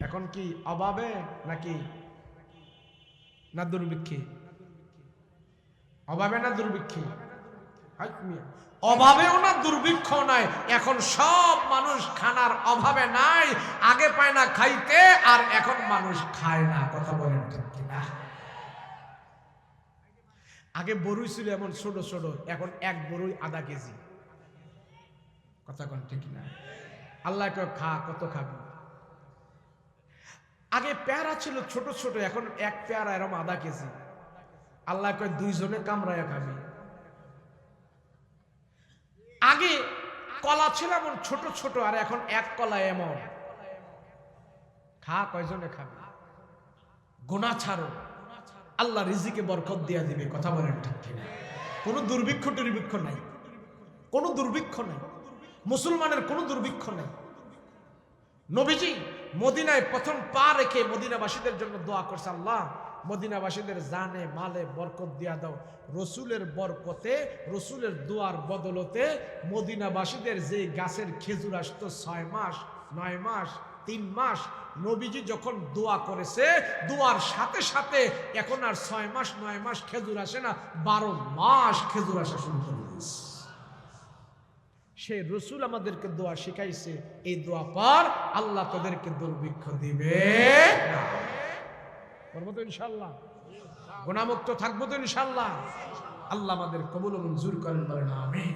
এখন কি অভাবে নাকি না দুর্ভিক্ষে? অভাবে না দুর্ভিক্ষে? অভাবেও না দুর্ভিক্ষ নাই, এখন সব মানুষ খানার অভাবে নাই। আগে পায় না খাইতে, আর এখন মানুষ খায় না। কথা বলেন ঠিক কিনা? আগে বড়ই ছিল এমন ছোট ছোট, এখন এক বড়ই আধা কেজি। কথা কোন ঠিক না? আল্লাহ কে খা, কত খাবি? আগে পেয়ারা ছিল ছোট ছোট, এখন এক পেয়ারা এরকম আধা কেজি। আল্লাহ কয় 2 জনে কামড়ায়া খাবি। আগে কলা ছিল এমন ছোট ছোট, আর এখন এক কলা এমন। খা, কয়জনে খাবি? গুনাহ ছাড়ো। আল্লাহ রিজিকে বরকত দিয়া দিবে। কথা বলেন ঠিক কিনা? কোনো দুর্ভিক্ষ নাই, কোনো দুর্ভিক্ষ নাই, মুসলমানের কোনো দুর্ভিক্ষ নাই। নবীজি মদিনায় প্রথম পা রেখে মদিনাবাসীদের জন্য দোয়া করছে, আল্লাহ মদিনাবাসীদের জানে মালে বরকত দিয়া দাও। রসুলের বরকতে, রসুলের দোয়ার বদলতে মদিনাবাসীদের যে গাছের খেজুর আসতো 6 মাস 9 মাস 3 মাস, নবীজি যখন দোয়া করেছে দোয়ার সাথে সাথে এখন আর 6 মাস 9 মাস খেজুর আসে না, 12 মাস খেজুর আসা শুরু করে দিয়েছে। সে রসুল আমাদেরকে দোয়া শিখাইছে, এই দোয়া পর আল্লাহ তোদেরকে দুর্ভিক্ষ দিবে না। করবো তো ইনশাল্লাহ? গুনাহমুক্ত থাকবো তো ইনশাল্লাহ? আল্লাহ আমাদের কবুল ও মঞ্জুর করেন, বলেন আমিন।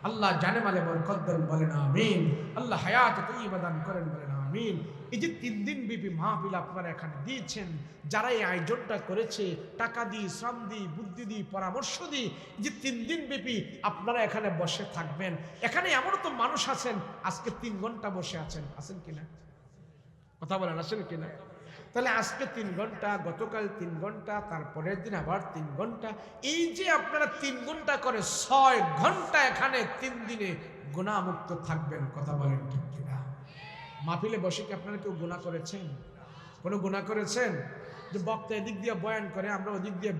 আল্লাহ জানে মালে বরকত দেন, বলেন আমিন। আল্লাহ হায়াত তয়্যিবা দান করেন, বলেন আমিন। এই যে 3 দিন ব্যাপী মাহফিল আপনারা এখানে দিয়েছেন, যারা এই আয়োজনটা করেছে, টাকা দিয়ে, শ্রম দিয়ে, বুদ্ধি দিয়ে, পরামর্শ দিয়ে, যে 3 দিন ব্যাপী আপনারা এখানে বসে থাকবেন, এখানে এমনও তো মানুষ আছেন আজকে 3 ঘন্টা বসে আছেন, আছেন কিনা? কথা বলেন, আছেন কিনা? তাহলে আজকে 3 ঘন্টা, গতকাল 3 ঘন্টা, তারপরের দিন আবার 3 ঘন্টা, এই যে আপনারা 3 ঘন্টা করে 6 ঘন্টা এখানে 3 দিনে গুনাহমুক্ত থাকবেন। কথা বলেন ঠিক কিনা? মাহফিলে বসে কি আপনারা কেউ গুনাহ করেছেন? কোনো গুনাহ করেছেন? যে বক্তা এদিক দিয়ে বয়ান করে, আমরা ওদিক দিয়ে